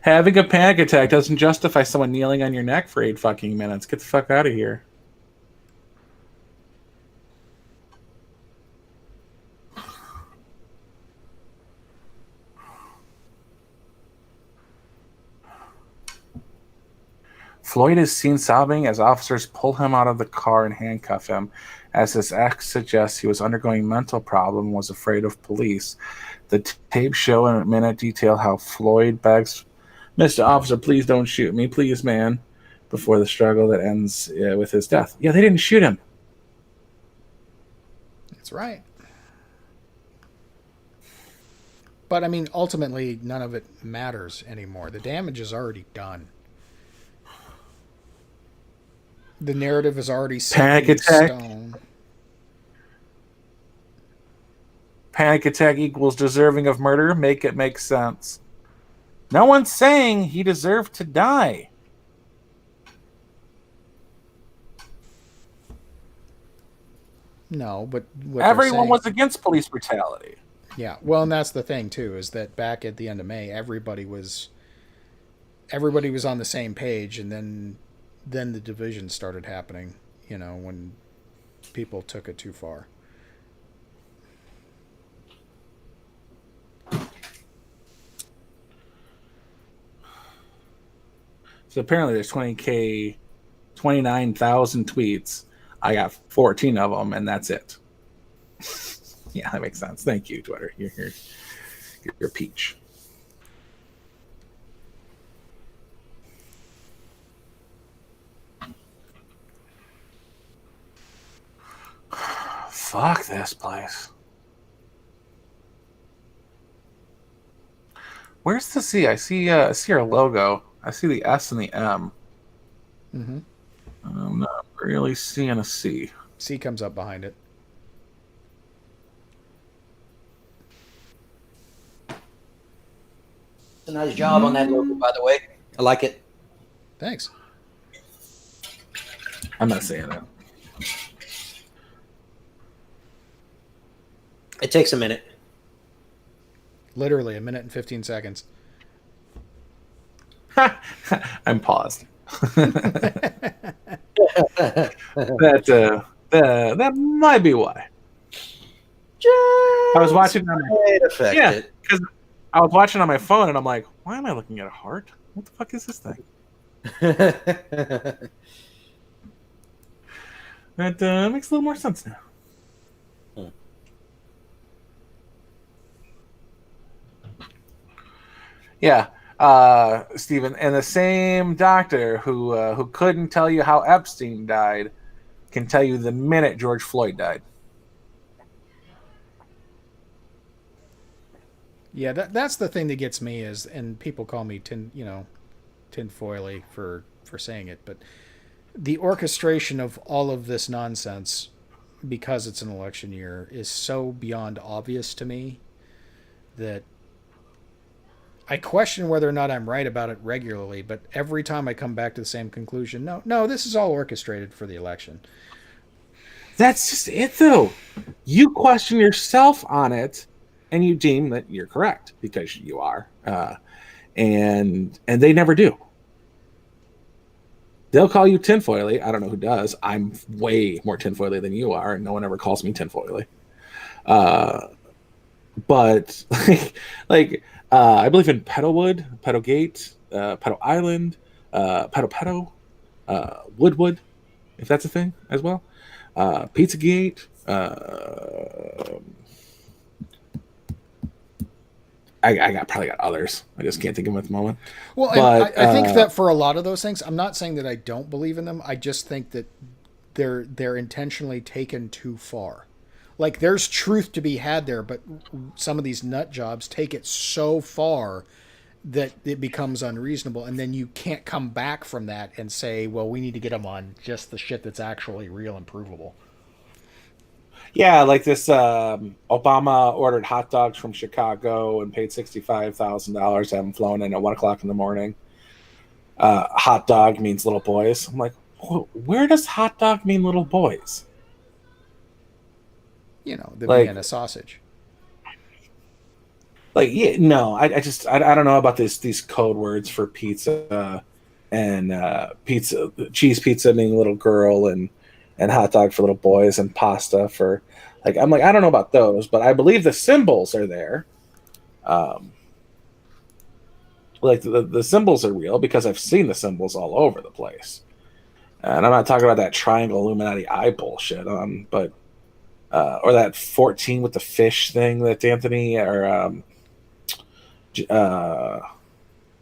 Having a panic attack doesn't justify someone kneeling on your neck for 8 fucking minutes. Get the fuck out of here. Floyd is seen sobbing as officers pull him out of the car and handcuff him, as his ex suggests he was undergoing mental problem and was afraid of police. The tapes show in minute detail how Floyd begs, "Mr. Officer, please don't shoot me, please, man," before the struggle that ends with his death. Yeah, they didn't shoot him. That's right. But, I mean, ultimately, none of it matters anymore. The damage is already done. The narrative is already set in stone. Panic attack equals deserving of murder. Make it make sense. No one's saying he deserved to die. No, but everyone was against police brutality. Yeah, well, and that's the thing too, is that back at the end of May, everybody was on the same page, and then the division started happening. When people took it too far. So apparently there's 29,000 tweets. I got 14 of them, and that's it. Yeah, that makes sense. Thank you, Twitter. You're a peach. Fuck this place. Where's the C? I see our logo. I see the S and the M. Mm-hmm. I'm not really seeing a C. C comes up behind it. It's a nice job on that logo, by the way. I like it. Thanks. I'm not saying that. It takes a minute. Literally a minute and 15 seconds. I'm paused. That might be why. I was watching on my, because I was watching on my phone and I'm like, why am I looking at a heart? What the fuck is this thing? That makes a little more sense now. Yeah, Stephen, and the same doctor who couldn't tell you how Epstein died can tell you the minute George Floyd died. Yeah, that's the thing that gets me is, and people call me tinfoily for saying it, but the orchestration of all of this nonsense, because it's an election year, is so beyond obvious to me that I question whether or not I'm right about it regularly, but every time I come back to the same conclusion. No, this is all orchestrated for the election. That's just it, though. You question yourself on it, and you deem that you're correct because you are, and they never do. They'll call you tinfoily. I don't know who does. I'm way more tinfoily than you are, and no one ever calls me tinfoily. But I believe in Pedowood, Pedogate, Pedo Island, Pedo, Woodwood, if that's a thing as well. Pizzagate. I probably got others. I just can't think of them at the moment. Well, but, I think that for a lot of those things, I'm not saying that I don't believe in them. I just think that they're intentionally taken too far. Like, there's truth to be had there, but some of these nut jobs take it so far that it becomes unreasonable, and then you can't come back from that and say, well, we need to get them on just the shit that's actually real and provable. Yeah, like this Obama ordered hot dogs from Chicago and paid $65,000 to have them flown in at 1 o'clock in the morning. Hot dog means little boys. I'm like, where does hot dog mean little boys? The Vienna sausage. I don't know about these code words for pizza and cheese pizza being little girl and hot dog for little boys and pasta for I'm like, I don't know about those, but I believe the symbols are there. The symbols are real because I've seen the symbols all over the place. And I'm not talking about that triangle Illuminati eye bullshit but or that 14 with the fish thing that Anthony or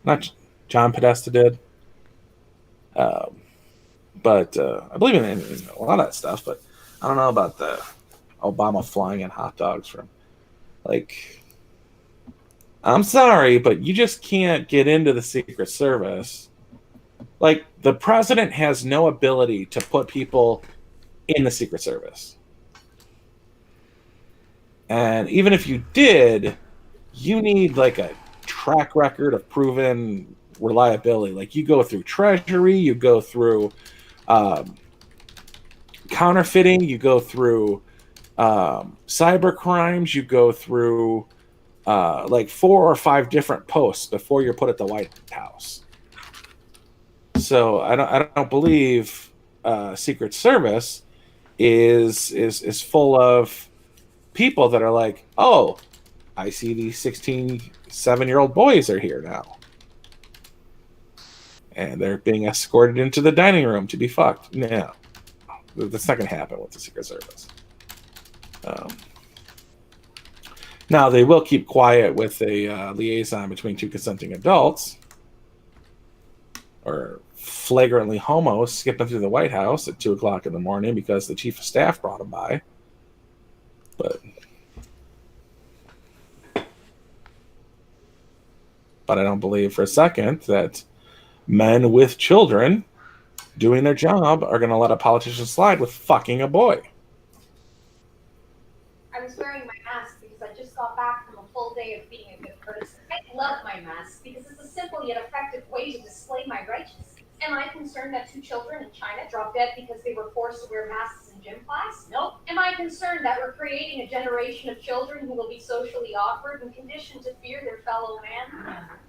not John Podesta did. But I believe in a lot of that stuff, but I don't know about the Obama flying in hot dogs from I'm sorry, but you just can't get into the Secret Service. The president has no ability to put people in the Secret Service. And even if you did, you need a track record of proven reliability. You go through Treasury, you go through counterfeiting, you go through cyber crimes, you go through 4 or 5 different posts before you're put at the White House. So I don't believe Secret Service is full of people that are like, oh, I see these 7-year-old boys are here now. And they're being escorted into the dining room to be fucked. No. That's not going to happen with the Secret Service. Now, they will keep quiet with a liaison between 2 consenting adults or flagrantly homos skipping through the White House at 2 o'clock in the morning because the chief of staff brought them by. But I don't believe for a second that men with children doing their job are going to let a politician slide with fucking a boy. I was wearing my mask because I just got back from a full day of being a good person. I love my mask because it's a simple yet effective way to display my righteousness. Am I concerned that 2 children in China dropped dead because they were forced to wear masks in gym class? Nope. Am I concerned that we're creating a generation of children who will be socially awkward and conditioned to fear their fellow man?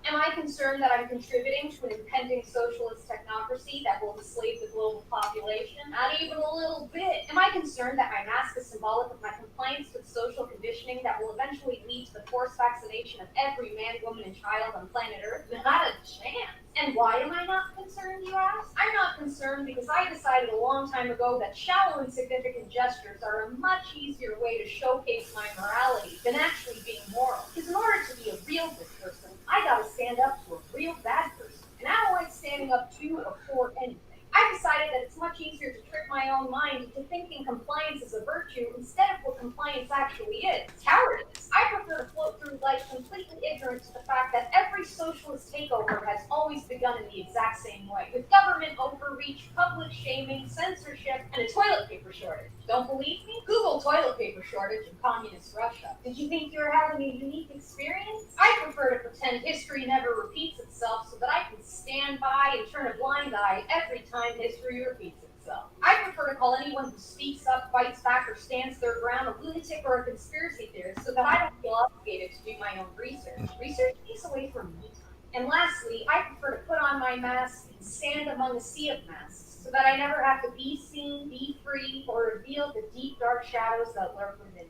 Am I concerned that I'm contributing to an impending socialist technocracy that will enslave the global population? Not even a little bit. Am I concerned that my mask is symbolic of my compliance with social conditioning that will eventually lead to the forced vaccination of every man, woman, and child on planet Earth? Not a chance. And why am I not concerned, you ask? I'm not concerned because I decided a long time ago that shallow, insignificant gestures are a much easier way to showcase my morality than actually being moral. Because in order to be a real good person, I gotta stand up to a real bad person. And I don't like standing up to or for anything. I decided that it's much easier to trick my own mind into thinking compliance is a virtue instead of what compliance actually is. Cowardice. I prefer to float through life completely ignorant to the fact that every socialist takeover has always begun in the exact same way, with government overreach, public shaming, censorship, and a toilet paper shortage. Don't believe me? Google toilet paper shortage in communist Russia. Did you think you were having a unique experience? I prefer to pretend history never repeats itself so that I can stand by and turn a blind eye every time history repeats itself. I prefer to call anyone who speaks up, fights back, or stands their ground a lunatic or a conspiracy theorist so that I don't feel obligated to do my own research. Research takes away from me time. And lastly, I prefer to put on my mask and stand among a sea of masks so that I never have to be seen, be free, or reveal the deep, dark shadows that lurk within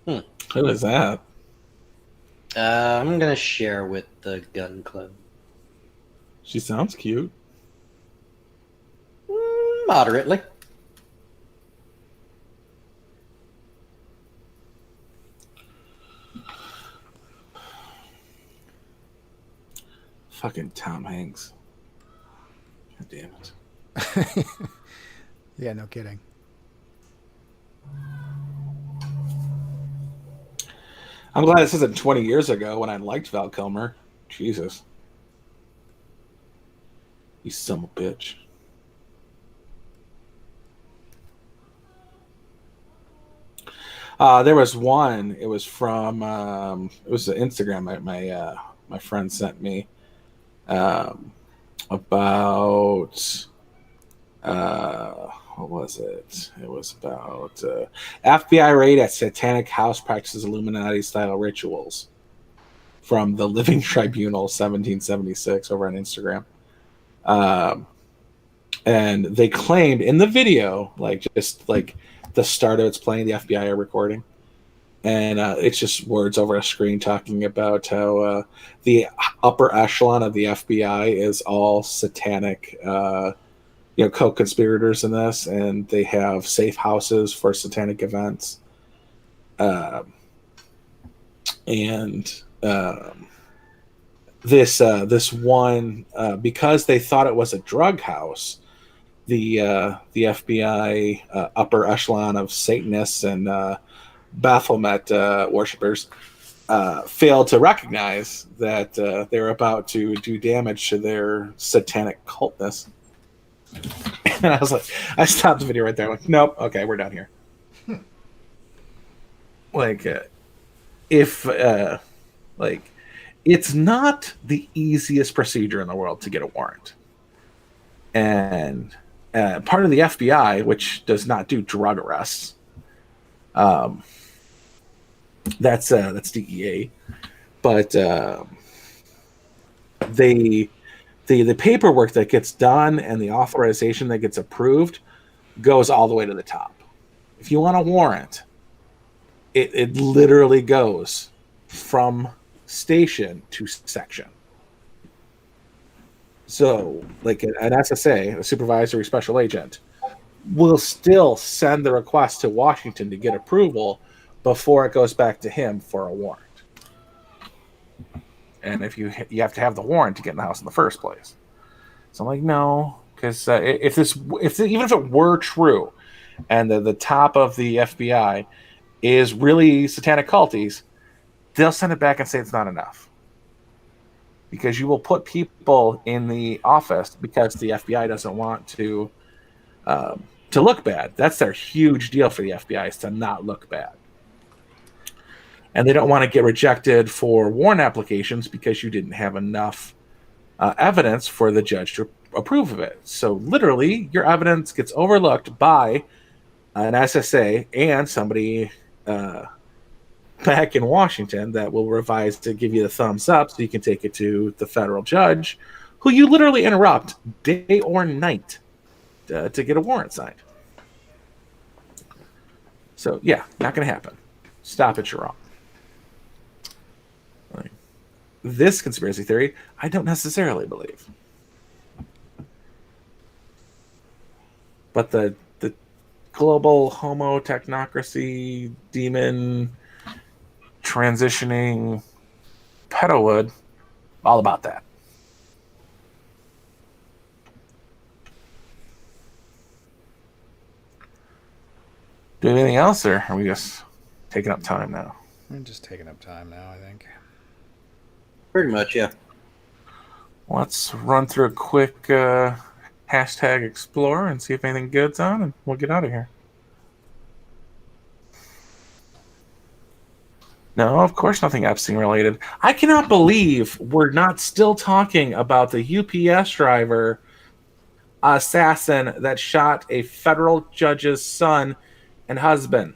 me. Who is that? I'm gonna share with the gun club. She sounds cute. Moderately. Fucking Tom Hanks. God damn it. Yeah, no kidding. I'm glad this isn't 20 years ago when I liked Val Kilmer. Jesus. You son of a bitch. There was one. It was from. It was an Instagram my friend sent me about. What was it? It was about FBI raid at Satanic House practices Illuminati style rituals from the Living Tribunal 1776 over on Instagram. And they claimed in the video, like just like the start of it's playing, the FBI are recording, and it's just words over a screen talking about how the upper echelon of the FBI is all satanic, co-conspirators in this, and they have safe houses for satanic events, and this one because they thought it was a drug house. The FBI upper echelon of Satanists and Baphomet worshippers failed to recognize that they were about to do damage to their satanic cultness. And I was like, I stopped the video right there. I'm like, nope, okay, we're done here. It's not the easiest procedure in the world to get a warrant, and part of the FBI, which does not do drug arrests, that's DEA, but the paperwork that gets done and the authorization that gets approved goes all the way to the top. If you want a warrant, it literally goes from station to section. So, like an SSA, a supervisory special agent, will still send the request to Washington to get approval before it goes back to him for a warrant. And if you have to have the warrant to get in the house in the first place. So I'm like, no, because even if it were true, and the top of the FBI is really satanic culties, they'll send it back and say it's not enough. because you will put people in the office because the FBI doesn't want to look bad. That's their huge deal for the FBI, is to not look bad. And they don't want to get rejected for warrant applications because you didn't have enough evidence for the judge to approve of it. So literally, your evidence gets overlooked by an SSA and somebody back in Washington that will revise to give you the thumbs up so you can take it to the federal judge, who you literally interrupt day or night to get a warrant signed. So, yeah, not going to happen. Stop it, you're wrong. This conspiracy theory, I don't necessarily believe. But the global homo technocracy demon transitioning pedowood, all about that. Do anything else, or are we just taking up time now? I'm just taking up time now, I think. Pretty much, yeah. Let's run through a quick hashtag explore and see if anything good's on, and we'll get out of here. No, of course nothing Epstein related. I cannot believe we're not still talking about the UPS driver assassin that shot a federal judge's son and husband.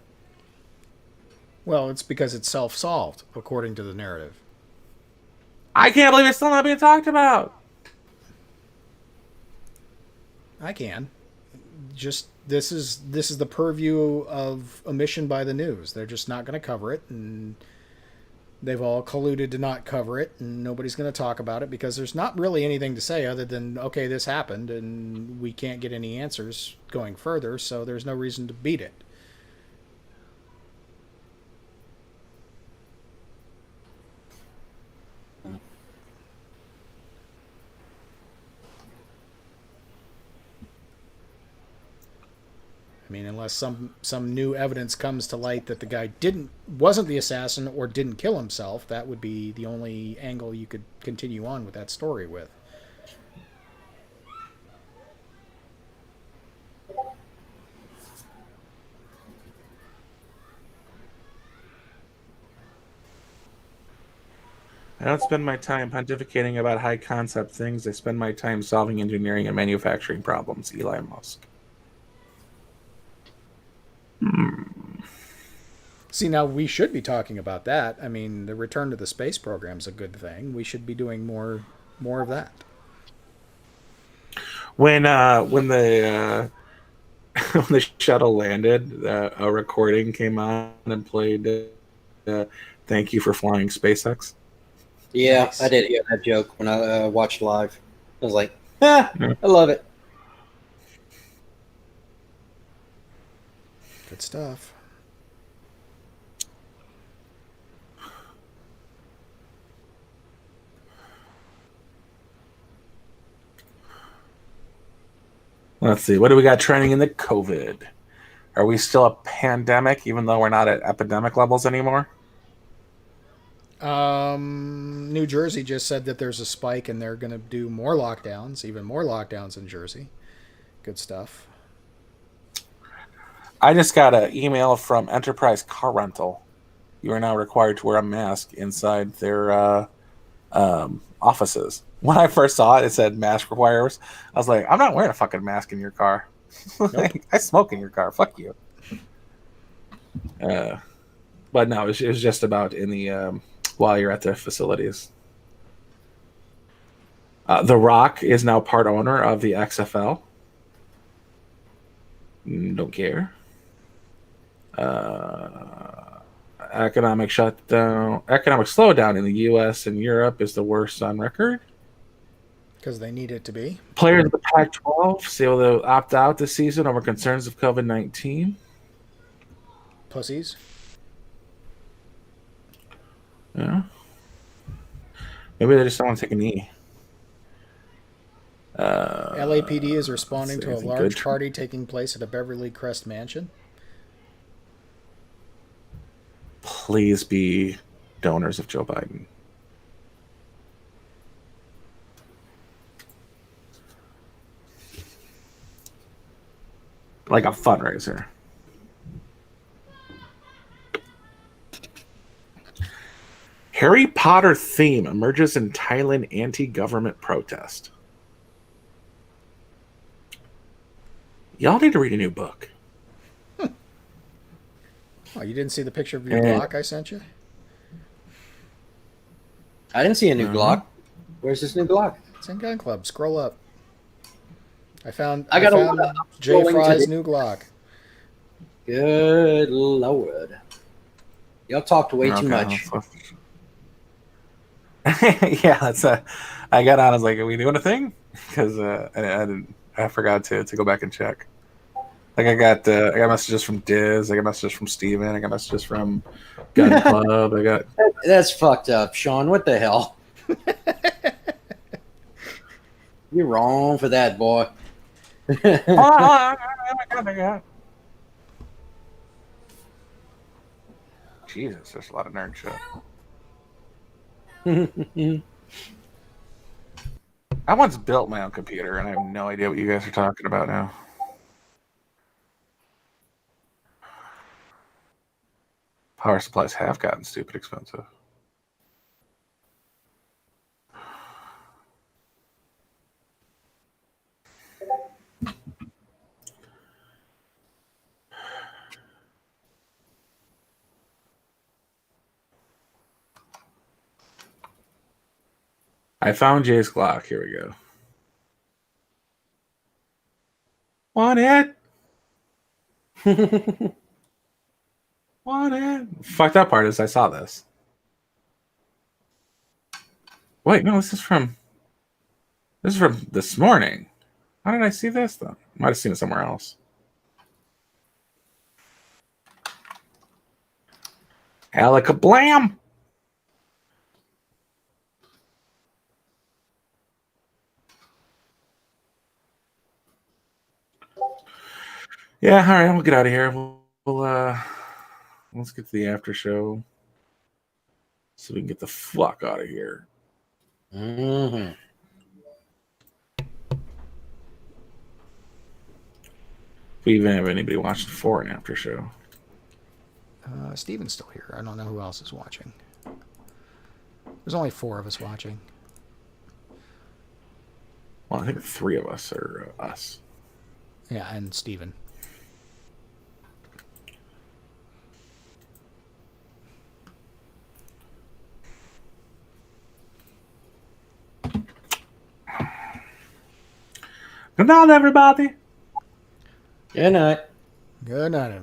Well, it's because it's self-solved, according to the narrative. I can't believe it's still not being talked about. I can. Just this is the purview of omission by the news. They're just not going to cover it, and they've all colluded to not cover it, and nobody's going to talk about it because there's not really anything to say other than, okay, this happened, and we can't get any answers going further, so there's no reason to beat it. I mean, unless some new evidence comes to light that the guy wasn't the assassin or didn't kill himself, that would be the only angle you could continue on with that story with. I don't spend my time pontificating about high concept things. I spend my time solving engineering and manufacturing problems. Eli Musk. See, now we should be talking about that. I mean, the return to the space program is a good thing. We should be doing more of that. When the when the shuttle landed, a recording came on and played "Thank You for Flying SpaceX." Yeah, Nice. I did hear that joke when I watched live. I was like, I love it. Good stuff. Let's see. What do we got trending in the COVID? Are we still a pandemic, even though we're not at epidemic levels anymore? New Jersey just said that there's a spike and they're going to do more lockdowns, even more lockdowns in Jersey. Good stuff. I just got an email from Enterprise Car Rental. You are now required to wear a mask inside their offices. When I first saw it, it said mask requires. I was like, I'm not wearing a fucking mask in your car. Nope. I smoke in your car. Fuck you. But no, it was just about in the while you're at the facilities. The Rock is now part owner of the XFL. Don't care. Economic slowdown in the U.S. and Europe is the worst on record. Because they need it to be. Players of the Pac-12 say they'll opt out this season over concerns of COVID-19. Pussies. Yeah. Maybe they just don't want to take a knee. LAPD is responding to a anything large good? party taking place at a Beverly Crest mansion. Please be donors of Joe Biden. like a fundraiser. Harry Potter theme emerges in Thailand anti-government protest. Y'all need to read a new book. Oh, you didn't see the picture of your Yeah. Glock I sent you? I didn't see a new No. Glock. Where's this new Glock? It's in Gun Club. Scroll up. I found I got a found lot of Jay scrolling to Fry's do. new Glock. Good Lord. Y'all talked way too much. Yeah, that's I got on. I was like, "Are we doing a thing?" Because I forgot to go back and check. Like I got messages from Diz. I got messages from Steven. I got messages from Gun Club. I got That's fucked up, Sean. What the hell? You're wrong for that, boy. Jesus, there's a lot of nerd shit. I once built my own computer, and I have no idea what you guys are talking about now. Power supplies have gotten stupid expensive. I found Jay's Glock. Here we go. Want it? Want it? Fucked up part is I saw this. Wait, no, this is from this morning. How did I see this though? Might have seen it somewhere else. Alakablam! Yeah, all right, we'll get out of here. We'll let's get to the after show so we can get the fuck out of here. Mm-hmm. If we even have anybody watching before and after show. Steven's still here. I don't know who else is watching. There's only 4 of us watching. Well, I think 3 of us are us. Yeah, and Steven. Good night, everybody. Good night. Good night, everyone.